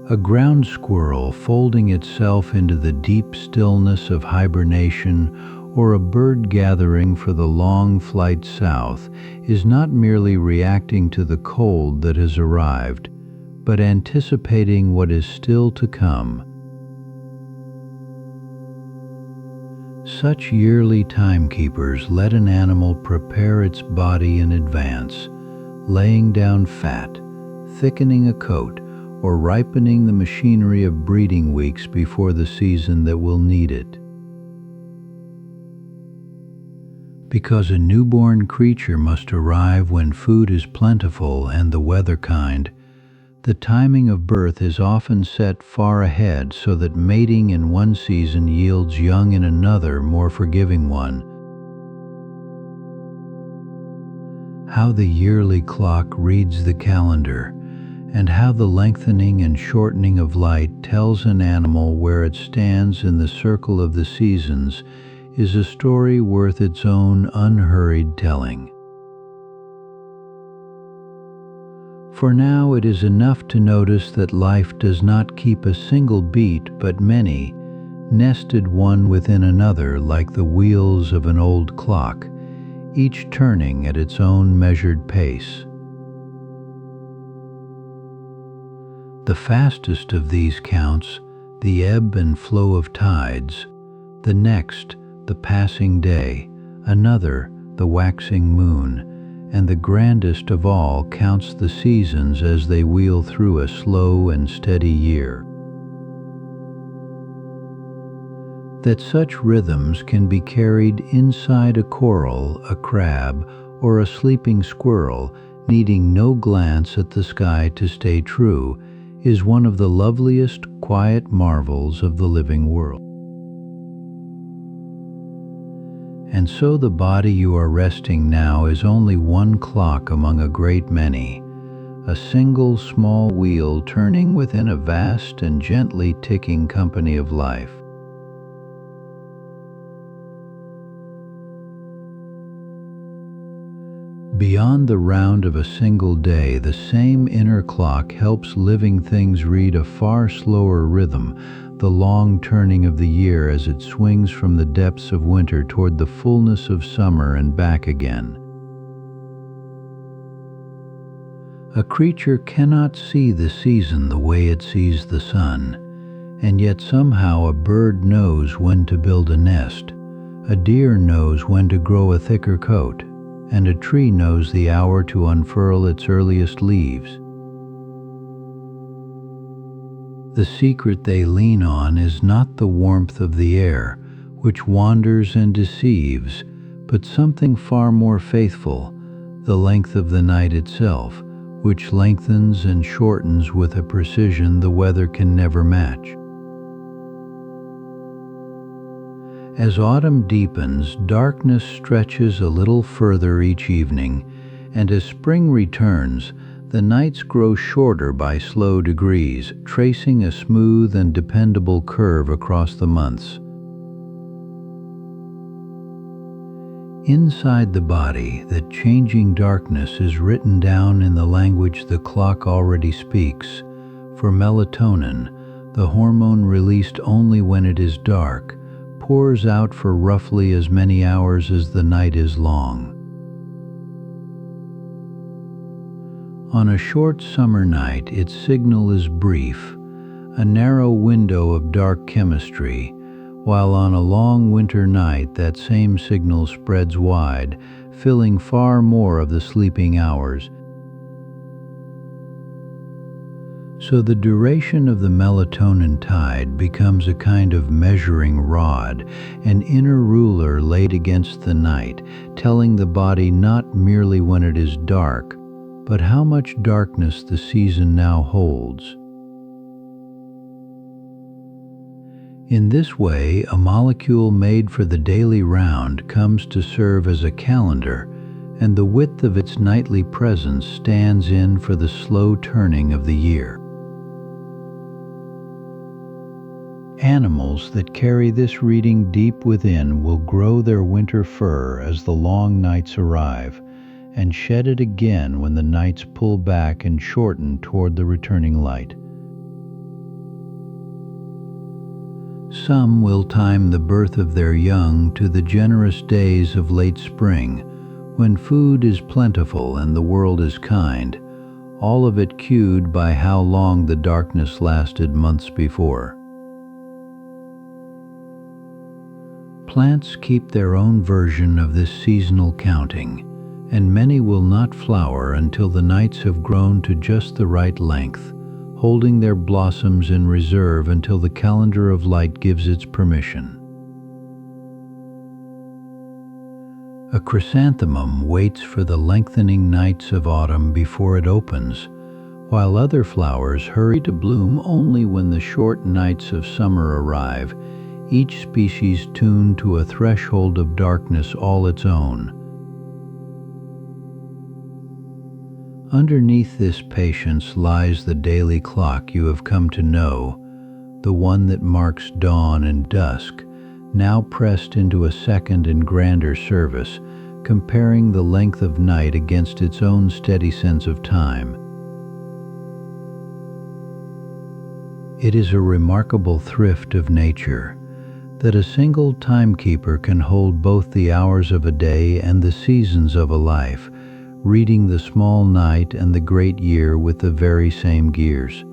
A ground squirrel folding itself into the deep stillness of hibernation, or a bird gathering for the long flight south, is not merely reacting to the cold that has arrived, but anticipating what is still to come. Such yearly timekeepers let an animal prepare its body in advance, laying down fat, thickening a coat, or ripening the machinery of breeding weeks before the season that will need it. Because a newborn creature must arrive when food is plentiful and the weather kind, the timing of birth is often set far ahead so that mating in one season yields young in another, more forgiving one. How the yearly clock reads the calendar, and how the lengthening and shortening of light tells an animal where it stands in the circle of the seasons, is a story worth its own unhurried telling. For now it is enough to notice that life does not keep a single beat but many, nested one within another like the wheels of an old clock, each turning at its own measured pace. The fastest of these counts, the ebb and flow of tides, the next, the passing day, another, the waxing moon, and the grandest of all counts the seasons as they wheel through a slow and steady year. That such rhythms can be carried inside a coral, a crab, or a sleeping squirrel, needing no glance at the sky to stay true, is one of the loveliest quiet marvels of the living world. And so the body you are resting now is only one clock among a great many, a single small wheel turning within a vast and gently ticking company of life. Beyond the round of a single day, the same inner clock helps living things read a far slower rhythm, the long turning of the year as it swings from the depths of winter toward the fullness of summer and back again. A creature cannot see the season the way it sees the sun, and yet somehow a bird knows when to build a nest, a deer knows when to grow a thicker coat, and a tree knows the hour to unfurl its earliest leaves. The secret they lean on is not the warmth of the air, which wanders and deceives, but something far more faithful, the length of the night itself, which lengthens and shortens with a precision the weather can never match. As autumn deepens, darkness stretches a little further each evening, and as spring returns, the nights grow shorter by slow degrees, tracing a smooth and dependable curve across the months. Inside the body, that changing darkness is written down in the language the clock already speaks. For melatonin, the hormone released only when it is dark, pours out for roughly as many hours as the night is long. On a short summer night, its signal is brief, a narrow window of dark chemistry, while on a long winter night that same signal spreads wide, filling far more of the sleeping hours. So the duration of the melatonin tide becomes a kind of measuring rod, an inner ruler laid against the night, telling the body not merely when it is dark, but how much darkness the season now holds. In this way, a molecule made for the daily round comes to serve as a calendar, and the width of its nightly presence stands in for the slow turning of the year. Animals that carry this reading deep within will grow their winter fur as the long nights arrive, and shed it again when the nights pull back and shorten toward the returning light. Some will time the birth of their young to the generous days of late spring, when food is plentiful and the world is kind, all of it cued by how long the darkness lasted months before. Plants keep their own version of this seasonal counting, and many will not flower until the nights have grown to just the right length, holding their blossoms in reserve until the calendar of light gives its permission. A chrysanthemum waits for the lengthening nights of autumn before it opens, while other flowers hurry to bloom only when the short nights of summer arrive, each species tuned to a threshold of darkness all its own. Underneath this patience lies the daily clock you have come to know, the one that marks dawn and dusk, now pressed into a second and grander service, comparing the length of night against its own steady sense of time. It is a remarkable thrift of nature that a single timekeeper can hold both the hours of a day and the seasons of a life, reading the small night and the great year with the very same gears.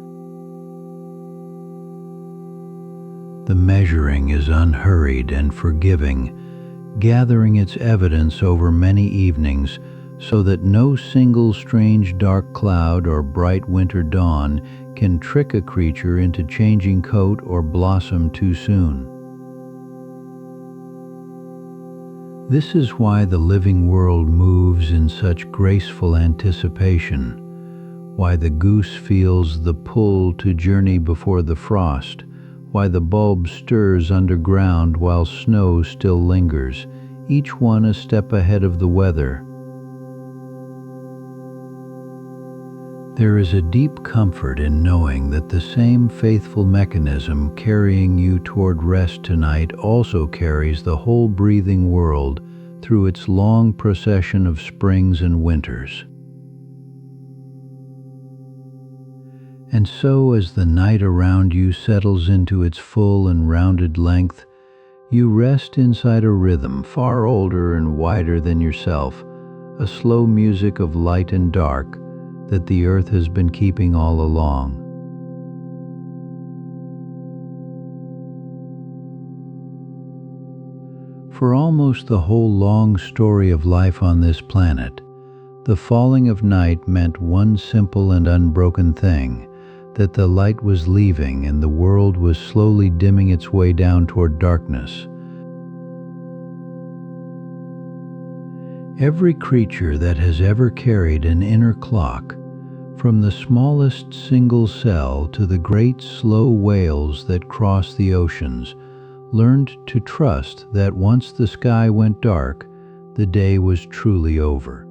The measuring is unhurried and forgiving, gathering its evidence over many evenings, so that no single strange dark cloud or bright winter dawn can trick a creature into changing coat or blossom too soon. This is why the living world moves in such graceful anticipation, why the goose feels the pull to journey before the frost, why the bulb stirs underground while snow still lingers, each one a step ahead of the weather. There is a deep comfort in knowing that the same faithful mechanism carrying you toward rest tonight also carries the whole breathing world through its long procession of springs and winters. And so, as the night around you settles into its full and rounded length, you rest inside a rhythm far older and wider than yourself, a slow music of light and dark that the earth has been keeping all along. For almost the whole long story of life on this planet, the falling of night meant one simple and unbroken thing, that the light was leaving and the world was slowly dimming its way down toward darkness. Every creature that has ever carried an inner clock, from the smallest single cell to the great slow whales that cross the oceans, learned to trust that once the sky went dark, the day was truly over.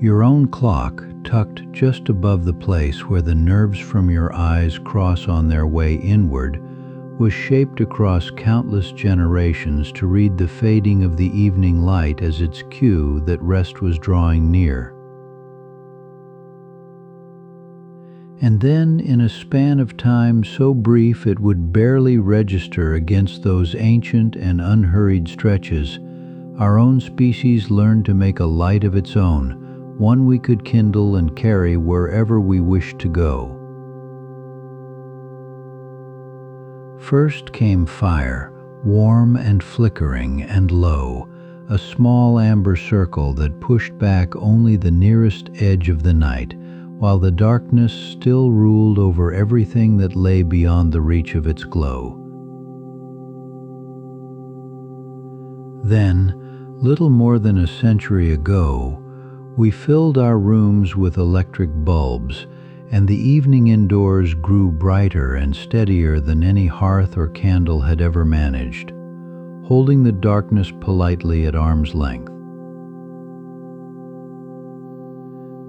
Your own clock, tucked just above the place where the nerves from your eyes cross on their way inward, was shaped across countless generations to read the fading of the evening light as its cue that rest was drawing near. And then, in a span of time so brief it would barely register against those ancient and unhurried stretches, our own species learned to make a light of its own, one we could kindle and carry wherever we wished to go. First came fire, warm and flickering and low, a small amber circle that pushed back only the nearest edge of the night, while the darkness still ruled over everything that lay beyond the reach of its glow. Then, little more than a century ago, we filled our rooms with electric bulbs, and the evening indoors grew brighter and steadier than any hearth or candle had ever managed, holding the darkness politely at arm's length.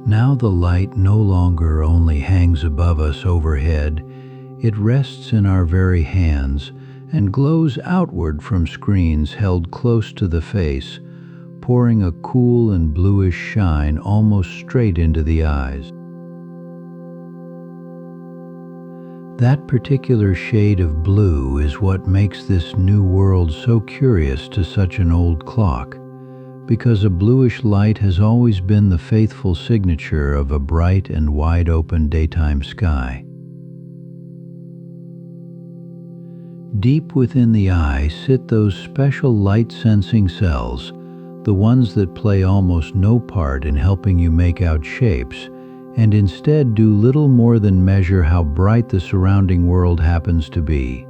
Now the light no longer only hangs above us overhead, it rests in our very hands and glows outward from screens held close to the face, pouring a cool and bluish shine almost straight into the eyes. That particular shade of blue is what makes this new world so curious to such an old clock, because a bluish light has always been the faithful signature of a bright and wide-open daytime sky. Deep within the eye sit those special light-sensing cells, the ones that play almost no part in helping you make out shapes, and instead do little more than measure how bright the surrounding world happens to be.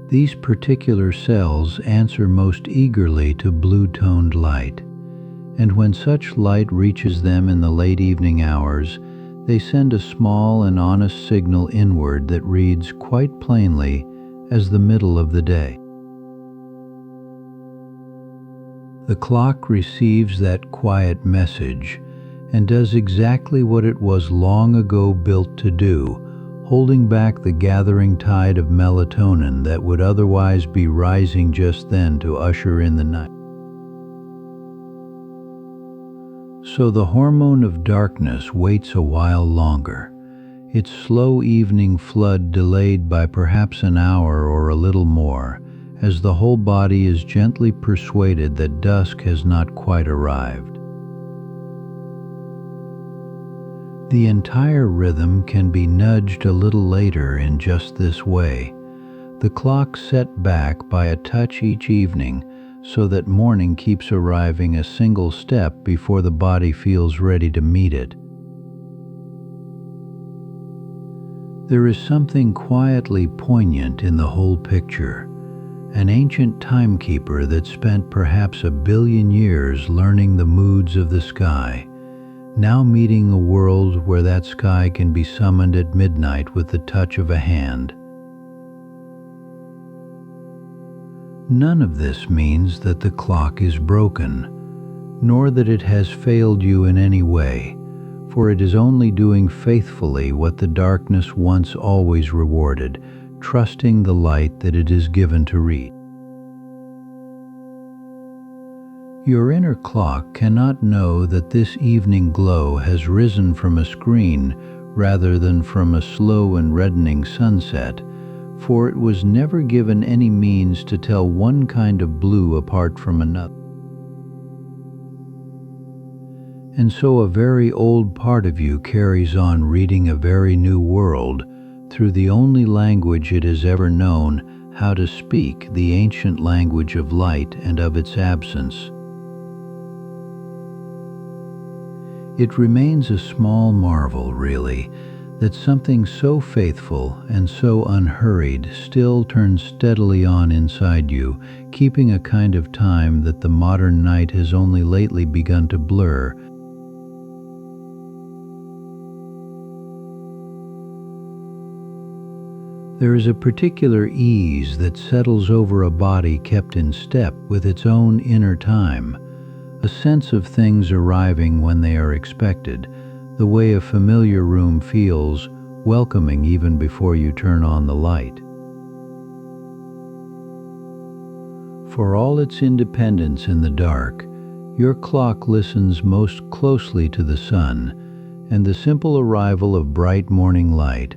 These particular cells answer most eagerly to blue-toned light, and when such light reaches them in the late evening hours, they send a small and honest signal inward that reads quite plainly as the middle of the day. The clock receives that quiet message and does exactly what it was long ago built to do, holding back the gathering tide of melatonin that would otherwise be rising just then to usher in the night. So the hormone of darkness waits a while longer, its slow evening flood delayed by perhaps an hour or a little more, as the whole body is gently persuaded that dusk has not quite arrived. The entire rhythm can be nudged a little later in just this way, the clock set back by a touch each evening so that morning keeps arriving a single step before the body feels ready to meet it. There is something quietly poignant in the whole picture. An ancient timekeeper that spent perhaps 1 billion years learning the moods of the sky, now meeting a world where that sky can be summoned at midnight with the touch of a hand. None of this means that the clock is broken, nor that it has failed you in any way, for it is only doing faithfully what the darkness once always rewarded, trusting the light that it is given to read. Your inner clock cannot know that this evening glow has risen from a screen rather than from a slow and reddening sunset, for it was never given any means to tell one kind of blue apart from another. And so a very old part of you carries on reading a very new world through the only language it has ever known how to speak, the ancient language of light and of its absence. It remains a small marvel, really, that something so faithful and so unhurried still turns steadily on inside you, keeping a kind of time that the modern night has only lately begun to blur. There is a particular ease that settles over a body kept in step with its own inner time, a sense of things arriving when they are expected, the way a familiar room feels, welcoming even before you turn on the light. For all its independence in the dark, your clock listens most closely to the sun, and the simple arrival of bright morning light,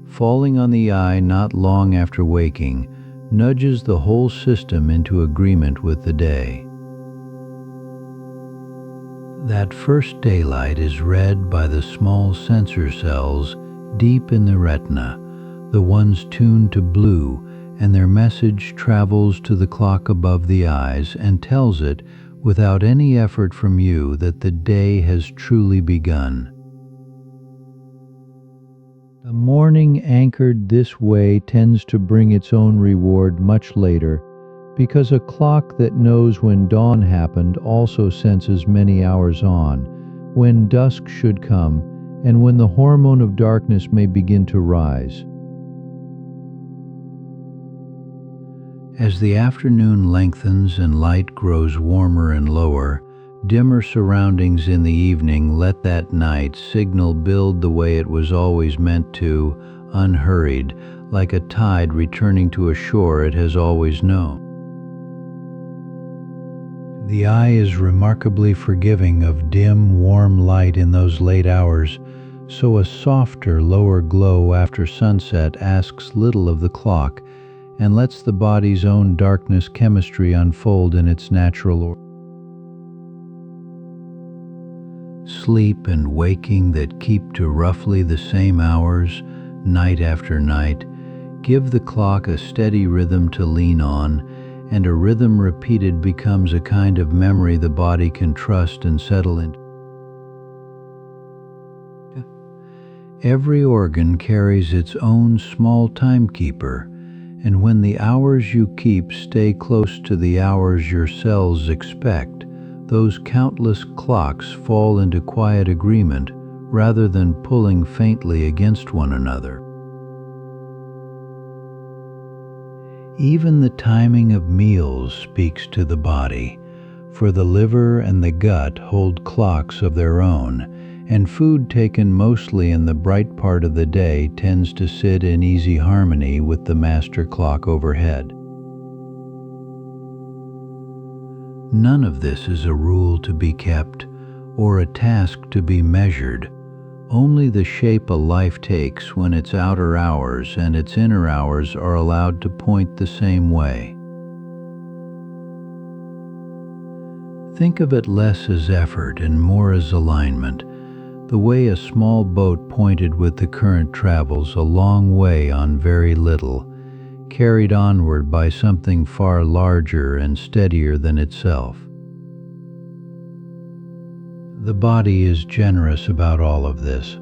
falling on the eye not long after waking, nudges the whole system into agreement with the day. That first daylight is read by the small sensor cells deep in the retina, the ones tuned to blue, and their message travels to the clock above the eyes and tells it, without any effort from you, that the day has truly begun. A morning anchored this way tends to bring its own reward much later, because a clock that knows when dawn happened also senses many hours on, when dusk should come, and when the hormone of darkness may begin to rise. As the afternoon lengthens and light grows warmer and lower, dimmer surroundings in the evening let that night signal build the way it was always meant to, unhurried, like a tide returning to a shore it has always known. The eye is remarkably forgiving of dim, warm light in those late hours, so a softer, lower glow after sunset asks little of the clock and lets the body's own darkness chemistry unfold in its natural order. Sleep and waking that keep to roughly the same hours, night after night, give the clock a steady rhythm to lean on, and a rhythm repeated becomes a kind of memory the body can trust and settle into. Every organ carries its own small timekeeper, and when the hours you keep stay close to the hours your cells expect, those countless clocks fall into quiet agreement rather than pulling faintly against one another. Even the timing of meals speaks to the body, for the liver and the gut hold clocks of their own, and food taken mostly in the bright part of the day tends to sit in easy harmony with the master clock overhead. None of this is a rule to be kept or a task to be measured, only the shape a life takes when its outer hours and its inner hours are allowed to point the same way. Think of it less as effort and more as alignment, the way a small boat pointed with the current travels a long way on very little, carried onward by something far larger and steadier than itself. The body is generous about all of this,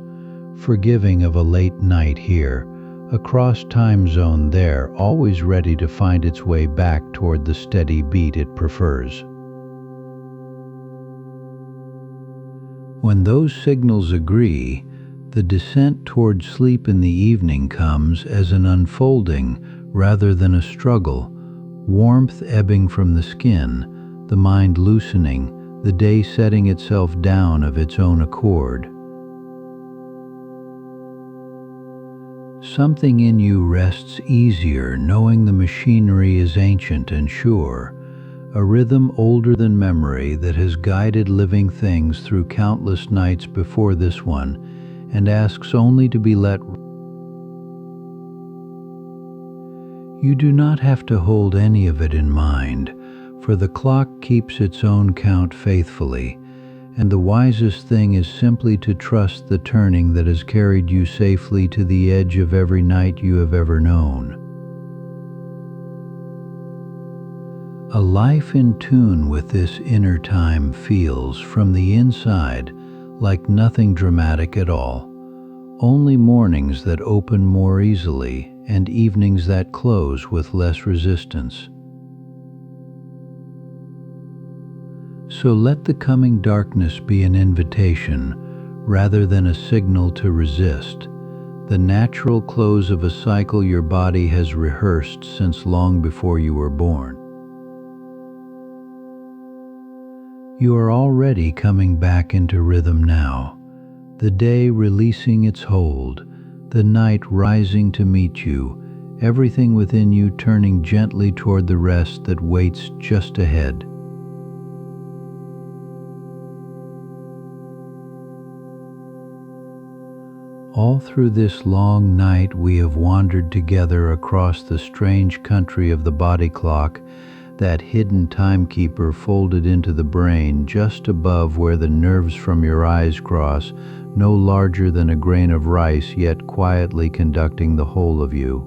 forgiving of a late night here, a cross time zone there, always ready to find its way back toward the steady beat it prefers. When those signals agree, the descent toward sleep in the evening comes as an unfolding rather than a struggle, warmth ebbing from the skin, the mind loosening, the day setting itself down of its own accord. Something in you rests easier knowing the machinery is ancient and sure, a rhythm older than memory that has guided living things through countless nights before this one, and asks only to be let. You do not have to hold any of it in mind, for the clock keeps its own count faithfully, and the wisest thing is simply to trust the turning that has carried you safely to the edge of every night you have ever known. A life in tune with this inner time feels, from the inside, like nothing dramatic at all. Only mornings that open more easily and evenings that close with less resistance. So let the coming darkness be an invitation rather than a signal to resist, the natural close of a cycle your body has rehearsed since long before you were born. You are already coming back into rhythm now, the day releasing its hold, the night rising to meet you, everything within you turning gently toward the rest that waits just ahead. All through this long night we have wandered together across the strange country of the body clock, that hidden timekeeper folded into the brain just above where the nerves from your eyes cross, no larger than a grain of rice, yet quietly conducting the whole of you.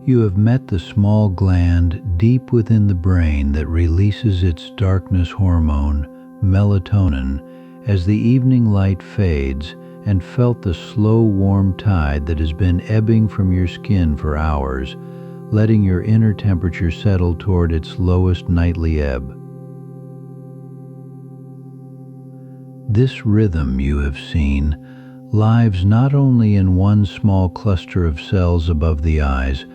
You have met the small gland deep within the brain that releases its darkness hormone, melatonin, as the evening light fades, and felt the slow warm tide that has been ebbing from your skin for hours, letting your inner temperature settle toward its lowest nightly ebb. This rhythm, you have seen, lives not only in one small cluster of cells above the eyes,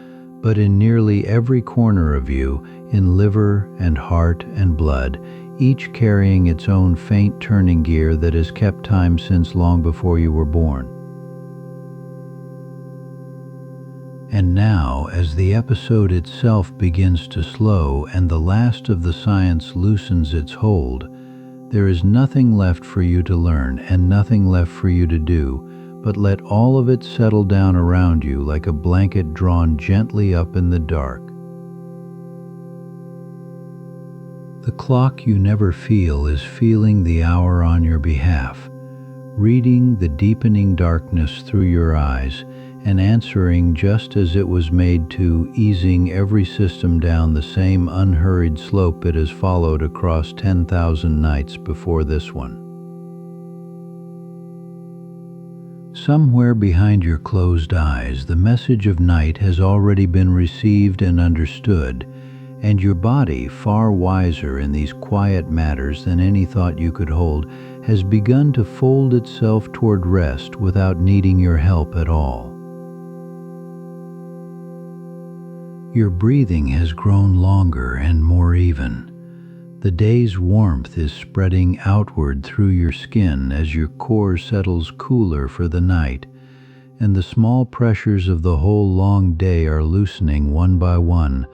but in nearly every corner of you, in liver and heart and blood, each carrying its own faint turning gear that has kept time since long before you were born. And now, as the episode itself begins to slow and the last of the science loosens its hold, there is nothing left for you to learn and nothing left for you to do, but let all of it settle down around you like a blanket drawn gently up in the dark. The clock you never feel is feeling the hour on your behalf, reading the deepening darkness through your eyes and answering just as it was made to, easing every system down the same unhurried slope it has followed across 10,000 nights before this one. Somewhere behind your closed eyes, the message of night has already been received and understood, and your body, far wiser in these quiet matters than any thought you could hold, has begun to fold itself toward rest without needing your help at all. Your breathing has grown longer and more even. The day's warmth is spreading outward through your skin as your core settles cooler for the night, and the small pressures of the whole long day are loosening one by one,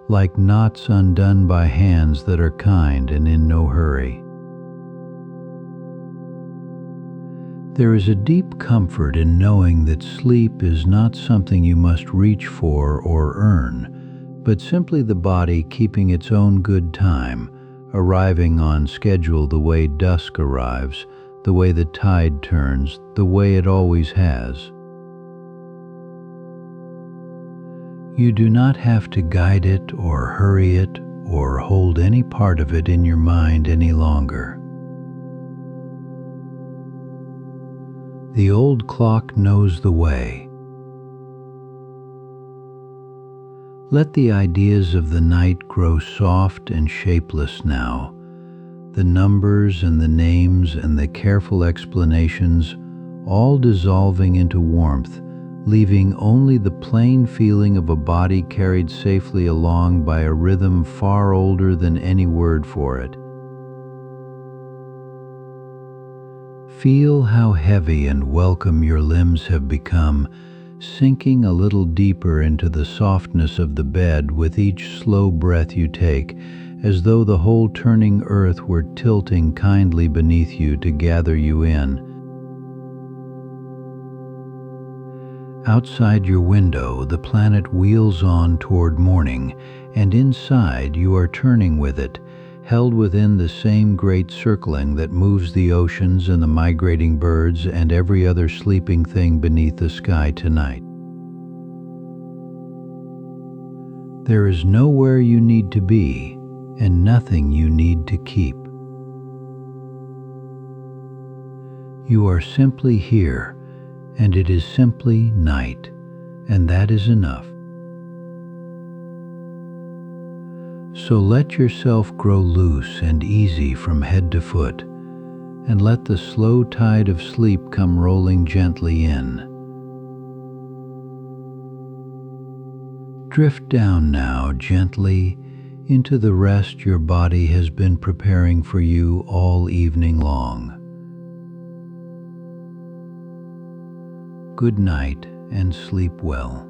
like knots undone by hands that are kind and in no hurry. There is a deep comfort in knowing that sleep is not something you must reach for or earn, but simply the body keeping its own good time, arriving on schedule the way dusk arrives, the way the tide turns, the way it always has. You do not have to guide it or hurry it or hold any part of it in your mind any longer. The old clock knows the way. Let the ideas of the night grow soft and shapeless now, the numbers and the names and the careful explanations all dissolving into warmth, leaving only the plain feeling of a body carried safely along by a rhythm far older than any word for it. Feel how heavy and welcome your limbs have become, sinking a little deeper into the softness of the bed with each slow breath you take, as though the whole turning earth were tilting kindly beneath you to gather you in. Outside your window, the planet wheels on toward morning, and inside you are turning with it, held within the same great circling that moves the oceans and the migrating birds and every other sleeping thing beneath the sky tonight. There is nowhere you need to be, and nothing you need to keep. You are simply here, and it is simply night, and that is enough. So let yourself grow loose and easy from head to foot, and let the slow tide of sleep come rolling gently in. Drift down now gently into the rest your body has been preparing for you all evening long. Good night and sleep well.